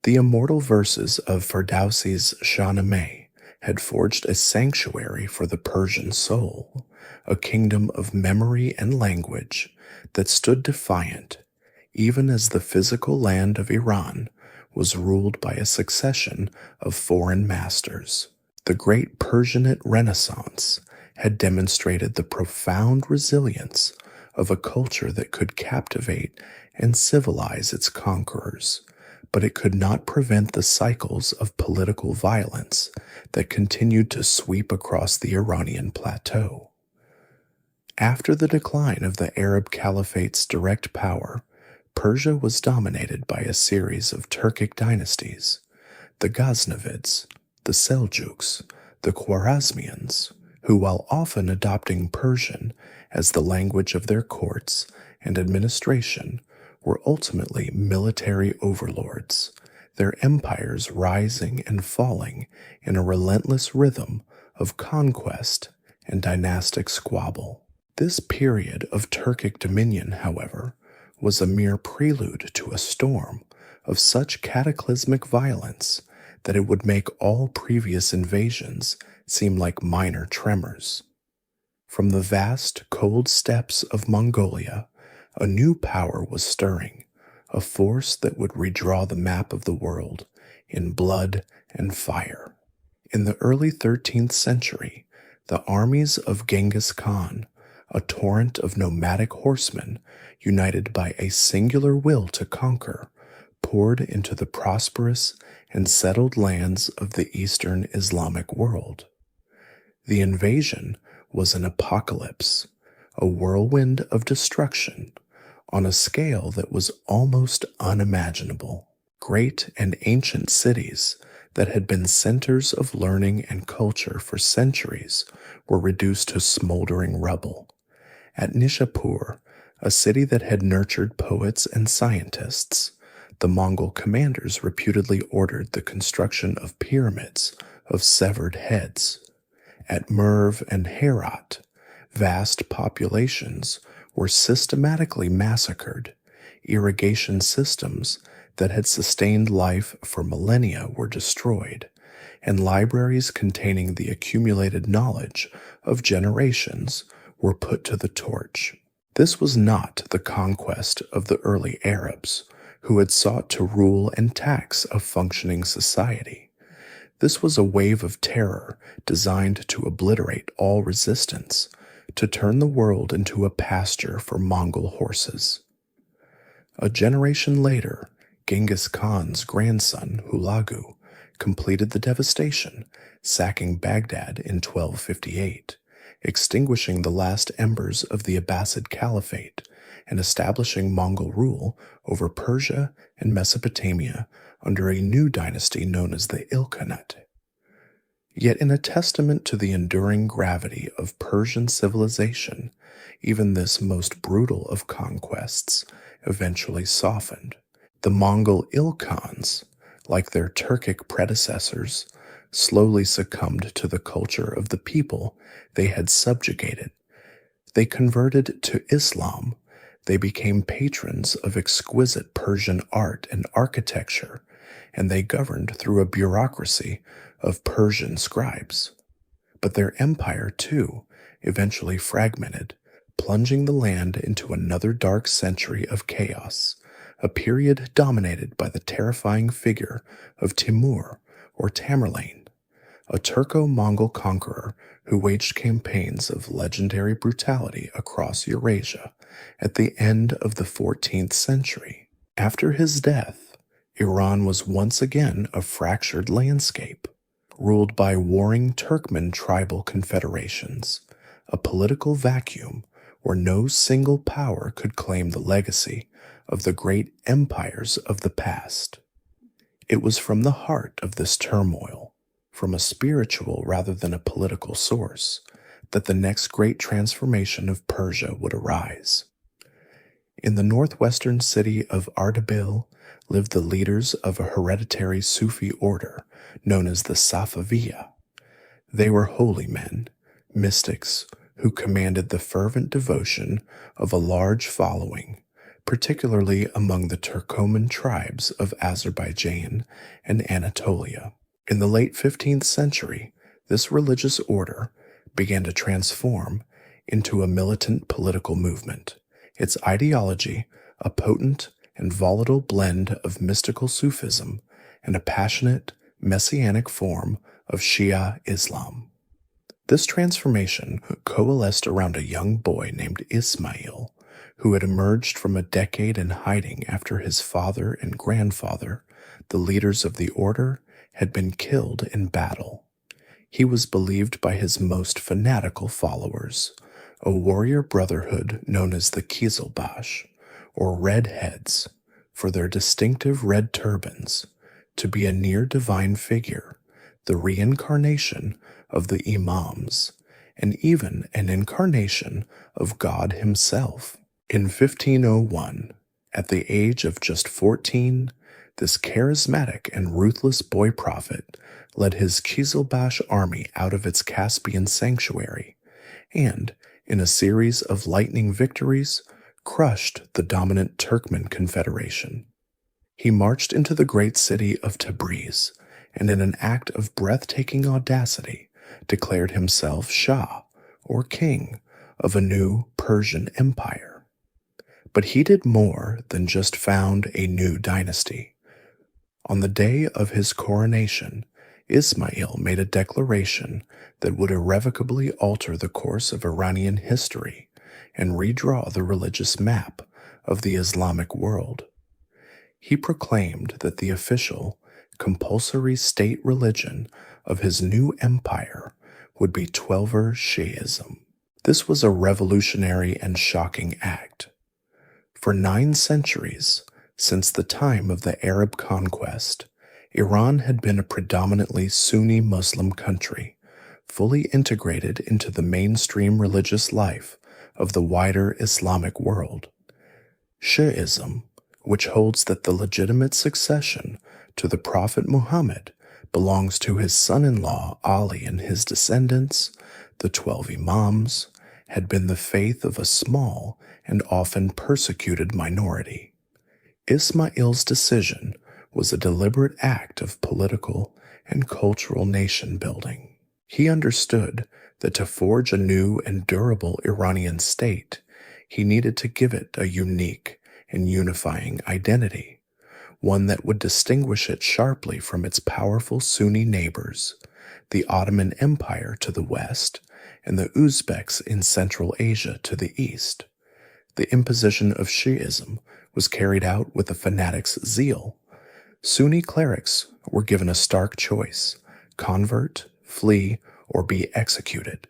The immortal verses of Ferdowsi's Shahnameh had forged a sanctuary for the Persian soul, a kingdom of memory and language that stood defiant, even as the physical land of Iran was ruled by a succession of foreign masters. The great Persianate Renaissance had demonstrated the profound resilience of a culture that could captivate and civilize its conquerors, but it could not prevent the cycles of political violence that continued to sweep across the Iranian plateau. After the decline of the Arab Caliphate's direct power, Persia was dominated by a series of Turkic dynasties, the Ghaznavids, the Seljuks, the Khwarezmians, who, while often adopting Persian as the language of their courts and administration, were ultimately military overlords, their empires rising and falling in a relentless rhythm of conquest and dynastic squabble. This period of Turkic dominion, however, was a mere prelude to a storm of such cataclysmic violence that it would make all previous invasions seem like minor tremors. From the vast, cold steppes of Mongolia, a new power was stirring, a force that would redraw the map of the world in blood and fire. In the early 13th century, the armies of Genghis Khan, a torrent of nomadic horsemen united by a singular will to conquer, poured into the prosperous and settled lands of the Eastern Islamic world. The invasion was an apocalypse, a whirlwind of destruction on a scale that was almost unimaginable. Great and ancient cities that had been centers of learning and culture for centuries were reduced to smoldering rubble. At Nishapur, a city that had nurtured poets and scientists, the Mongol commanders reputedly ordered the construction of pyramids of severed heads. At Merv and Herat, vast populations were systematically massacred. Irrigation systems that had sustained life for millennia were destroyed, and libraries containing the accumulated knowledge of generations were put to the torch. This was not the conquest of the early Arabs, who had sought to rule and tax a functioning society. This was a wave of terror designed to obliterate all resistance, to turn the world into a pasture for Mongol horses. A generation later, Genghis Khan's grandson, Hulagu, completed the devastation, sacking Baghdad in 1258, extinguishing the last embers of the Abbasid Caliphate, and establishing Mongol rule over Persia and Mesopotamia under a new dynasty known as the Ilkhanate. Yet in a testament to the enduring gravity of Persian civilization, even this most brutal of conquests eventually softened. The Mongol Ilkhans, like their Turkic predecessors, slowly succumbed to the culture of the people they had subjugated. They converted to Islam. They became patrons of exquisite Persian art and architecture, and they governed through a bureaucracy of Persian scribes. But their empire, too, eventually fragmented, plunging the land into another dark century of chaos, a period dominated by the terrifying figure of Timur or Tamerlane, a Turco-Mongol conqueror who waged campaigns of legendary brutality across Eurasia at the end of the 14th century. After his death, Iran was once again a fractured landscape, ruled by warring Turkmen tribal confederations, a political vacuum where no single power could claim the legacy of the great empires of the past. It was from the heart of this turmoil, from a spiritual rather than a political source, that the next great transformation of Persia would arise. In the northwestern city of Ardabil lived the leaders of a hereditary Sufi order known as the Safaviya. They were holy men, mystics, who commanded the fervent devotion of a large following, particularly among the Turkoman tribes of Azerbaijan and Anatolia. In the late 15th century, this religious order began to transform into a militant political movement. Its ideology, a potent and volatile blend of mystical Sufism and a passionate, messianic form of Shia Islam. This transformation coalesced around a young boy named Ismail, who had emerged from a decade in hiding after his father and grandfather, the leaders of the order, had been killed in battle. He was believed by his most fanatical followers, a warrior brotherhood known as the Kizilbash, or Red Heads, for their distinctive red turbans, to be a near-divine figure, the reincarnation of the Imams, and even an incarnation of God himself. In 1501, at the age of just 14, this charismatic and ruthless boy prophet led his Kizilbash army out of its Caspian sanctuary, and, in a series of lightning victories, crushed the dominant Turkmen confederation. He marched into the great city of Tabriz, and in an act of breathtaking audacity, declared himself Shah, or king, of a new Persian empire. But he did more than just found a new dynasty. On the day of his coronation, Ismail made a declaration that would irrevocably alter the course of Iranian history and redraw the religious map of the Islamic world. He proclaimed that the official, compulsory state religion of his new empire would be Twelver Shi'ism. This was a revolutionary and shocking act. For 9 centuries, since the time of the Arab conquest, Iran had been a predominantly Sunni Muslim country, fully integrated into the mainstream religious life of the wider Islamic world. Shi'ism, which holds that the legitimate succession to the Prophet Muhammad belongs to his son-in-law Ali and his descendants, the 12 Imams, had been the faith of a small and often persecuted minority. Ismail's decision was a deliberate act of political and cultural nation-building. He understood that to forge a new and durable Iranian state, he needed to give it a unique and unifying identity, one that would distinguish it sharply from its powerful Sunni neighbors, the Ottoman Empire to the west and the Uzbeks in Central Asia to the east. The imposition of Shi'ism was carried out with a fanatic's zeal. Sunni clerics were given a stark choice: convert, flee, or be executed.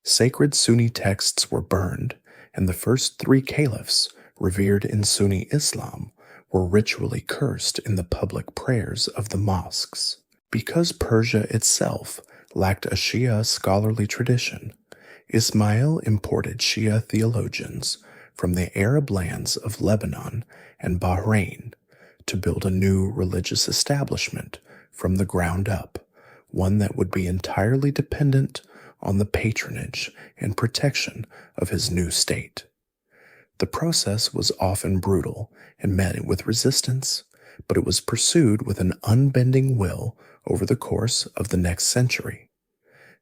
Sacred Sunni texts were burned, and the first 3 caliphs, revered in Sunni Islam, were ritually cursed in the public prayers of the mosques. Because Persia itself lacked a Shia scholarly tradition, Ismail imported Shia theologians from the Arab lands of Lebanon and Bahrain to build a new religious establishment from the ground up, one that would be entirely dependent on the patronage and protection of his new state. The process was often brutal and met with resistance, but it was pursued with an unbending will over the course of the next century.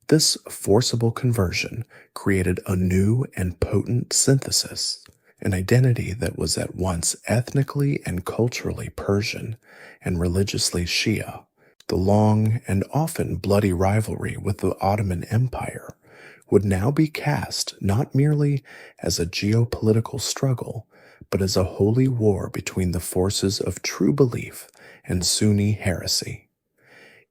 This forcible conversion created a new and potent synthesis, an identity that was at once ethnically and culturally Persian and religiously Shia. The long and often bloody rivalry with the Ottoman Empire would now be cast not merely as a geopolitical struggle, but as a holy war between the forces of true belief and Sunni heresy.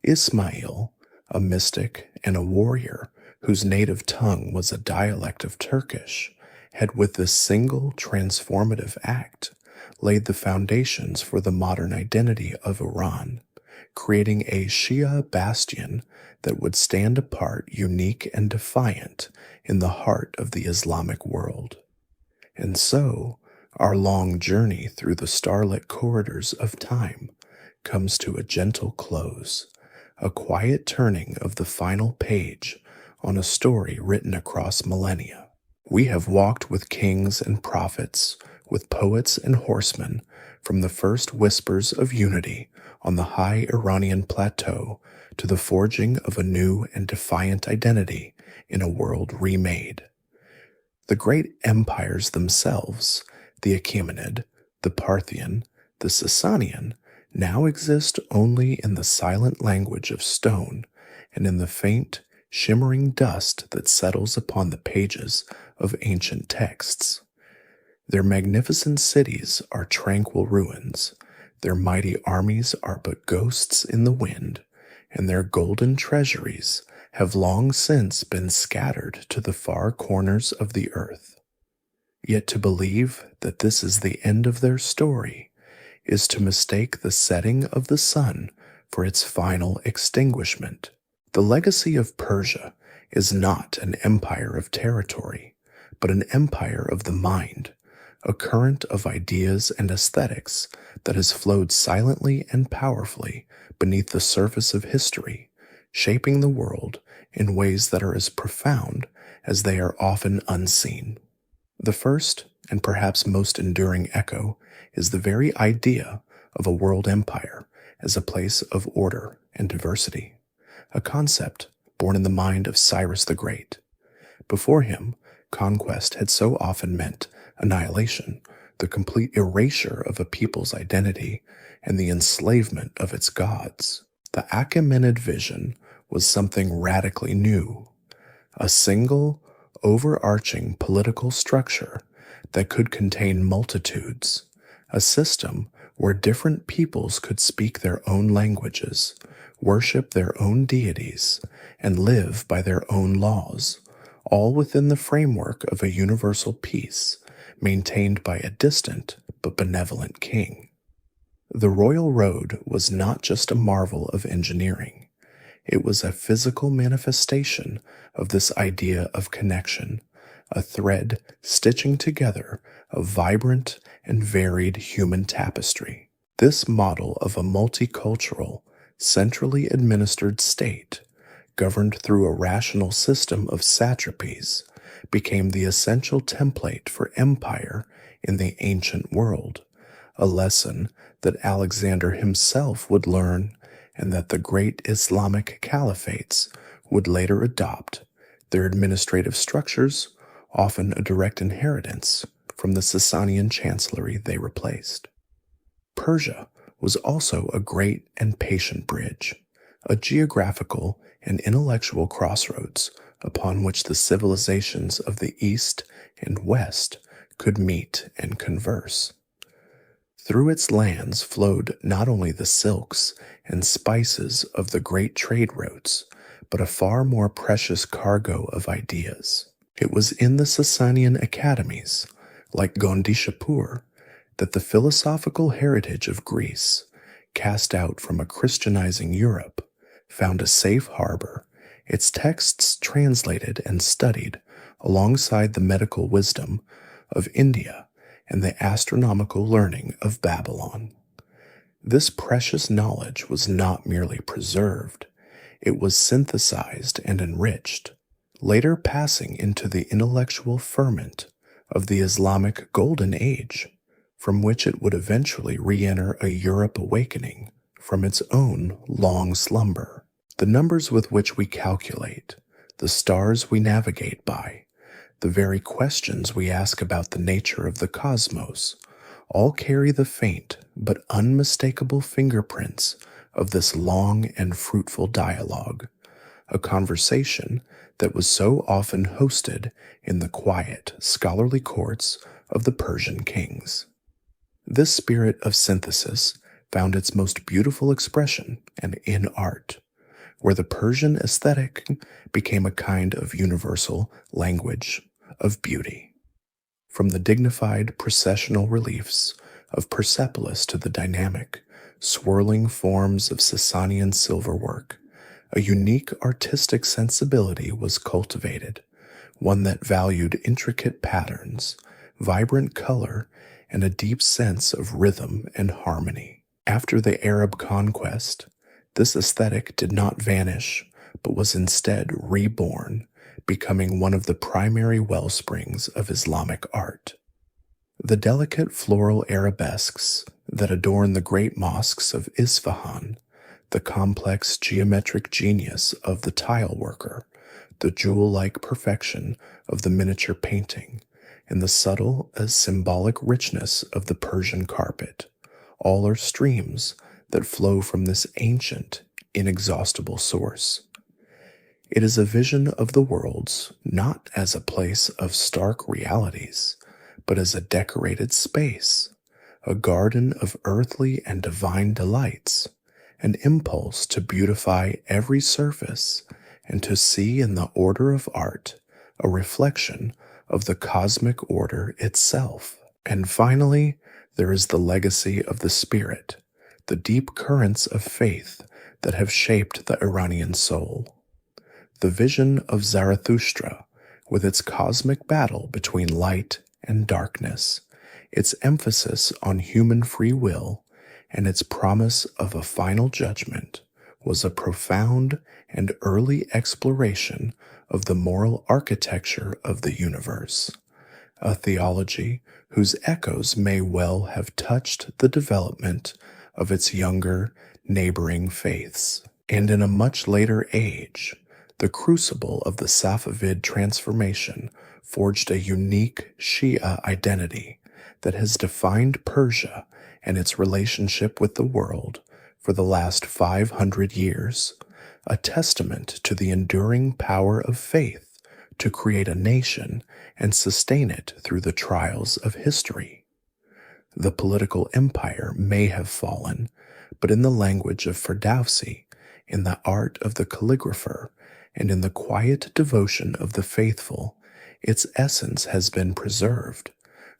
Ismail, a mystic and a warrior whose native tongue was a dialect of Turkish, had with this single transformative act laid the foundations for the modern identity of Iran, creating a Shia bastion that would stand apart, unique and defiant in the heart of the Islamic world. And so, our long journey through the starlit corridors of time comes to a gentle close, a quiet turning of the final page on a story written across millennia. We have walked with kings and prophets, with poets and horsemen, from the first whispers of unity on the high Iranian plateau to the forging of a new and defiant identity in a world remade. The great empires themselves, the Achaemenid, the Parthian, the Sasanian, now exist only in the silent language of stone and in the faint, shimmering dust that settles upon the pages of ancient texts. Their magnificent cities are tranquil ruins, their mighty armies are but ghosts in the wind, and their golden treasuries have long since been scattered to the far corners of the earth. Yet to believe that this is the end of their story is to mistake the setting of the sun for its final extinguishment. The legacy of Persia is not an empire of territory, but an empire of the mind, a current of ideas and aesthetics that has flowed silently and powerfully beneath the surface of history, shaping the world in ways that are as profound as they are often unseen. The first and perhaps most enduring echo is the very idea of a world empire as a place of order and diversity, a concept born in the mind of Cyrus the Great. Before him, conquest had so often meant annihilation, the complete erasure of a people's identity, and the enslavement of its gods. The Achaemenid vision was something radically new, a single, overarching political structure that could contain multitudes, a system where different peoples could speak their own languages, worship their own deities, and live by their own laws, all within the framework of a universal peace maintained by a distant but benevolent king. The royal road was not just a marvel of engineering. It was a physical manifestation of this idea of connection, a thread stitching together a vibrant and varied human tapestry. This model of a multicultural, centrally administered state, governed through a rational system of satrapies, became the essential template for empire in the ancient world, a lesson that Alexander himself would learn and that the great Islamic caliphates would later adopt, their administrative structures often a direct inheritance from the Sasanian chancellery they replaced. Persia was also a great and patient bridge, a geographical and intellectual crossroads upon which the civilizations of the East and West could meet and converse. Through its lands flowed not only the silks and spices of the great trade routes, but a far more precious cargo of ideas. It was in the Sasanian academies, like Gondishapur, that the philosophical heritage of Greece, cast out from a Christianizing Europe, found a safe harbor, its texts translated and studied alongside the medical wisdom of India and the astronomical learning of Babylon. This precious knowledge was not merely preserved, it was synthesized and enriched, later passing into the intellectual ferment of the Islamic Golden Age, from which it would eventually re-enter a Europe awakening from its own long slumber. The numbers with which we calculate, the stars we navigate by, the very questions we ask about the nature of the cosmos, all carry the faint but unmistakable fingerprints of this long and fruitful dialogue, a conversation that was so often hosted in the quiet, scholarly courts of the Persian kings. This spirit of synthesis found its most beautiful expression in art, where the Persian aesthetic became a kind of universal language of beauty. From the dignified processional reliefs of Persepolis to the dynamic, swirling forms of Sasanian silverwork, a unique artistic sensibility was cultivated, one that valued intricate patterns, vibrant color, and a deep sense of rhythm and harmony. After the Arab conquest, this aesthetic did not vanish, but was instead reborn, becoming one of the primary wellsprings of Islamic art. The delicate floral arabesques that adorn the great mosques of Isfahan, the complex geometric genius of the tile worker, the jewel-like perfection of the miniature painting, and the subtle as symbolic richness of the Persian carpet, all are streams that flow from this ancient, inexhaustible source. It is a vision of the worlds not as a place of stark realities, but as a decorated space, a garden of earthly and divine delights, an impulse to beautify every surface and to see in the order of art a reflection of the cosmic order itself. And finally, there is the legacy of the spirit, the deep currents of faith that have shaped the Iranian soul. The vision of Zarathustra, with its cosmic battle between light and darkness, its emphasis on human free will, and its promise of a final judgment, was a profound and early exploration of the moral architecture of the universe, a theology whose echoes may well have touched the development of its younger, neighboring faiths. And in a much later age, the crucible of the Safavid transformation forged a unique Shia identity that has defined Persia and its relationship with the world for the last 500 years, a testament to the enduring power of faith to create a nation and sustain it through the trials of history. The political empire may have fallen, but in the language of Ferdowsi, in the art of the calligrapher, and in the quiet devotion of the faithful, its essence has been preserved,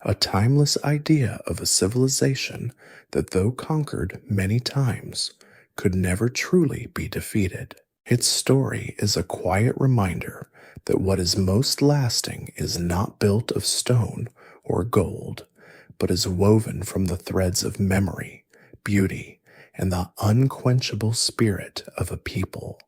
a timeless idea of a civilization that, though conquered many times, could never truly be defeated. Its story is a quiet reminder that what is most lasting is not built of stone or gold, but is woven from the threads of memory, beauty, and the unquenchable spirit of a people.